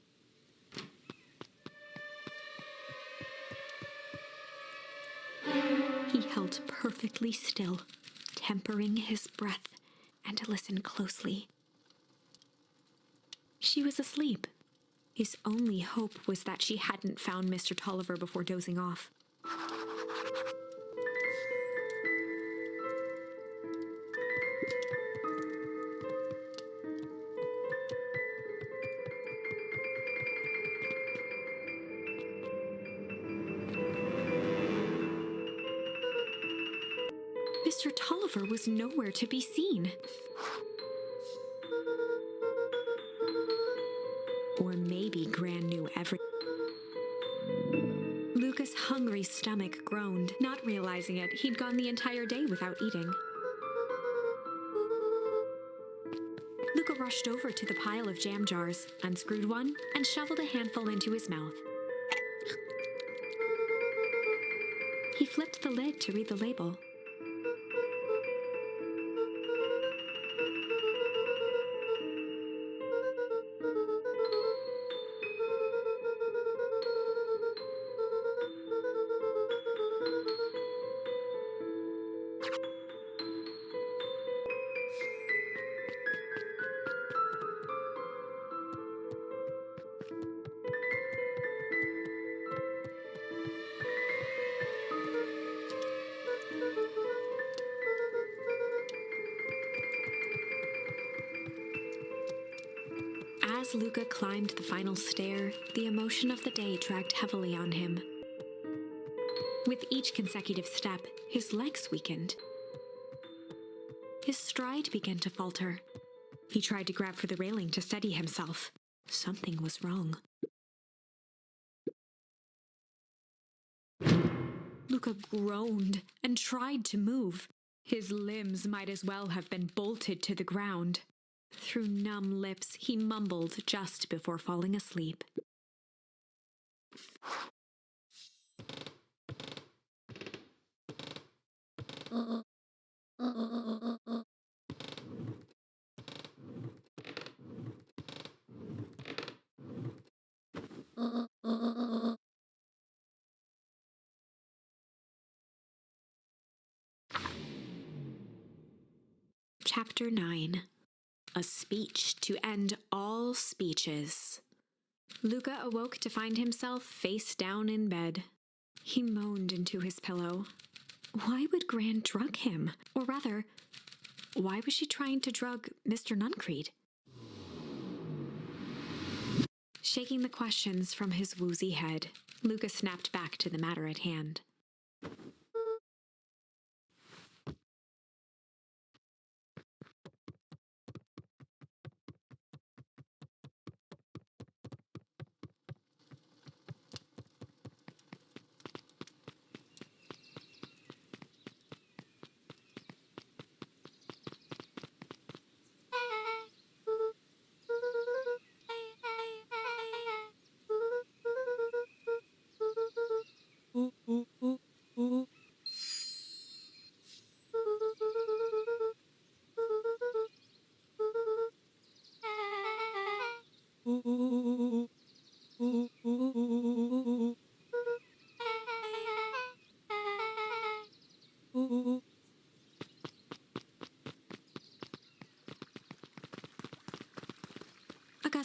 B: He held perfectly still, tempering his breath, and listened closely. She was asleep. His only hope was that she hadn't found Mr. Tolliver before dozing off. Mr. Tolliver was nowhere to be seen. Or maybe Gran knew everything. Luca's hungry stomach groaned. Not realizing it, he'd gone the entire day without eating. Luca rushed over to the pile of jam jars, unscrewed one, and shoveled a handful into his mouth. He flipped the lid to read the label. As Luca climbed the final stair, the emotion of the day dragged heavily on him. With each consecutive step, his legs weakened. His stride began to falter. He tried to grab for the railing to steady himself. Something was wrong. Luca groaned and tried to move. His limbs might as well have been bolted to the ground. Through numb lips, he mumbled just before falling asleep. Chapter 9. A speech to end all speeches. Luca awoke to find himself face down in bed. He moaned into his pillow. Why would Gran drug him? Or rather, why was she trying to drug Mr. Nuncreed? Shaking the questions from his woozy head, Luca snapped back to the matter at hand.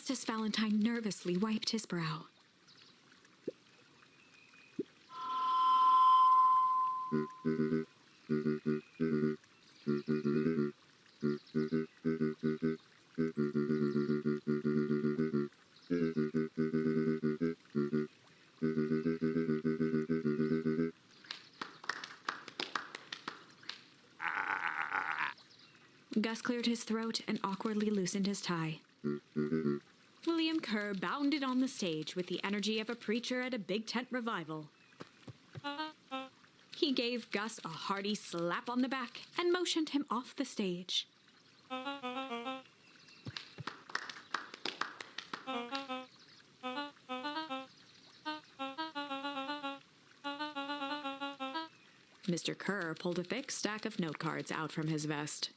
B: Justice Valentine nervously wiped his brow. Gus cleared his throat and awkwardly loosened his tie. William Kerr bounded on the stage with the energy of a preacher at a big tent revival. He gave Gus a hearty slap on the back and motioned him off the stage. Mr. Kerr pulled a thick stack of note cards out from his vest.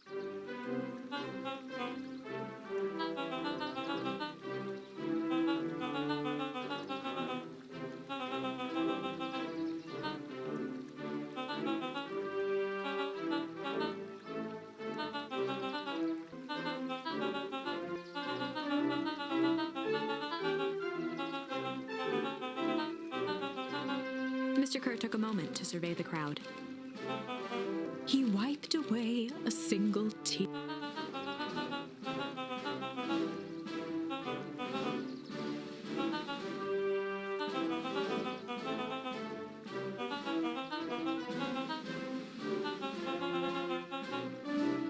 B: Mr. Kerr took a moment to survey the crowd. He wiped away a single tear.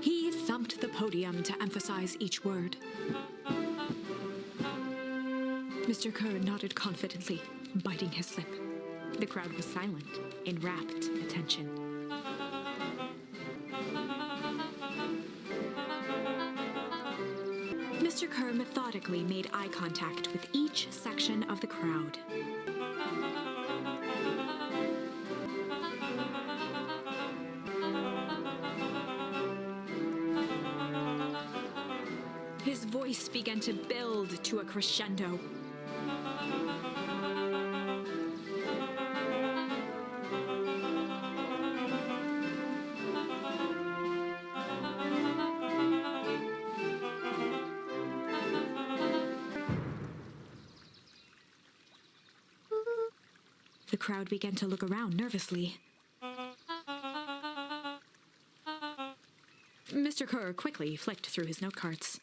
B: He thumped the podium to emphasize each word. Mr. Kerr nodded confidently, biting his lip. The crowd was silent, in rapt attention. Mr. Kerr methodically made eye contact with each section of the crowd. His voice began to build to a crescendo. The crowd began to look around nervously. Mr. Kerr quickly flicked through his note cards.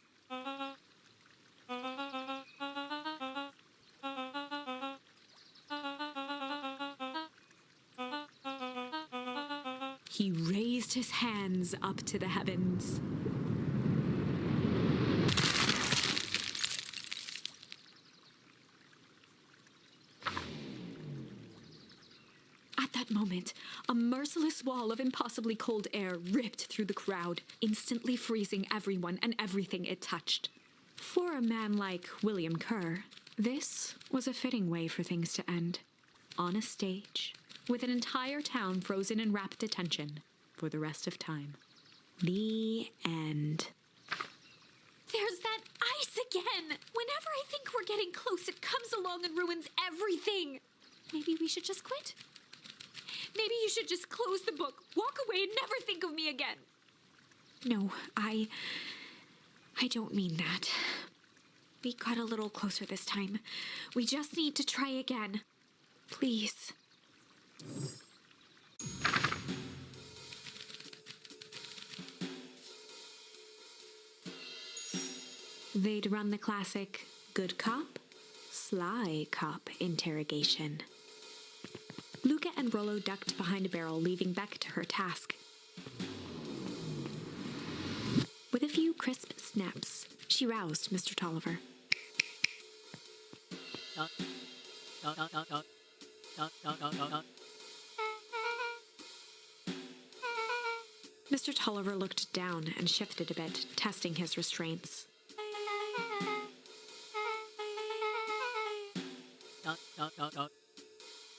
B: He raised his hands up to the heavens. At that moment, a merciless wall of impossibly cold air ripped through the crowd, instantly freezing everyone and everything it touched. For a man like William Kerr, this was a fitting way for things to end. On a stage, with an entire town frozen in rapt attention for the rest of time. The end.
A: There's that ice again! Whenever I think we're getting close, it comes along and ruins everything! Maybe we should just quit? Maybe you should just close the book, walk away, and never think of me again.
B: No, I don't mean that. We got a little closer this time. We just need to try again. Please. They'd run the classic good cop, sly cop interrogation. Luca and Rollo ducked behind a barrel, leaving Beck to her task. With a few crisp snaps, she roused Mr. Tolliver. Mr. Tolliver looked down and shifted a bit, testing his restraints.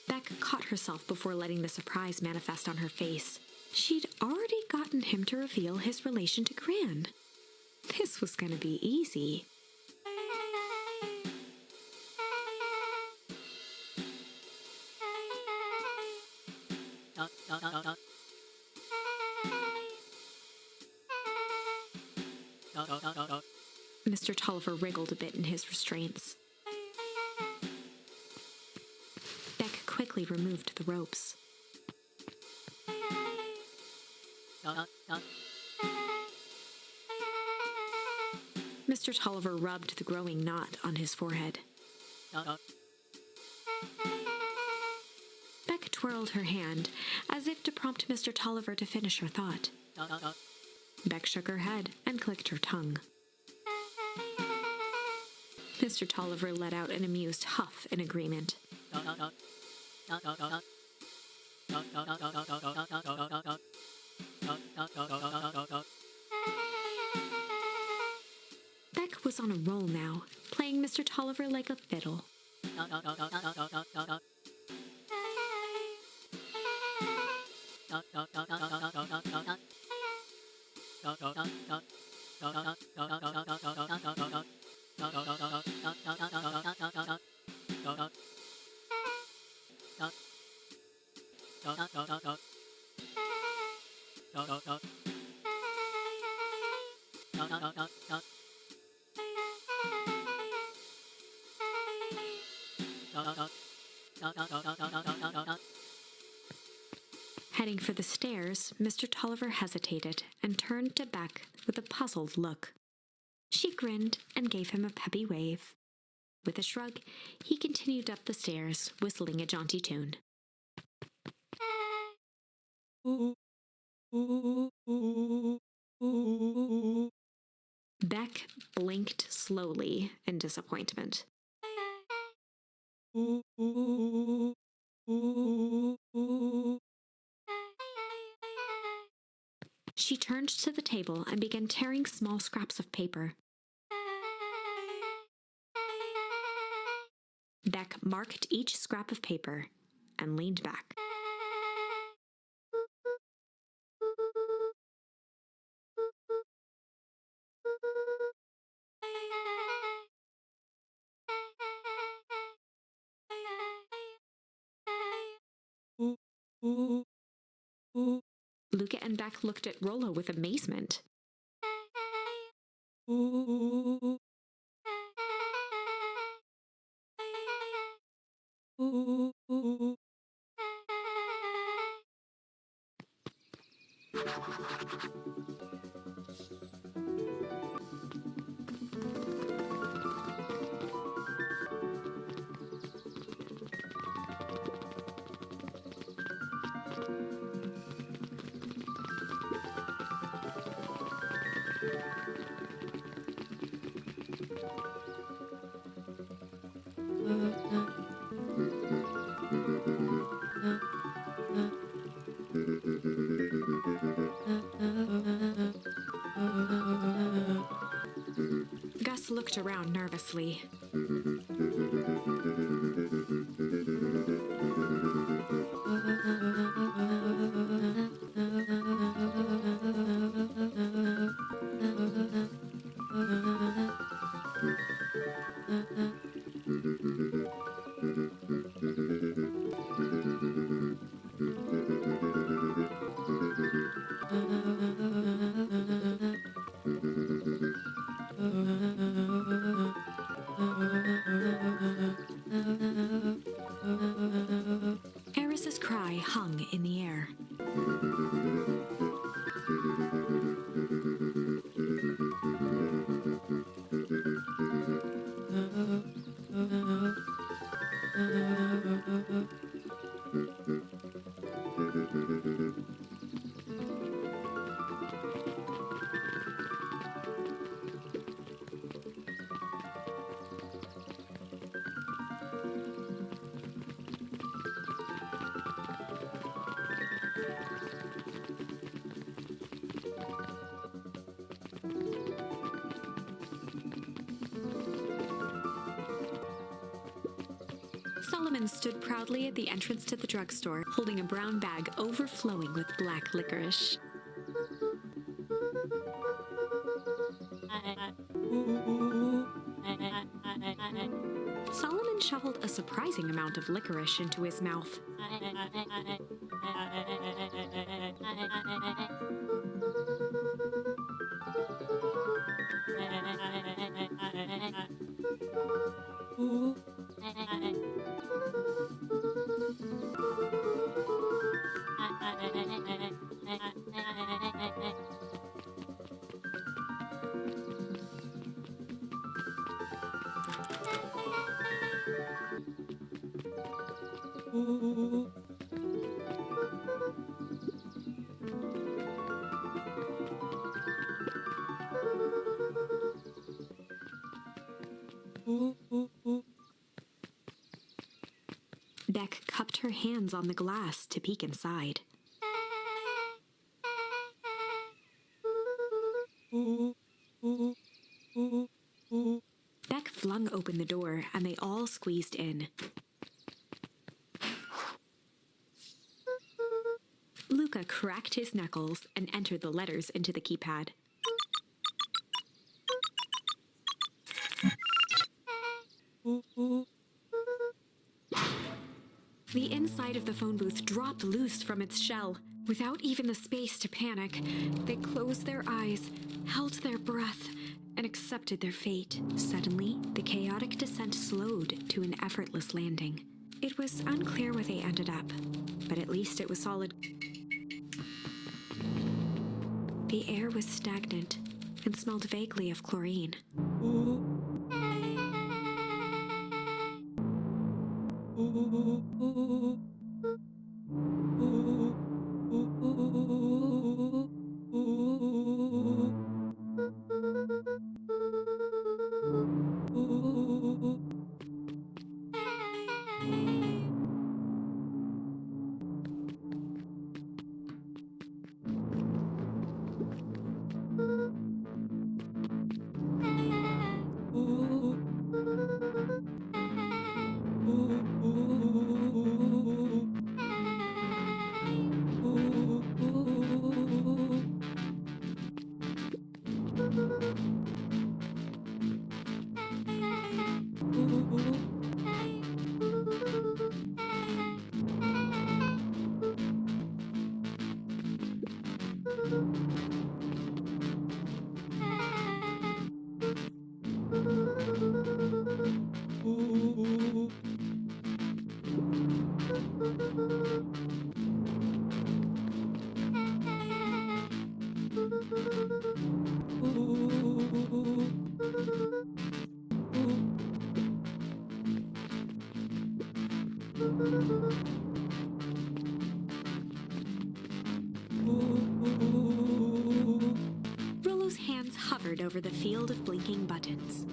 B: Beck caught herself before letting the surprise manifest on her face. She'd already gotten him to reveal his relation to Gran. This was going to be easy. Mr. Mr. Tolliver wriggled a bit in his restraints. Beck quickly removed the ropes. Mr. Tolliver rubbed the growing knot on his forehead. Beck twirled her hand, as if to prompt Mr. Tolliver to finish her thought. Beck shook her head and clicked her tongue. Mr. Tolliver let out an amused huff in agreement. Beck was on a roll now, playing Mr. Tolliver like a fiddle. Heading for the stairs, Mr. Tolliver hesitated and turned to Beck with a puzzled look. She grinned and gave him a peppy wave. With a shrug, he continued up the stairs, whistling a jaunty tune. Beck blinked slowly in disappointment. She turned to the table and began tearing small scraps of paper. Beck marked each scrap of paper and leaned back. Luca and Beck looked at Rollo with amazement. Gus looked around nervously. Eris's cry hung in the air. Solomon stood proudly at the entrance to the drugstore, holding a brown bag overflowing with black licorice. Solomon shoveled a surprising amount of licorice into his mouth. Beck cupped her hands on the glass to peek inside. Beck flung open the door, and they all squeezed in. Luca cracked his knuckles and entered the letters into the keypad. The inside of the phone booth dropped loose from its shell. Without even the space to panic, they closed their eyes, held their breath, and accepted their fate. Suddenly, the chaotic descent slowed to an effortless landing. It was unclear where they ended up, but at least it was solid. The air was stagnant and smelled vaguely of chlorine. Riddle's hands hovered over the field of blinking buttons.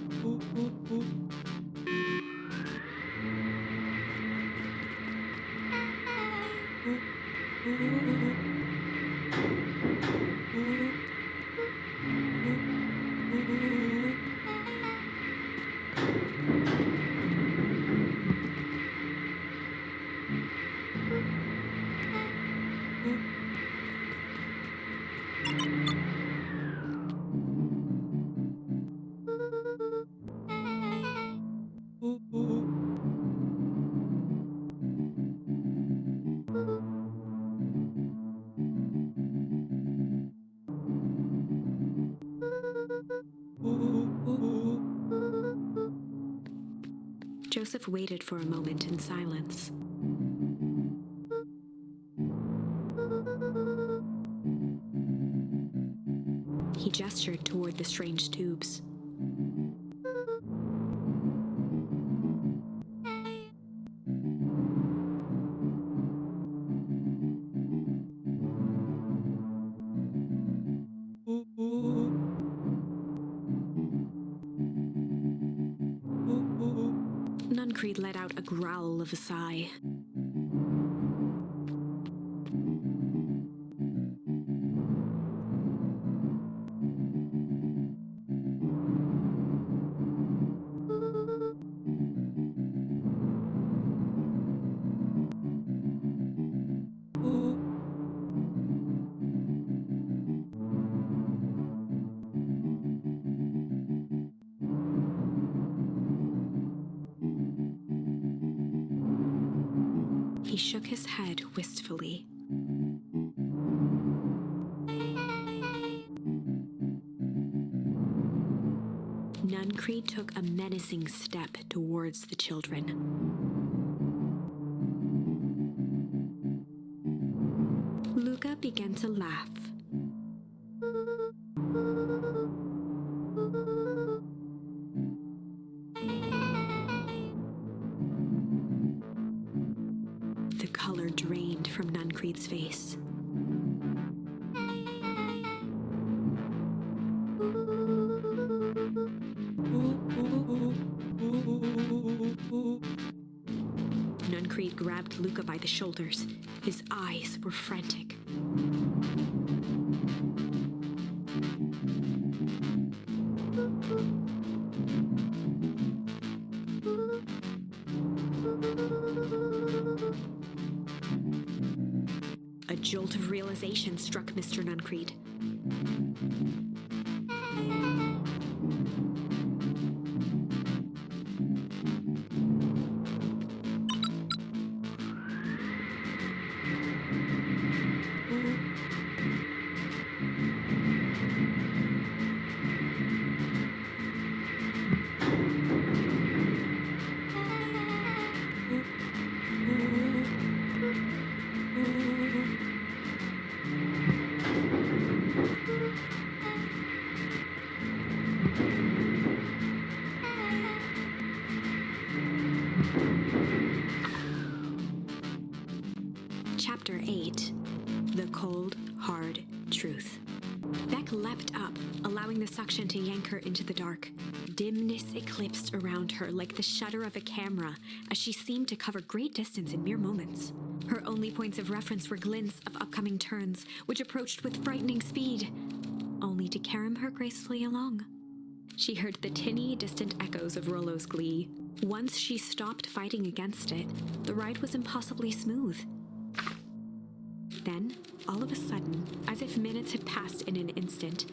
B: Joseph waited for a moment in silence. He gestured toward the strange tubes. Nuncreed let out a growl of a sigh. He shook his head wistfully. Nuncreed took a menacing step towards the children. Luca began to laugh. The color drained from Nuncreed's face. Nuncreed grabbed grabbed Luca by the shoulders. His eyes were frantic. A jolt of realization struck Mr. Nuncreed. Chapter 8. The Cold, Hard Truth. Beck leapt up, allowing the suction to yank her into the dark. Dimness eclipsed around her like the shutter of a camera, as she seemed to cover great distance in mere moments. Her only points of reference were glints of upcoming turns, which approached with frightening speed, only to carom her gracefully along. She heard the tinny, distant echoes of Rollo's glee. Once she stopped fighting against it, the ride was impossibly smooth. Then, all of a sudden, as if minutes had passed in an instant,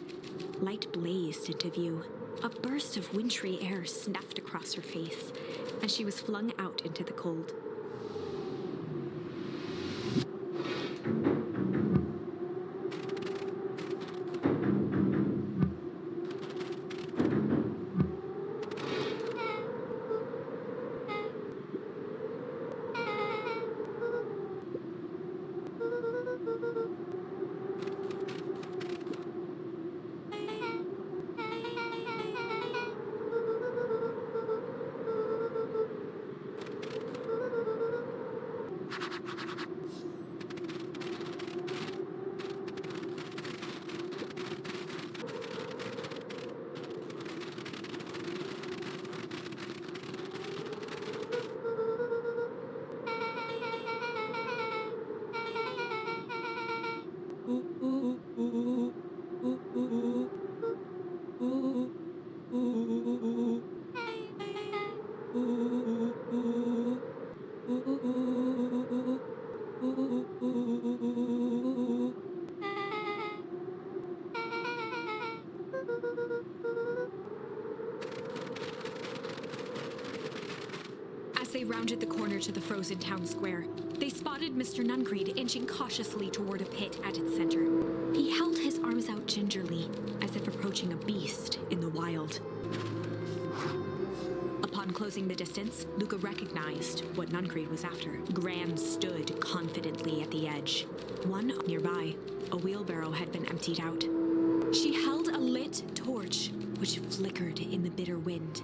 B: light blazed into view. A burst of wintry air snuffed across her face, and she was flung out into the cold. As they rounded the corner to the frozen town square, they spotted Mr. Nuncreed inching cautiously toward a pit at its center. He held his arms out gingerly, as if approaching a beast in the wild. Upon closing the distance, Luca recognized what Nuncreed was after. Gran stood confidently at the edge. One nearby, a wheelbarrow had been emptied out. She held a lit torch, which flickered in the bitter wind.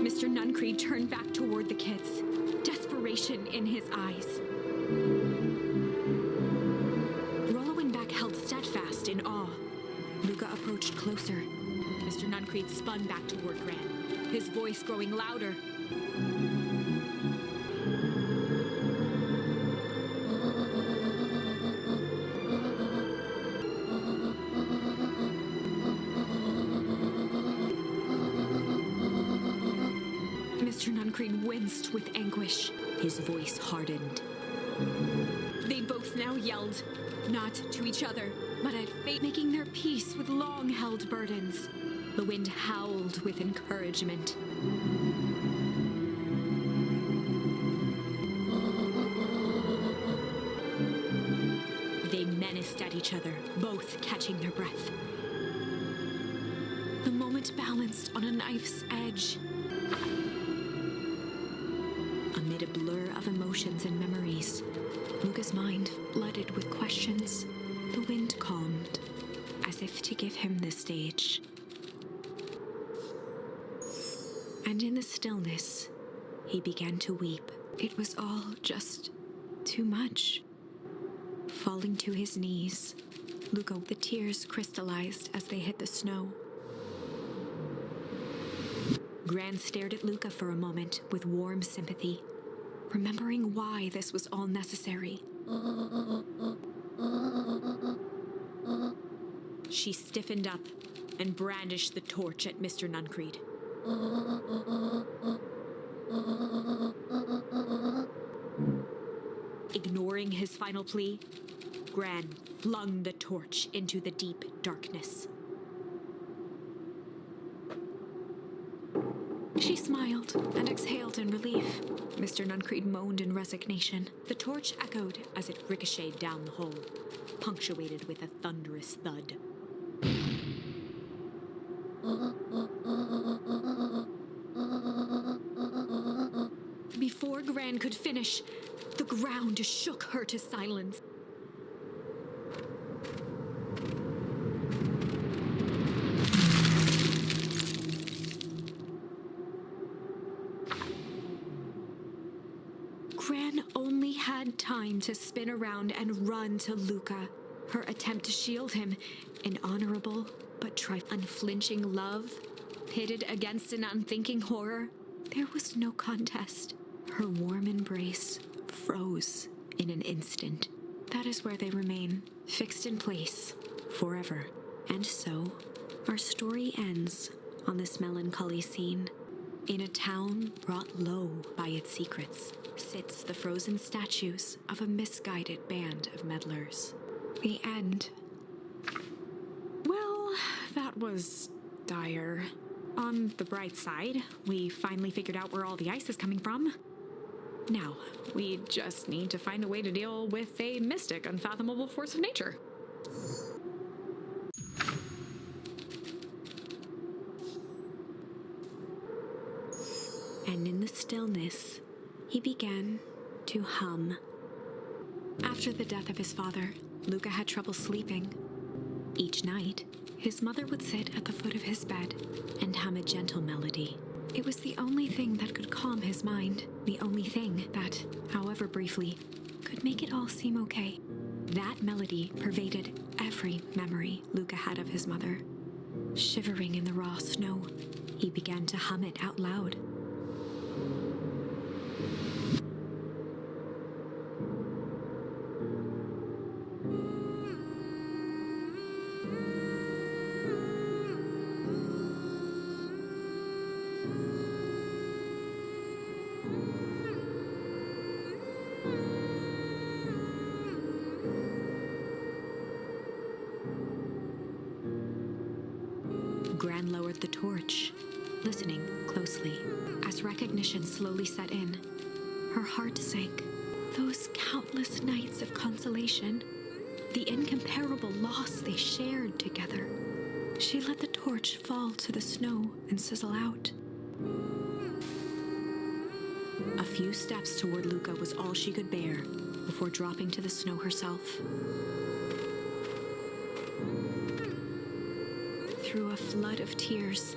B: Mr. Nuncreed turned back toward the kids, desperation in his eyes. Rollo and Beck held steadfast in awe. Luca approached closer. Mr. Nuncreed spun back toward Gran, his voice growing louder. Mr. Nuncreed winced with anguish. His voice hardened. They both now yelled, not to each other, but at fate, making their peace with long-held burdens. The wind howled with encouragement. They menaced at each other, both catching their breath. The moment balanced on a knife's edge. Amid a blur of emotions and memories, Luca's mind flooded with questions. The wind calmed, as if to give him the stage. And in the stillness, he began to weep. It was all just too much. Falling to his knees, Luca, the tears crystallized as they hit the snow. Gran stared at Luca for a moment with warm sympathy, remembering why this was all necessary. She stiffened up and brandished the torch at Mr. Nuncreed. Ignoring his final plea, Gran flung the torch into the deep darkness. She smiled and exhaled in relief. Mr. Nuncreed moaned in resignation. The torch echoed as it ricocheted down the hole, punctuated with a thunderous thud. Before Gran could finish, the ground shook her to silence. Gran only had time to spin around and run to Luca. Her attempt to shield him, an honorable but unflinching love, pitted against an unthinking horror. There was no contest. Her warm embrace froze in an instant. That is where they remain, fixed in place, forever. And so, our story ends on this melancholy scene. In a town brought low by its secrets, sits the frozen statues of a misguided band of meddlers. The end. Well, that was dire. On the bright side, we finally figured out where all the ice is coming from. Now, we just need to find a way to deal with a mystic, unfathomable force of nature. And in the stillness, he began to hum. After the death of his father, Luca had trouble sleeping. Each night, his mother would sit at the foot of his bed and hum a gentle melody. It was the only thing that could calm his mind, the only thing that, however briefly, could make it all seem okay. That melody pervaded every memory Luca had of his mother. Shivering in the raw snow, he began to hum it out loud. Gran lowered the torch, listening closely. As recognition slowly set in, her heart sank. Those countless nights of consolation, the incomparable loss they shared together. She let the torch fall to the snow and sizzle out. A few steps toward Luca was all she could bear before dropping to the snow herself. Through a flood of tears,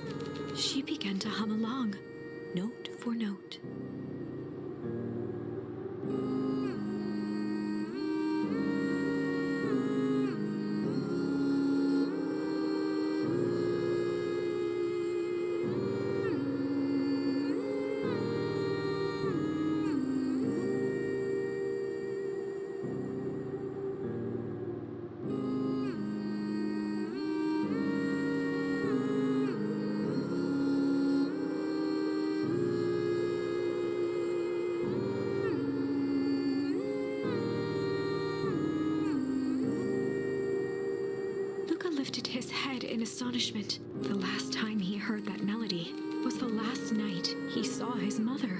B: she began to hum along, note for note. Lifted his head in astonishment. The last time he heard that melody was the last night he saw his mother.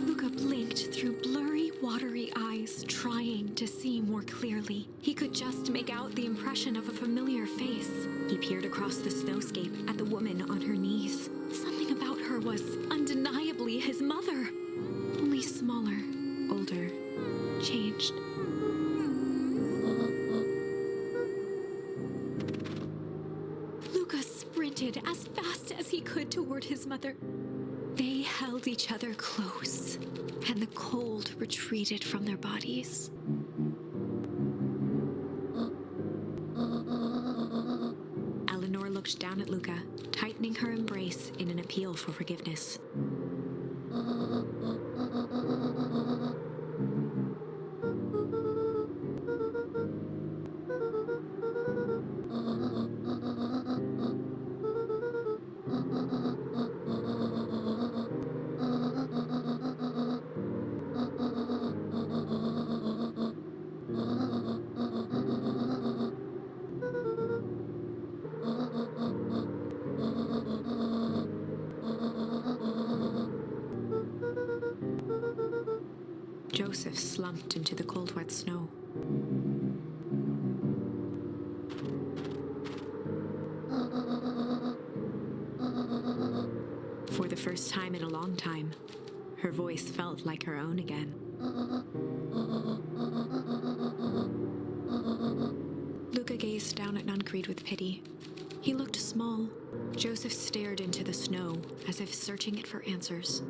B: Luca blinked through blurry, watery eyes, trying to see more clearly. He could just make out the impression of a familiar face. He peered across the snowscape at the woman on her knees. Something about her was undeniably his mother. Only smaller, older, changed. sprinted as fast as he could toward his mother. They held each other close, and the cold retreated from their bodies. Eleanor looked down at Luca, tightening her embrace in an appeal for forgiveness. Joseph slumped into the cold, wet snow. For the first time in a long time, her voice felt like her own again. Luca gazed down at Nuncreed with pity. He looked small. Joseph stared into the snow as if searching it for answers.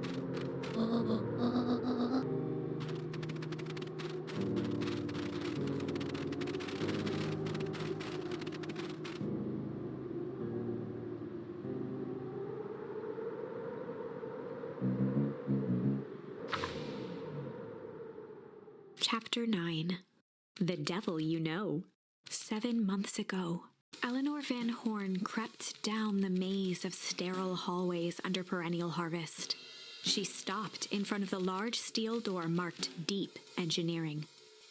B: Chapter 9. The Devil You Know. 7 months ago, Eleanor Van Horn crept down the maze of sterile hallways under perennial harvest. She stopped in front of the large steel door marked Deep Engineering.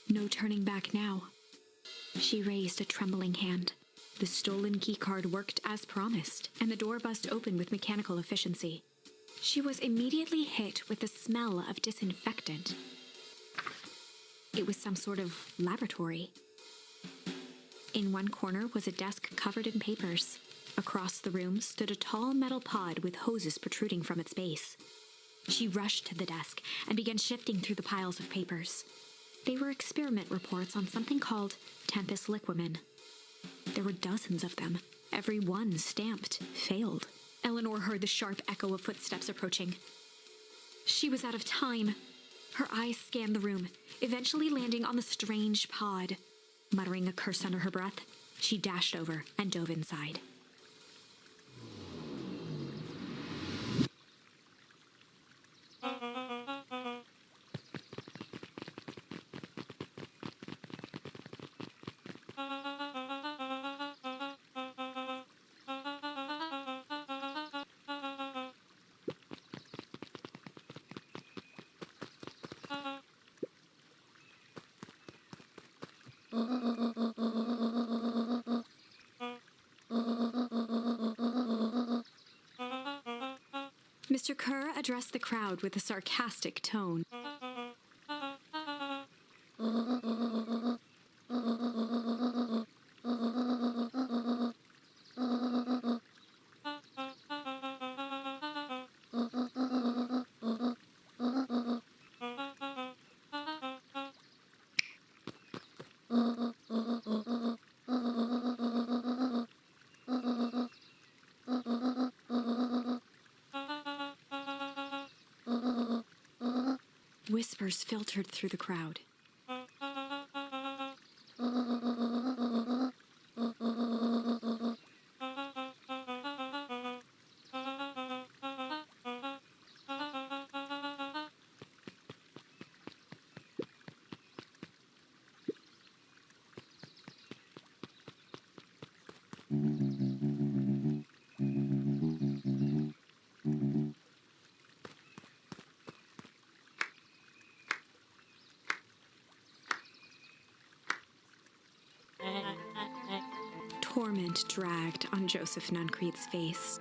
B: No turning back now. She raised a trembling hand. The stolen keycard worked as promised, and the door buzzed open with mechanical efficiency. She was immediately hit with the smell of disinfectant. It was some sort of laboratory. In one corner was a desk covered in papers. Across the room stood a tall metal pod with hoses protruding from its base. She rushed to the desk and began shifting through the piles of papers. They were experiment reports on something called Tempus liquamen. There were dozens of them, every one stamped failed. Eleanor heard the sharp echo of footsteps approaching. She was out of time. Her eyes scanned the room, eventually landing on the strange pod. Muttering a curse under her breath, she dashed over and dove inside. Mr. Kerr addressed the crowd with a sarcastic tone. Whispers filtered through the crowd. Torment dragged on Joseph Nuncreed's face.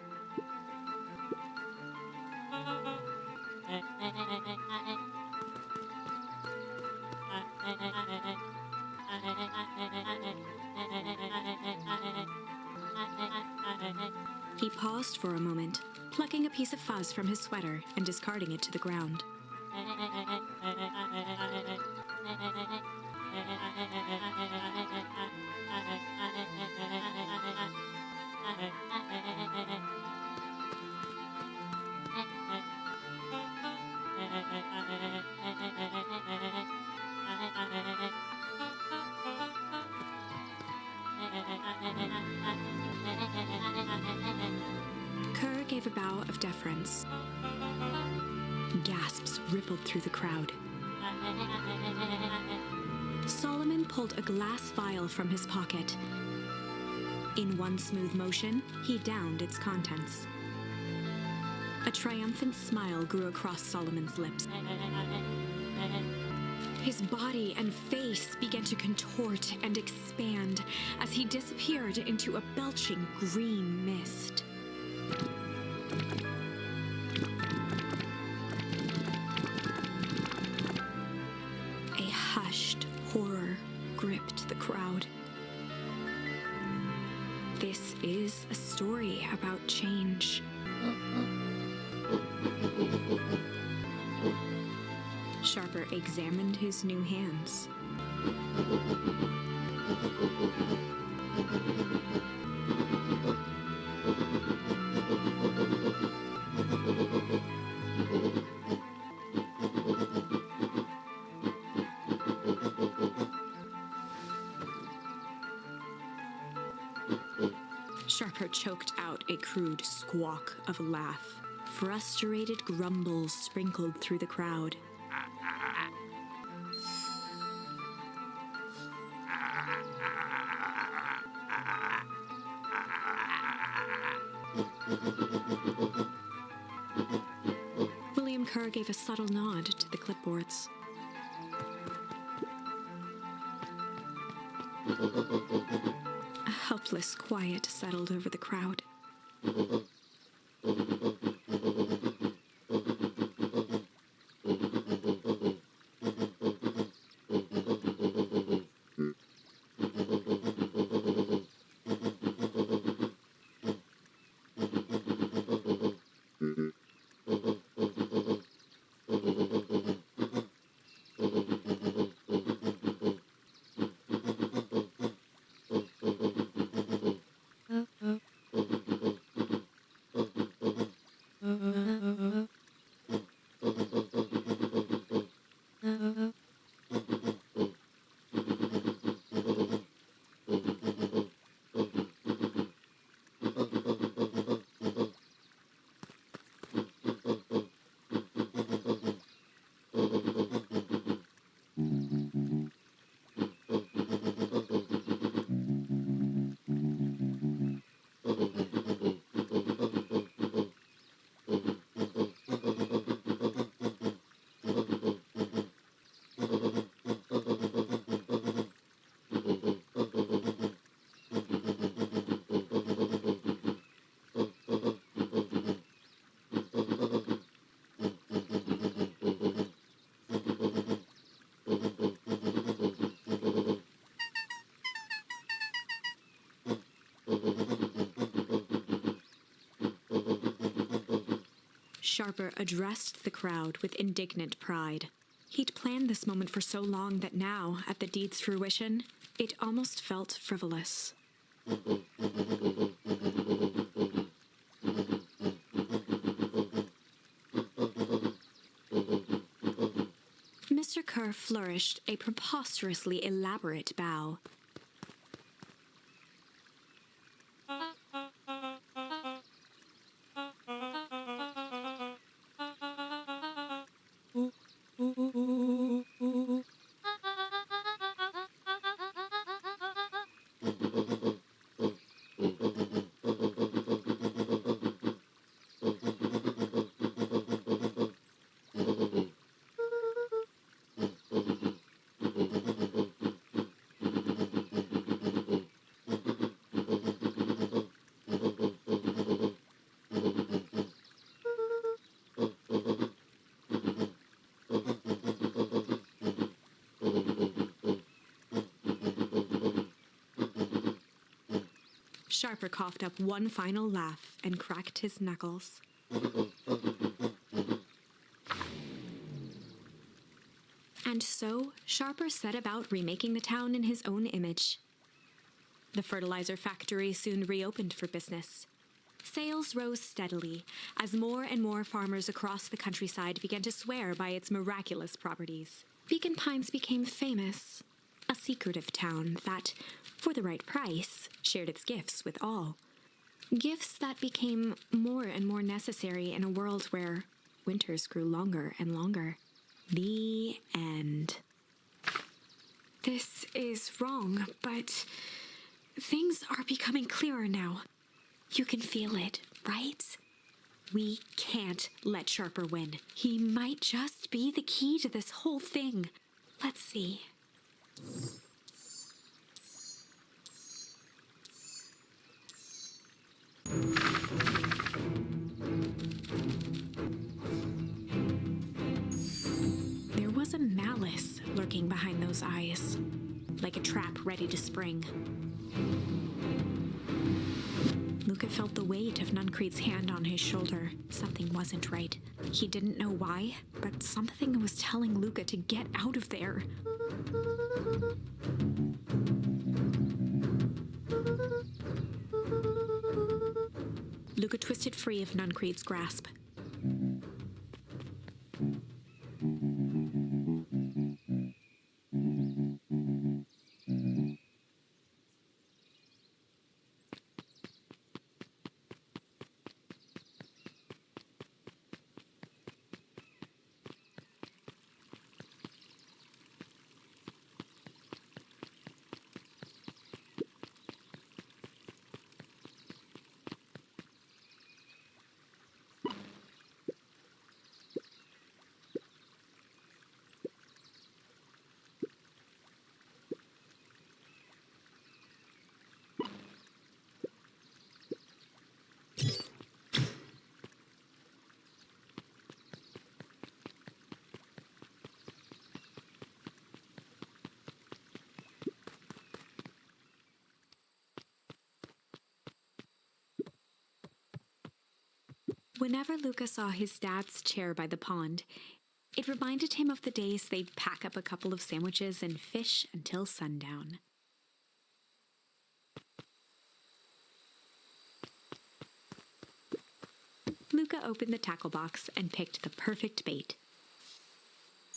B: He paused for a moment, plucking a piece of fuzz from his sweater and discarding it to the ground. gave a bow of deference. Gasps rippled through the crowd. Solomon pulled a glass vial from his pocket. In one smooth motion, he downed its contents. A triumphant smile grew across Solomon's lips. His body and face began to contort and expand as he disappeared into a belching green mist. A hushed horror gripped the crowd. This is a story about change. Sharper examined his new hands. Sharper choked out a crude squawk of a laugh. Frustrated grumbles sprinkled through the crowd. William Kerr gave a subtle nod to the clipboards. A helpless quiet settled over the crowd. Sharper addressed the crowd with indignant pride. He'd planned this moment for so long that now, at the deed's fruition, it almost felt frivolous. Mr. Kerr flourished a preposterously elaborate bow. Sharper coughed up one final laugh and cracked his knuckles. And so, Sharper set about remaking the town in his own image. The fertilizer factory soon reopened for business. Sales rose steadily as more and more farmers across the countryside began to swear by its miraculous properties. Beacon Pines became famous, a secretive town that, for the right price, shared its gifts with all. Gifts that became more and more necessary in a world where winters grew longer and longer. The end.
A: This is wrong, but things are becoming clearer now. You can feel it, right?
B: We can't let Sharper win.
A: He might just be the key to this whole thing. Let's see.
B: There was a malice lurking behind those eyes, like a trap ready to spring. Luca felt the weight of Nuncreed's hand on his shoulder. Something wasn't right. He didn't know why, but something was telling Luca to get out of there. Luca twisted free of Nuncreed's grasp. Whenever Luca saw his dad's chair by the pond, it reminded him of the days they'd pack up a couple of sandwiches and fish until sundown. Luca opened the tackle box and picked the perfect bait.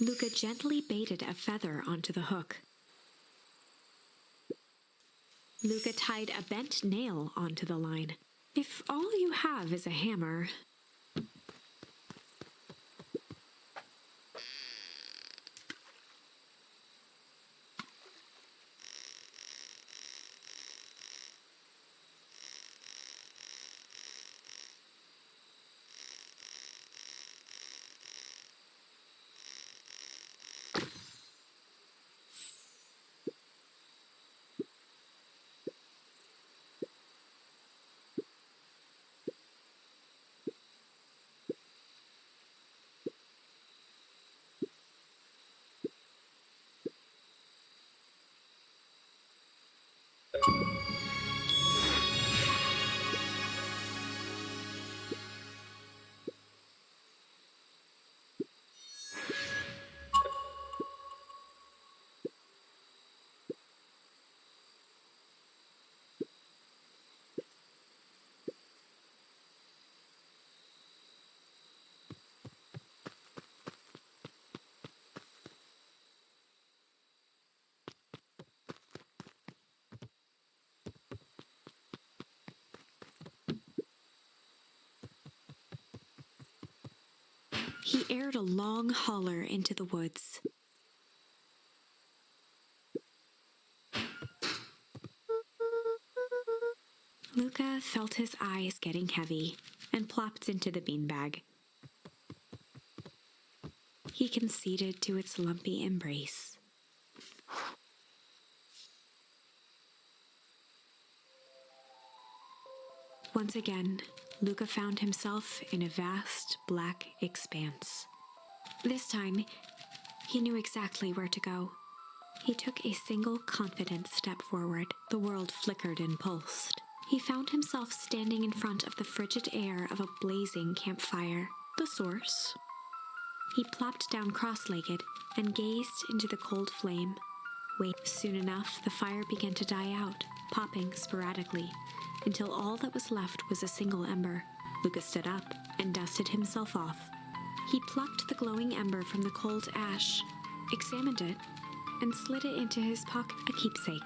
B: Luca gently baited a feather onto the hook. Luca tied a bent nail onto the line. If all you have is a hammer... He aired a long holler into the woods. Luca felt his eyes getting heavy and plopped into the beanbag. He conceded to its lumpy embrace. Once again, Luca found himself in a vast black expanse. This time, he knew exactly where to go. He took a single confident step forward. The world flickered and pulsed. He found himself standing in front of the frigid air of a blazing campfire. The source. He plopped down cross-legged and gazed into the cold flame. Soon enough, the fire began to die out, popping sporadically, until all that was left was a single ember. Luca stood up and dusted himself off. He plucked the glowing ember from the cold ash, examined it, and slid it into his pocket, a keepsake.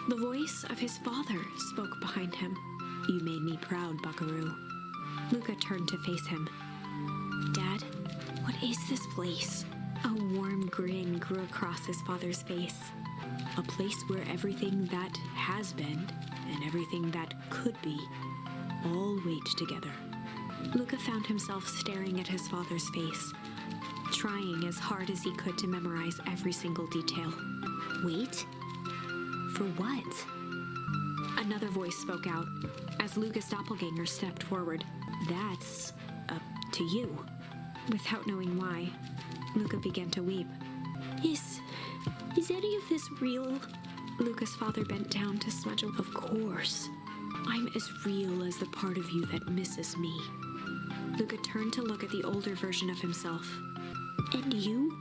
B: The voice of his father spoke behind him. You made me proud, Buckaroo. Luca turned to face him. Dad, what is this place? A warm grin grew across his father's face. A place where everything that has been and everything that could be all wait together. Luca found himself staring at his father's face, trying as hard as he could to memorize every single detail. Wait? For what? Another voice spoke out as Luca's doppelganger stepped forward. That's up to you. Without knowing why, Luca began to weep. Is any of this real? Luca's father bent down to smudge him. Of course. I'm as real as the part of you that misses me. Luca turned to look at the older version of himself. And you?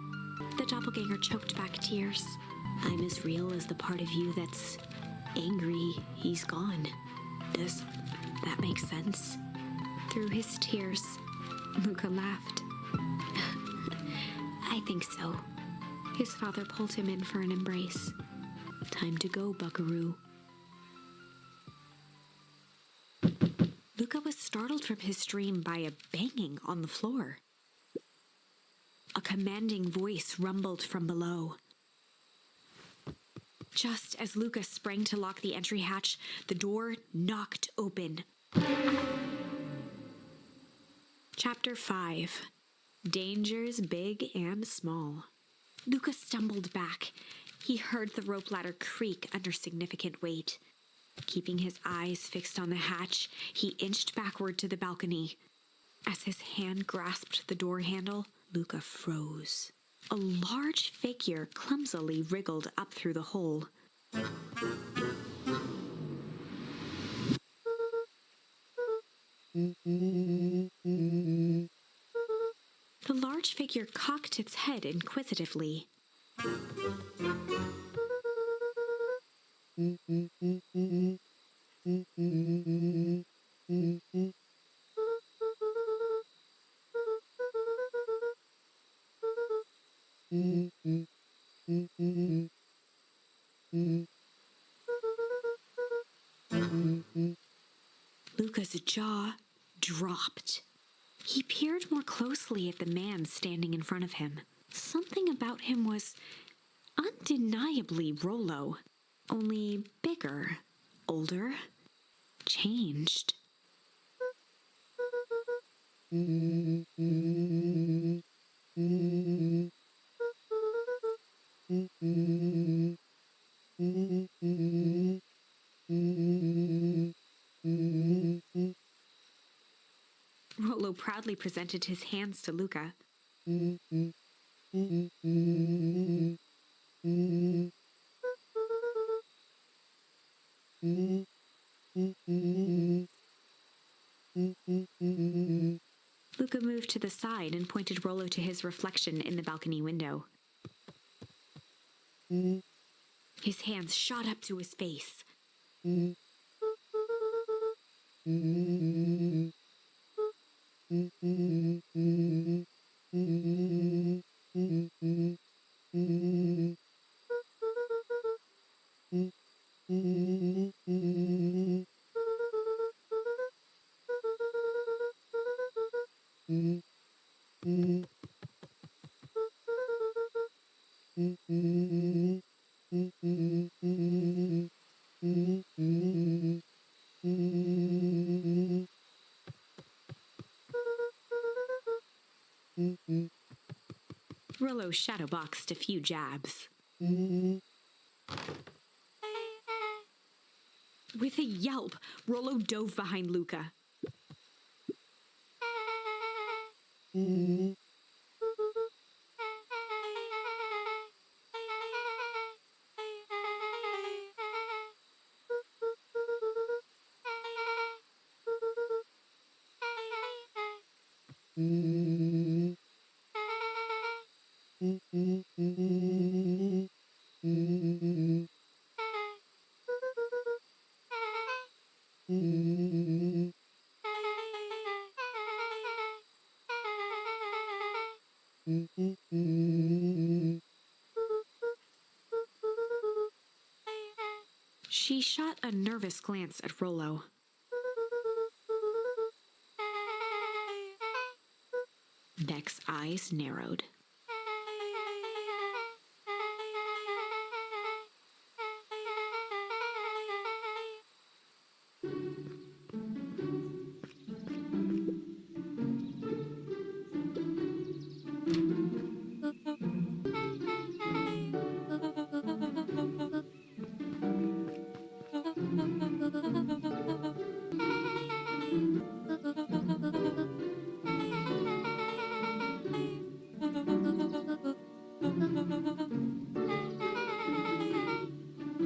B: The doppelganger choked back tears. I'm as real as the part of you that's angry he's gone. Does that make sense? Through his tears, Luca laughed. I think so. His father pulled him in for an embrace. Time to go, Buckaroo. Luca was startled from his dream by a banging on the floor. A commanding voice rumbled from below. Just as Luca sprang to lock the entry hatch, the door knocked open. Chapter 5. Dangers Big and Small. Luca stumbled back. He heard the rope ladder creak under significant weight. Keeping his eyes fixed on the hatch, he inched backward to the balcony. As his hand grasped the door handle, Luca froze. A large figure clumsily wriggled up through the hole. The large figure cocked its head inquisitively. Luca's jaw dropped. He peered more closely at the man standing in front of him. Something about him was undeniably Rollo, only bigger, older, changed. Rollo proudly presented his hands to Luca. Luca moved to the side and pointed Rollo to his reflection in the balcony window. His hands shot up to his face. Rollo shadowboxed a few jabs. With a yelp, Rollo dove behind Luca. She shot a nervous glance at Rollo. Beck's eyes narrowed.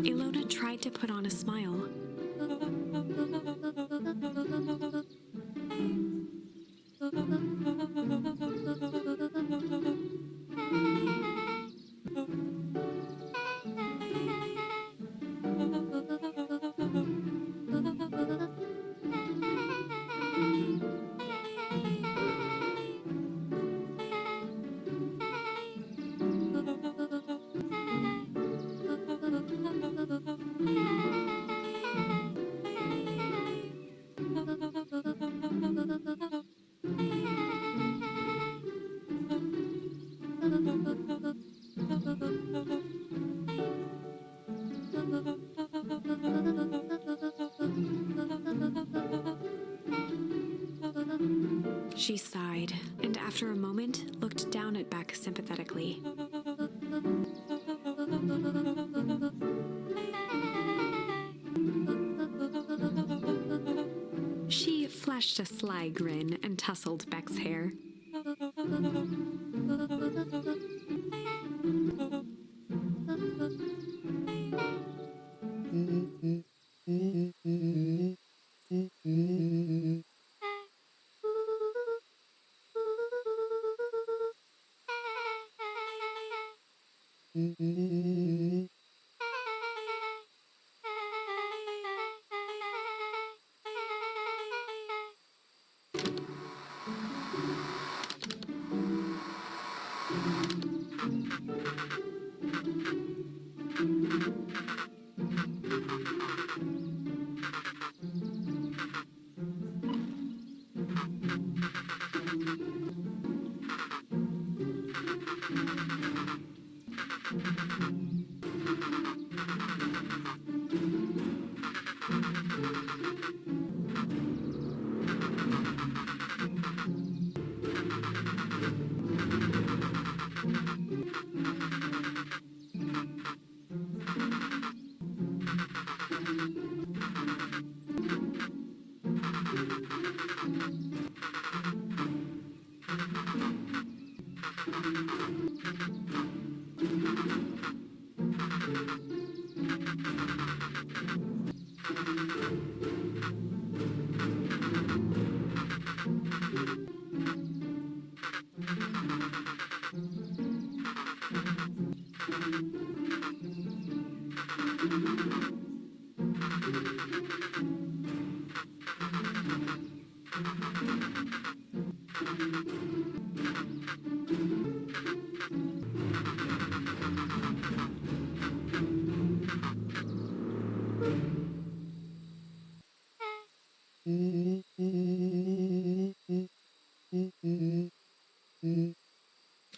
B: Ilona tried to put on a smile. She sighed, and after a moment, looked down at Beck sympathetically. She flashed a sly grin and tousled Beck's hair.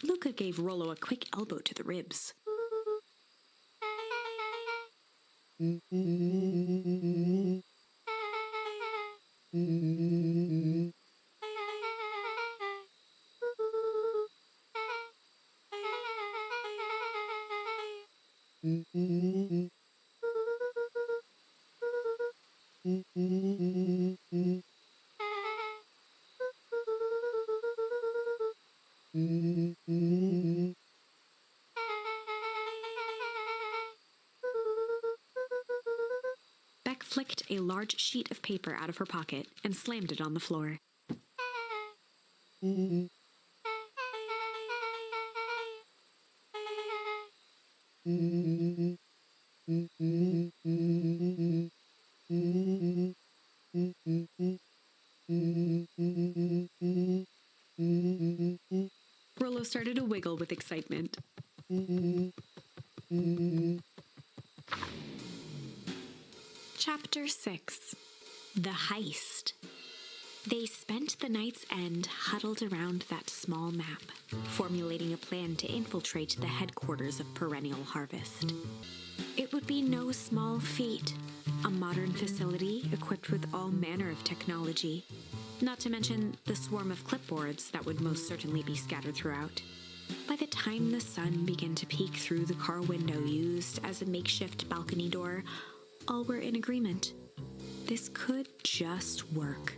B: Luca gave Rollo a quick elbow to the ribs. Beck flicked a large sheet of paper out of her pocket and slammed it on the floor. Rollo started to wiggle with excitement. Chapter 6. The Heist. They spent the night's end huddled around that small map, formulating a plan to infiltrate the headquarters of Perennial Harvest. It would be no small feat, a modern facility equipped with all manner of technology, not to mention the swarm of clipboards that would most certainly be scattered throughout. By the time the sun began to peek through the car window used as a makeshift balcony door, all were in agreement. This could just work.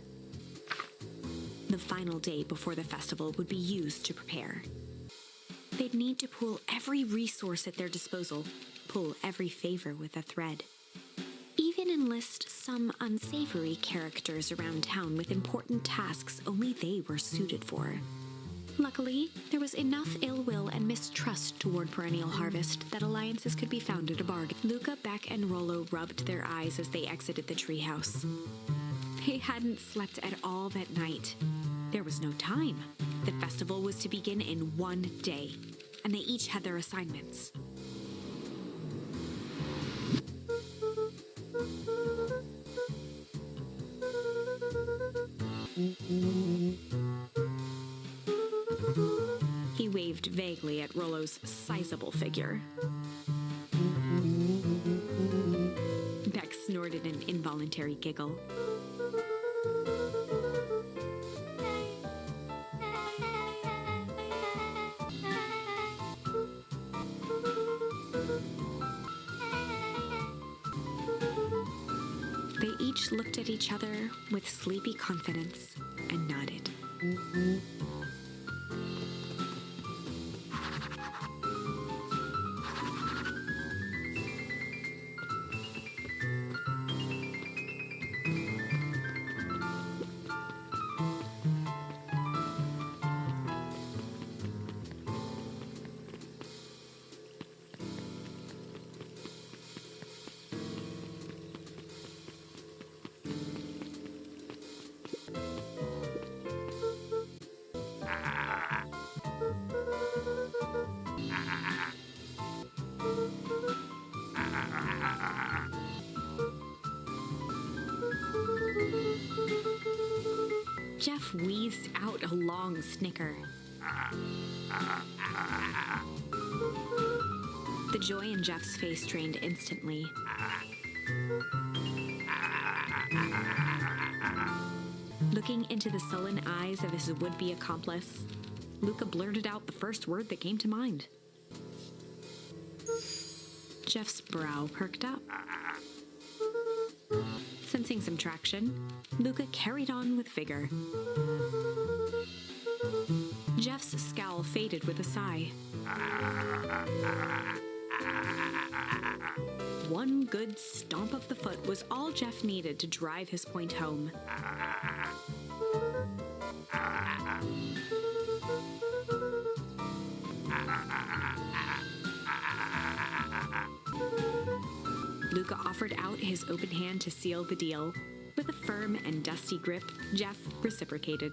B: The final day before the festival would be used to prepare. They'd need to pool every resource at their disposal, pull every favor with a thread. Even enlist some unsavory characters around town with important tasks only they were suited for. Luckily, there was enough ill will and mistrust toward Perennial Harvest that alliances could be found at a bargain. Luca, Beck, and Rollo rubbed their eyes as they exited the treehouse. They hadn't slept at all that night. There was no time. The festival was to begin in one day, and they each had their assignments. He waved vaguely at Rollo's sizable figure. Beck snorted an involuntary giggle. They each looked at each other with sleepy confidence and nodded. Jeff wheezed out a long snicker. The joy in Jeff's face drained instantly. Looking into the sullen eyes of his would-be accomplice, Luca blurted out the first word that came to mind. Jeff's brow perked up. Sensing some traction, Luca carried on with vigor. Jeff's scowl faded with a sigh. One good stomp of the foot was all Jeff needed to drive his point home. Luca offered out his open hand to seal the deal. With a firm and dusty grip, Jeff reciprocated.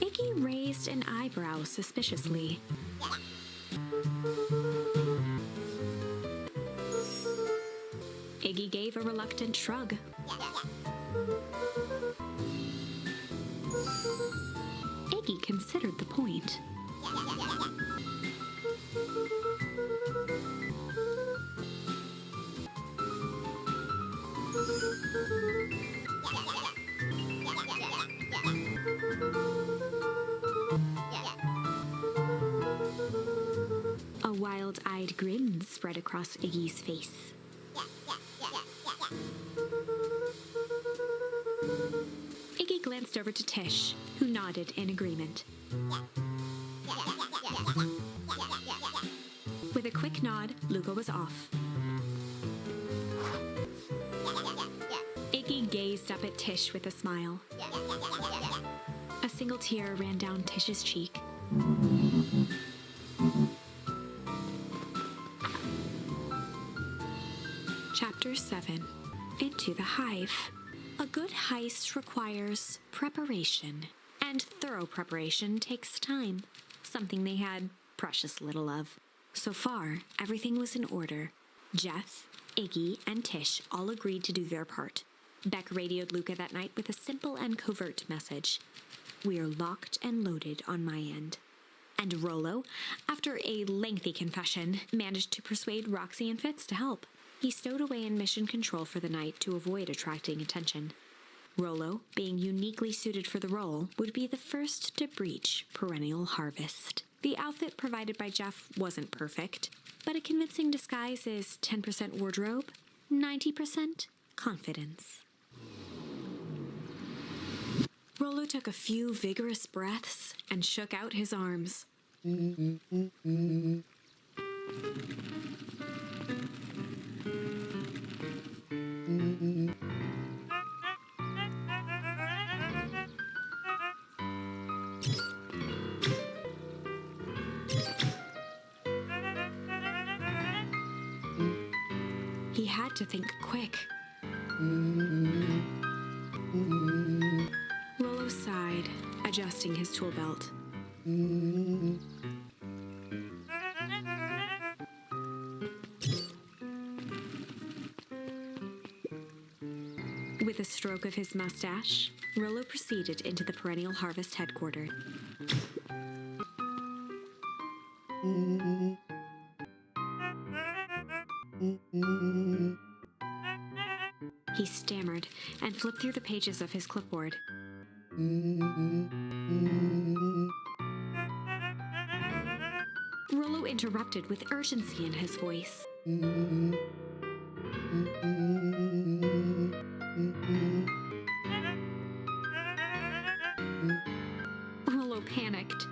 B: Iggy raised an eyebrow suspiciously. Iggy gave a reluctant shrug. Iggy considered the point. A wild-eyed grin spread across Iggy's face. Iggy glanced over to Tish, who nodded in agreement. With a quick nod, Luca was off. Iggy gazed up at Tish with a smile. A single tear ran down Tish's cheek. Chapter 7. Into the Hive. A good heist requires preparation, and thorough preparation takes time, something they had precious little of. So far, everything was in order. Jeff, Iggy, and Tish all agreed to do their part. Beck radioed Luca that night with a simple and covert message. "We're locked and loaded on my end." And Rollo, after a lengthy confession, managed to persuade Roxy and Fitz to help. He stowed away in mission control for the night to avoid attracting attention. Rollo, being uniquely suited for the role, would be the first to breach perennial harvest. The outfit provided by Jeff wasn't perfect, but a convincing disguise is 10% wardrobe, 90% confidence. Rollo took a few vigorous breaths and shook out his arms. He had to think quick. Rollo sighed, adjusting his tool belt. With a stroke of his mustache, Rollo proceeded into the Perennial Harvest headquarters. He stammered and flipped through the pages of his clipboard. Rollo interrupted with urgency in his voice. Rollo panicked.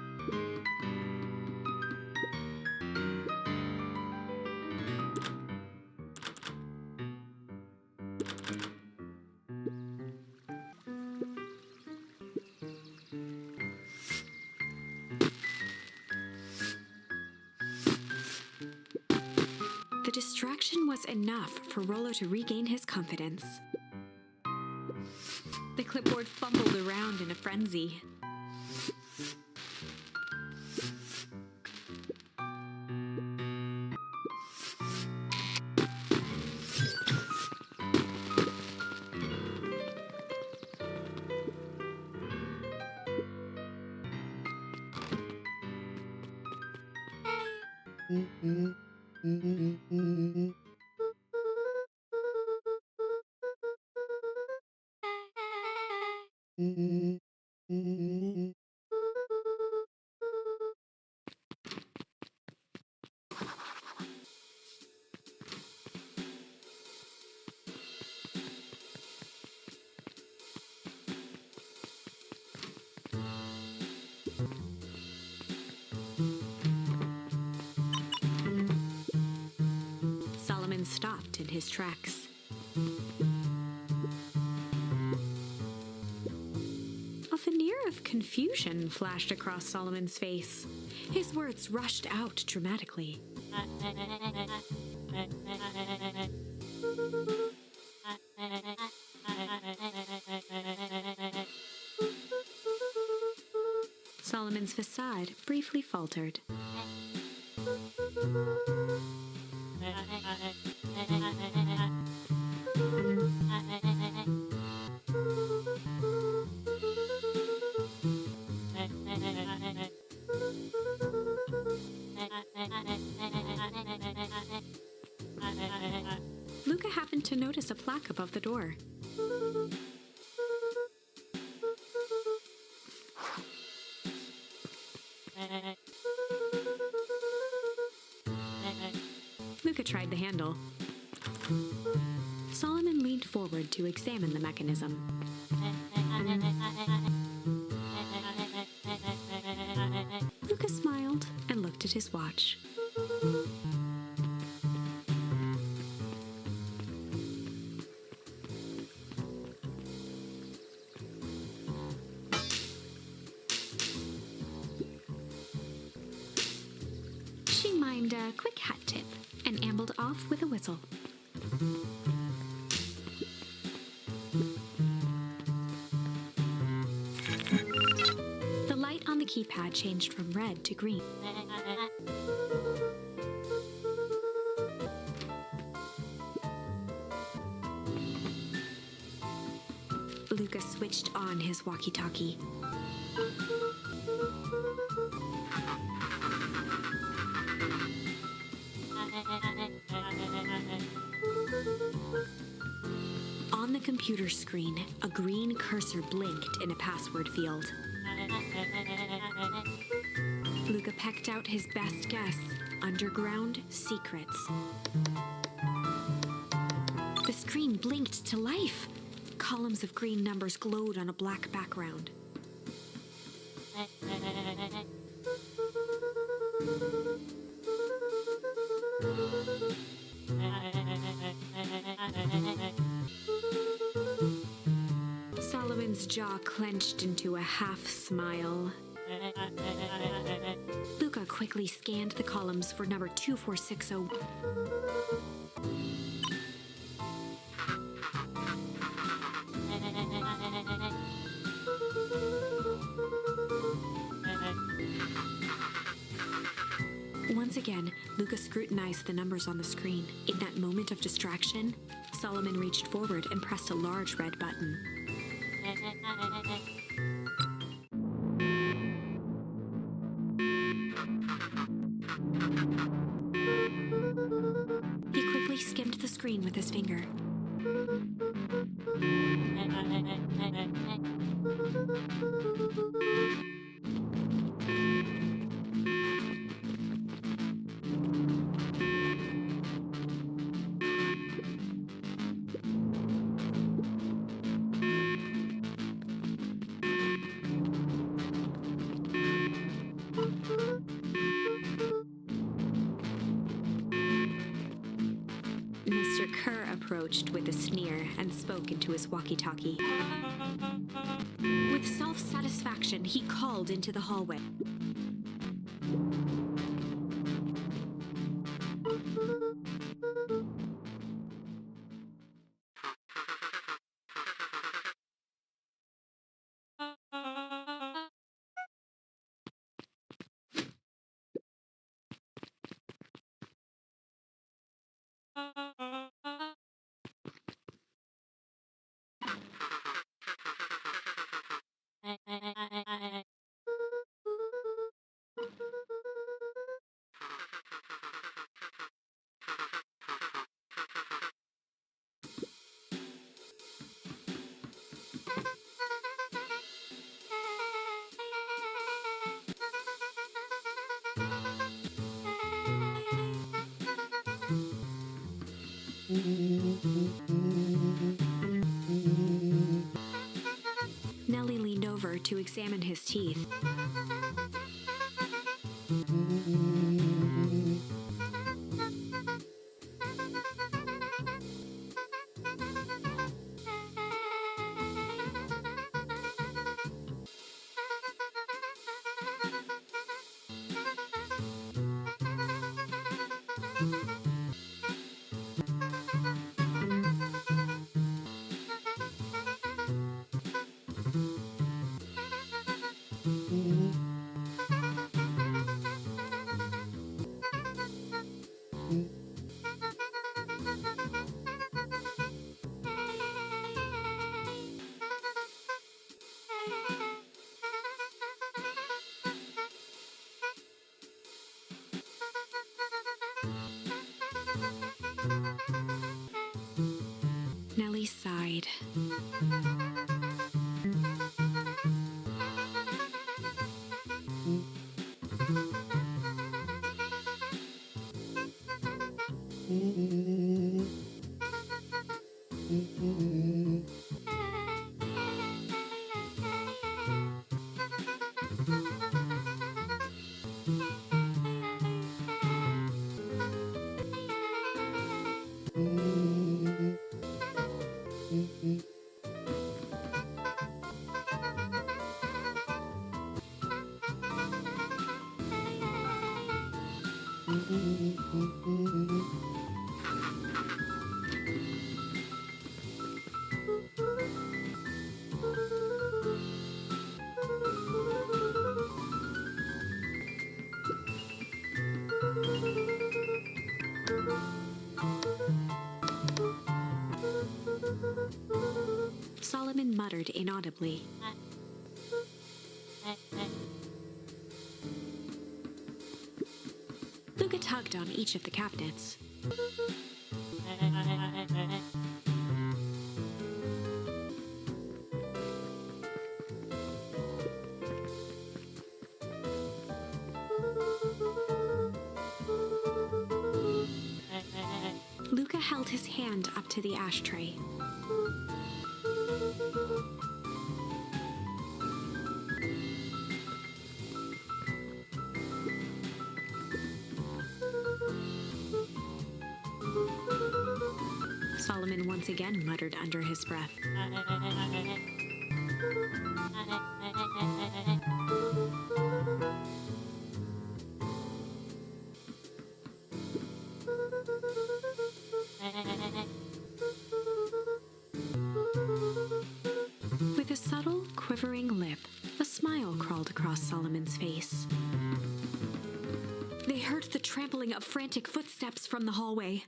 B: The distraction was enough for Rollo to regain his confidence. The clipboard fumbled around in a frenzy. Solomon stopped in his tracks. A veneer of confusion flashed across Solomon's face. His words rushed out dramatically. Solomon's facade briefly faltered. Luca happened to notice a plaque above the door. Luca tried the handle. Solomon leaned forward to examine the mechanism. Luca smiled and looked at his watch. She mimed a quick hat tip and ambled off with a whistle. The light on the keypad changed from red to green. Luca switched on his walkie-talkie. On the computer screen, a green cursor blinked in a password field. Luca pecked out his best guess: underground secrets. The screen blinked to life. Columns of green numbers glowed on a black background. Solomon's jaw clenched into a half smile. Luca quickly scanned the columns for number 2460. Once again, Luca scrutinized the numbers on the screen. In that moment of distraction, Solomon reached forward and pressed a large red button. He quickly skimmed the screen with his finger. Mr. Kerr approached with a sneer and spoke into his walkie-talkie. With self-satisfaction, he called into the hallway. Nellie leaned over to examine his teeth. Nellie sighed. Solomon muttered inaudibly. Luca tugged on each of the cabinets. Luca held his hand up to the ashtray. Solomon once again muttered under his breath. With a subtle, quivering lip, a smile crawled across Solomon's face. They heard the trampling of frantic footsteps from the hallway.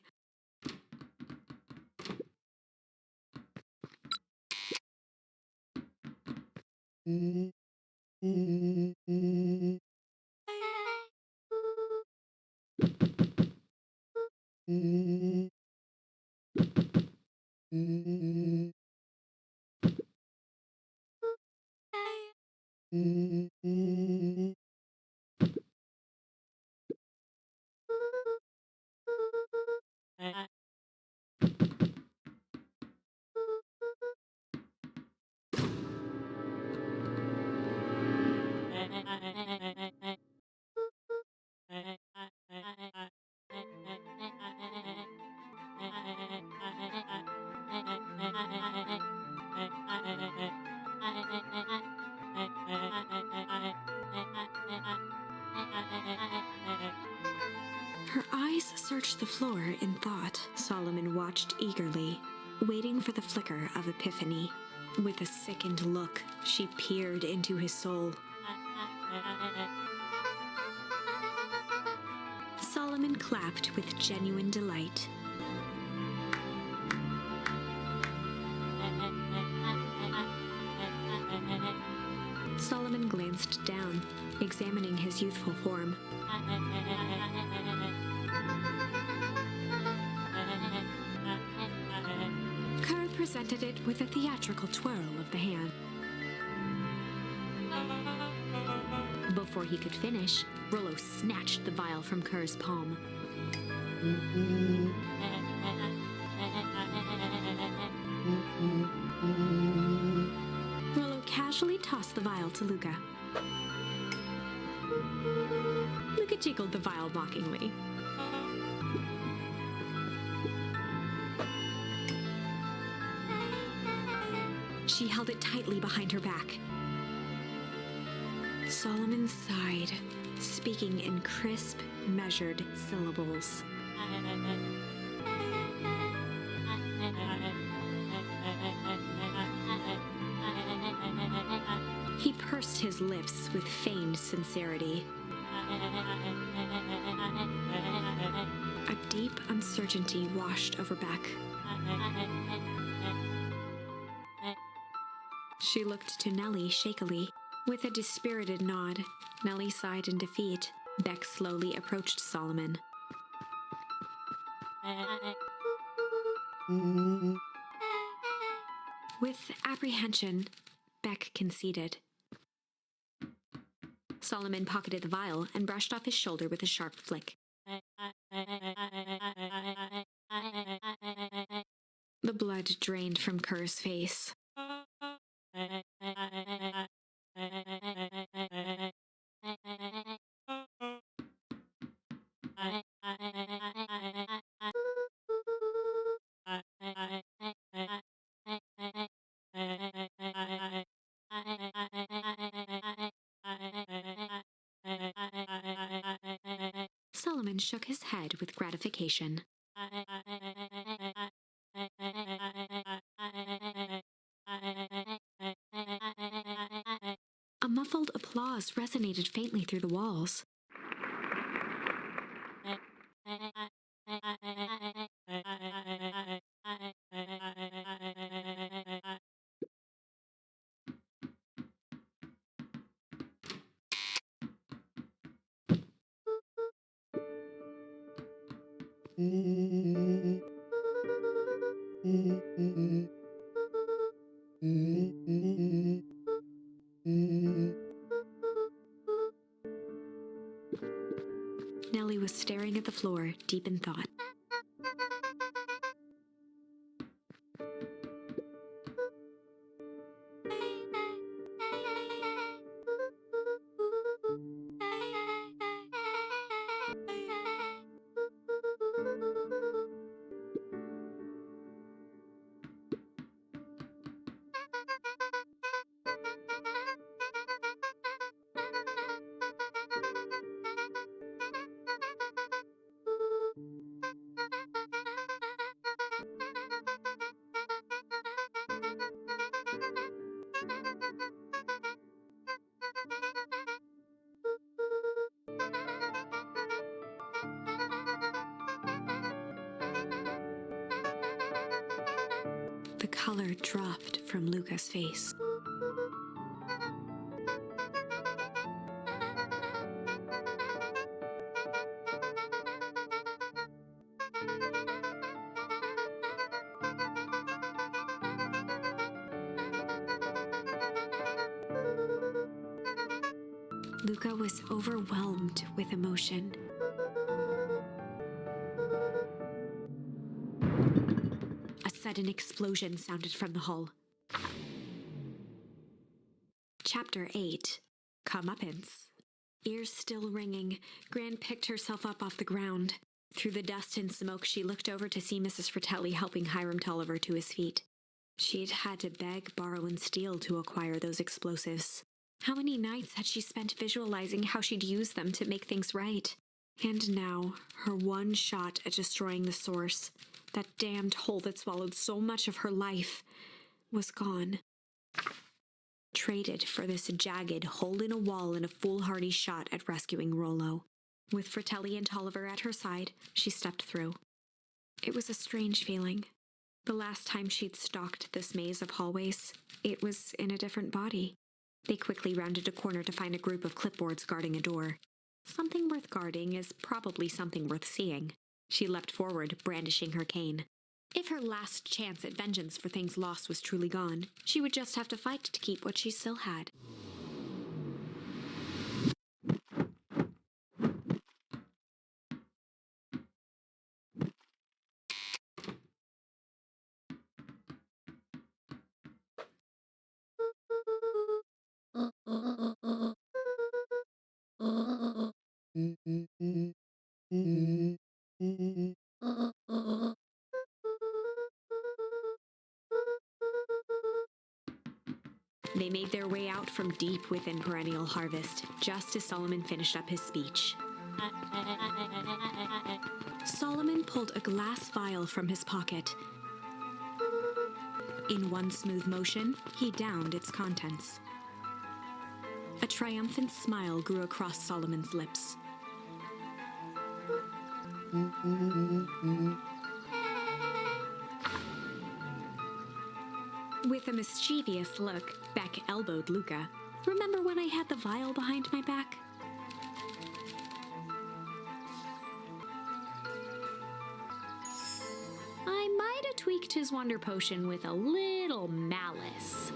B: Her eyes searched the floor in thought. Solomon watched eagerly, waiting for the flicker of epiphany. With a sickened look, she peered into his soul. Solomon clapped with genuine delight. Solomon glanced down, examining his youthful form. Kerr presented it with a theatrical twirl of the hand. Before he could finish, Rollo snatched the vial from Kerr's palm. Rollo casually tossed the vial to Luca. Luca jiggled the vial mockingly. She held it tightly behind her back. Solomon sighed, speaking in crisp, measured syllables. He pursed his lips with feigned sincerity. A deep uncertainty washed over Beck. She looked to Nellie shakily. With a dispirited nod, Nellie sighed in defeat. Beck slowly approached Solomon. With apprehension, Beck conceded. Solomon pocketed the vial and brushed off his shoulder with a sharp flick. The blood drained from Kerr's face. Solomon shook his head with gratification. A muffled applause resonated faintly through the walls. Nellie was staring at the floor, deep in thought. The color dropped from Luca's face. Luca was overwhelmed with emotion. A sudden explosion sounded from the hull. Chapter 8, Comeuppance. Ears still ringing, Gran picked herself up off the ground. Through the dust and smoke, she looked over to see Mrs. Fratelli helping Hiram Tolliver to his feet. She'd had to beg, borrow, and steal to acquire those explosives. How many nights had she spent visualizing how she'd use them to make things right? And now, her one shot at destroying the source, that damned hole that swallowed so much of her life, was gone. Traded for this jagged hole in a wall and a foolhardy shot at rescuing Rollo. With Fratelli and Tolliver at her side, she stepped through. It was a strange feeling. The last time she'd stalked this maze of hallways, it was in a different body. They quickly rounded a corner to find a group of clipboards guarding a door. Something worth guarding is probably something worth seeing. She leapt forward, brandishing her cane. If her last chance at vengeance for things lost was truly gone, she would just have to fight to keep what she still had. They made their way out from deep within Perennial Harvest, just as Solomon finished up his speech. Solomon pulled a glass vial from his pocket. In one smooth motion, he downed its contents. A triumphant smile grew across Solomon's lips. With a mischievous look, Beck elbowed Luca. "Remember when I had the vial behind my back?" I might have tweaked his wonder potion with a little malice.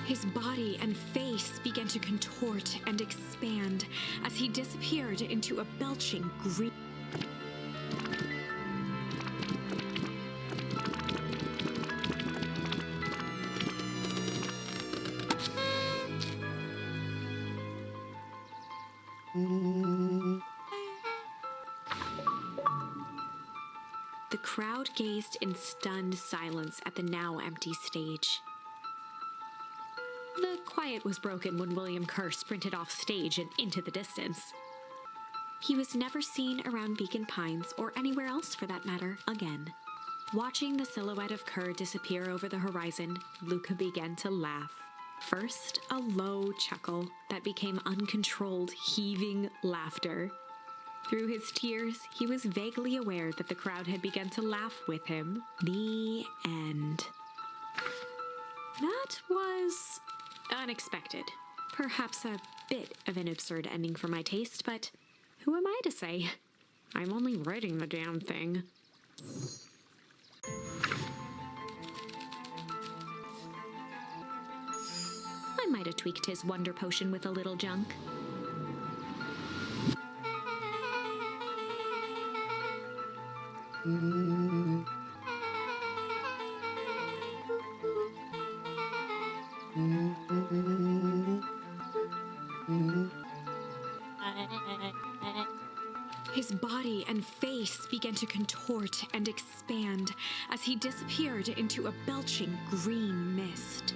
B: His body and face began to contort and expand as he disappeared into a belching green. The crowd gazed in stunned silence at the now empty stage. The quiet was broken when William Kerr sprinted off stage and into the distance. He was never seen around Beacon Pines, or anywhere else for that matter, again. Watching the silhouette of Kerr disappear over the horizon, Luca began to laugh. First, a low chuckle that became uncontrolled, heaving laughter. Through his tears, he was vaguely aware that the crowd had begun to laugh with him. The end. That was unexpected. Perhaps a bit of an absurd ending for my taste, but who am I to say? I'm only writing the damn thing. I might have tweaked his wonder potion with a little junk. His body and face began to contort and expand as he disappeared into a belching green mist.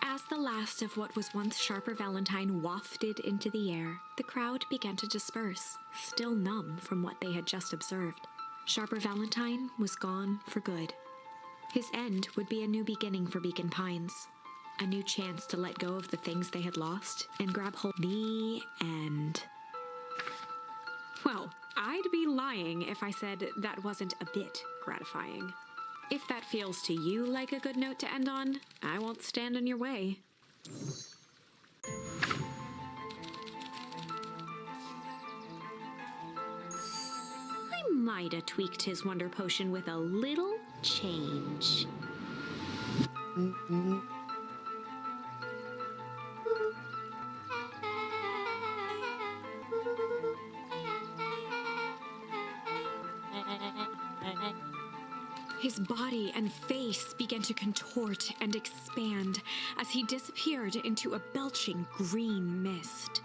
B: As the last of what was once Sharper Valentine wafted into the air, the crowd began to disperse, still numb from what they had just observed. Sharper Valentine was gone for good. His end would be a new beginning for Beacon Pines, a new chance to let go of the things they had lost and grab hold. The end. Well, I'd be lying if I said that wasn't a bit gratifying. If that feels to you like a good note to end on, I won't stand in your way. I might have tweaked his wonder potion with a little change. His body and face began to contort and expand as he disappeared into a belching green mist.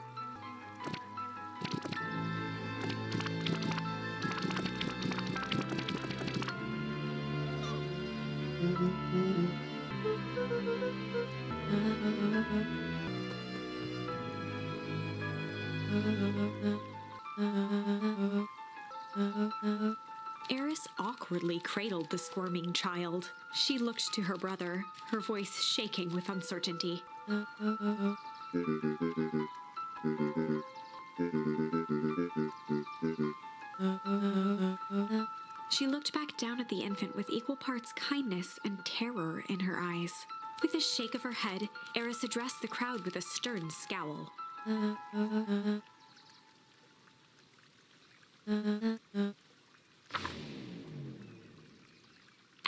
B: Eris awkwardly cradled the squirming child. She looked to her brother, her voice shaking with uncertainty. She looked back down at the infant with equal parts kindness and terror in her eyes. With a shake of her head, Eris addressed the crowd with a stern scowl.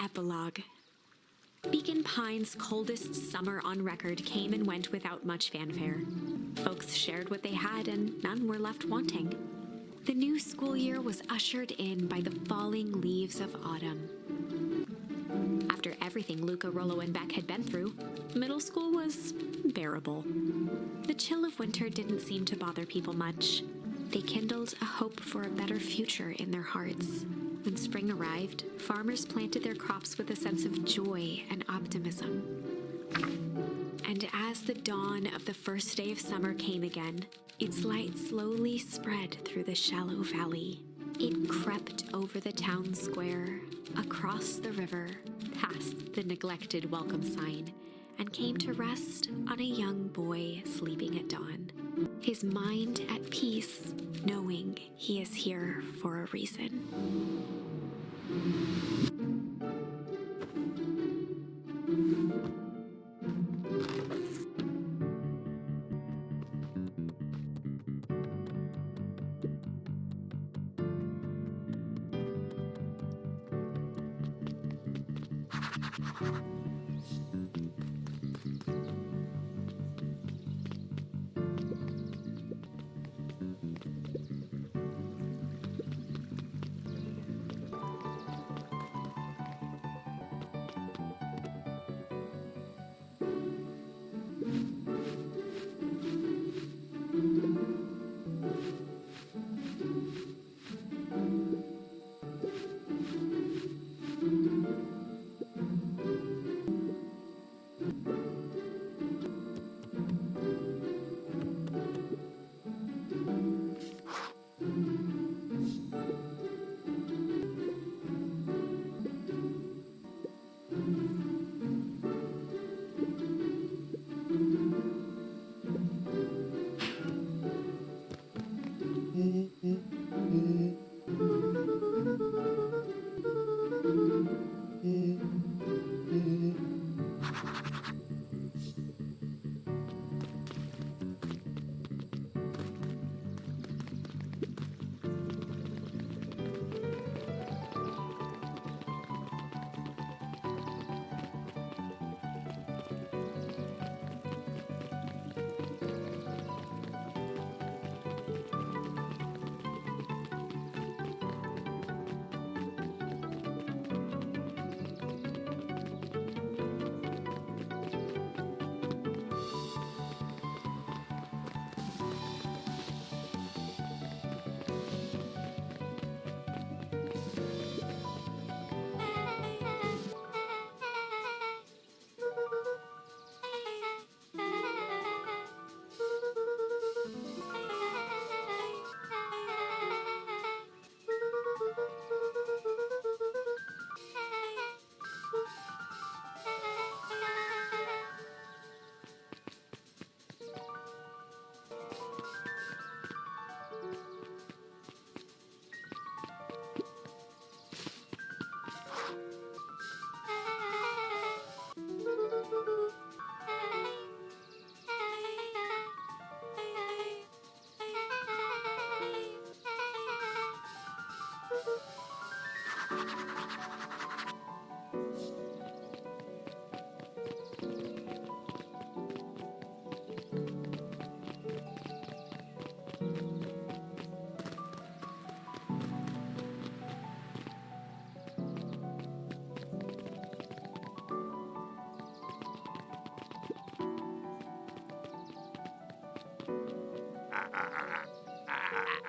B: Epilogue. Beacon Pines' coldest summer on record came and went without much fanfare. Folks shared what they had and none were left wanting. The new school year was ushered in by the falling leaves of autumn. After everything Luca, Rollo, and Beck had been through, middle school was bearable. The chill of winter didn't seem to bother people much. They kindled a hope for a better future in their hearts. When spring arrived, farmers planted their crops with a sense of joy and optimism. And as the dawn of the first day of summer came again, its light slowly spread through the shallow valley. It crept over the town square, across the river, past the neglected welcome sign, and came to rest on a young boy sleeping at dawn. His mind at peace, knowing he is here for a reason.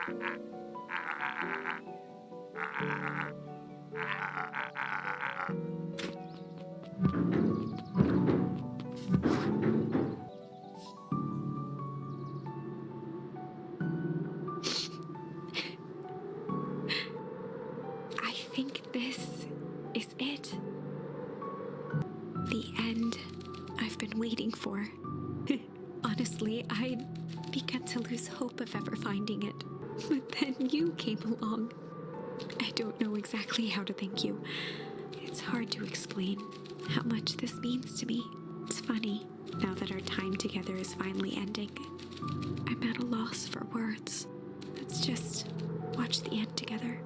B: I think this is it. The end I've been waiting for. Honestly, I'd begun to lose hope of ever finding it. But then you came along. I don't know exactly how to thank you. It's hard to explain how much this means to me. It's funny, now that our time together is finally ending, I'm at a loss for words. Let's just watch the end together.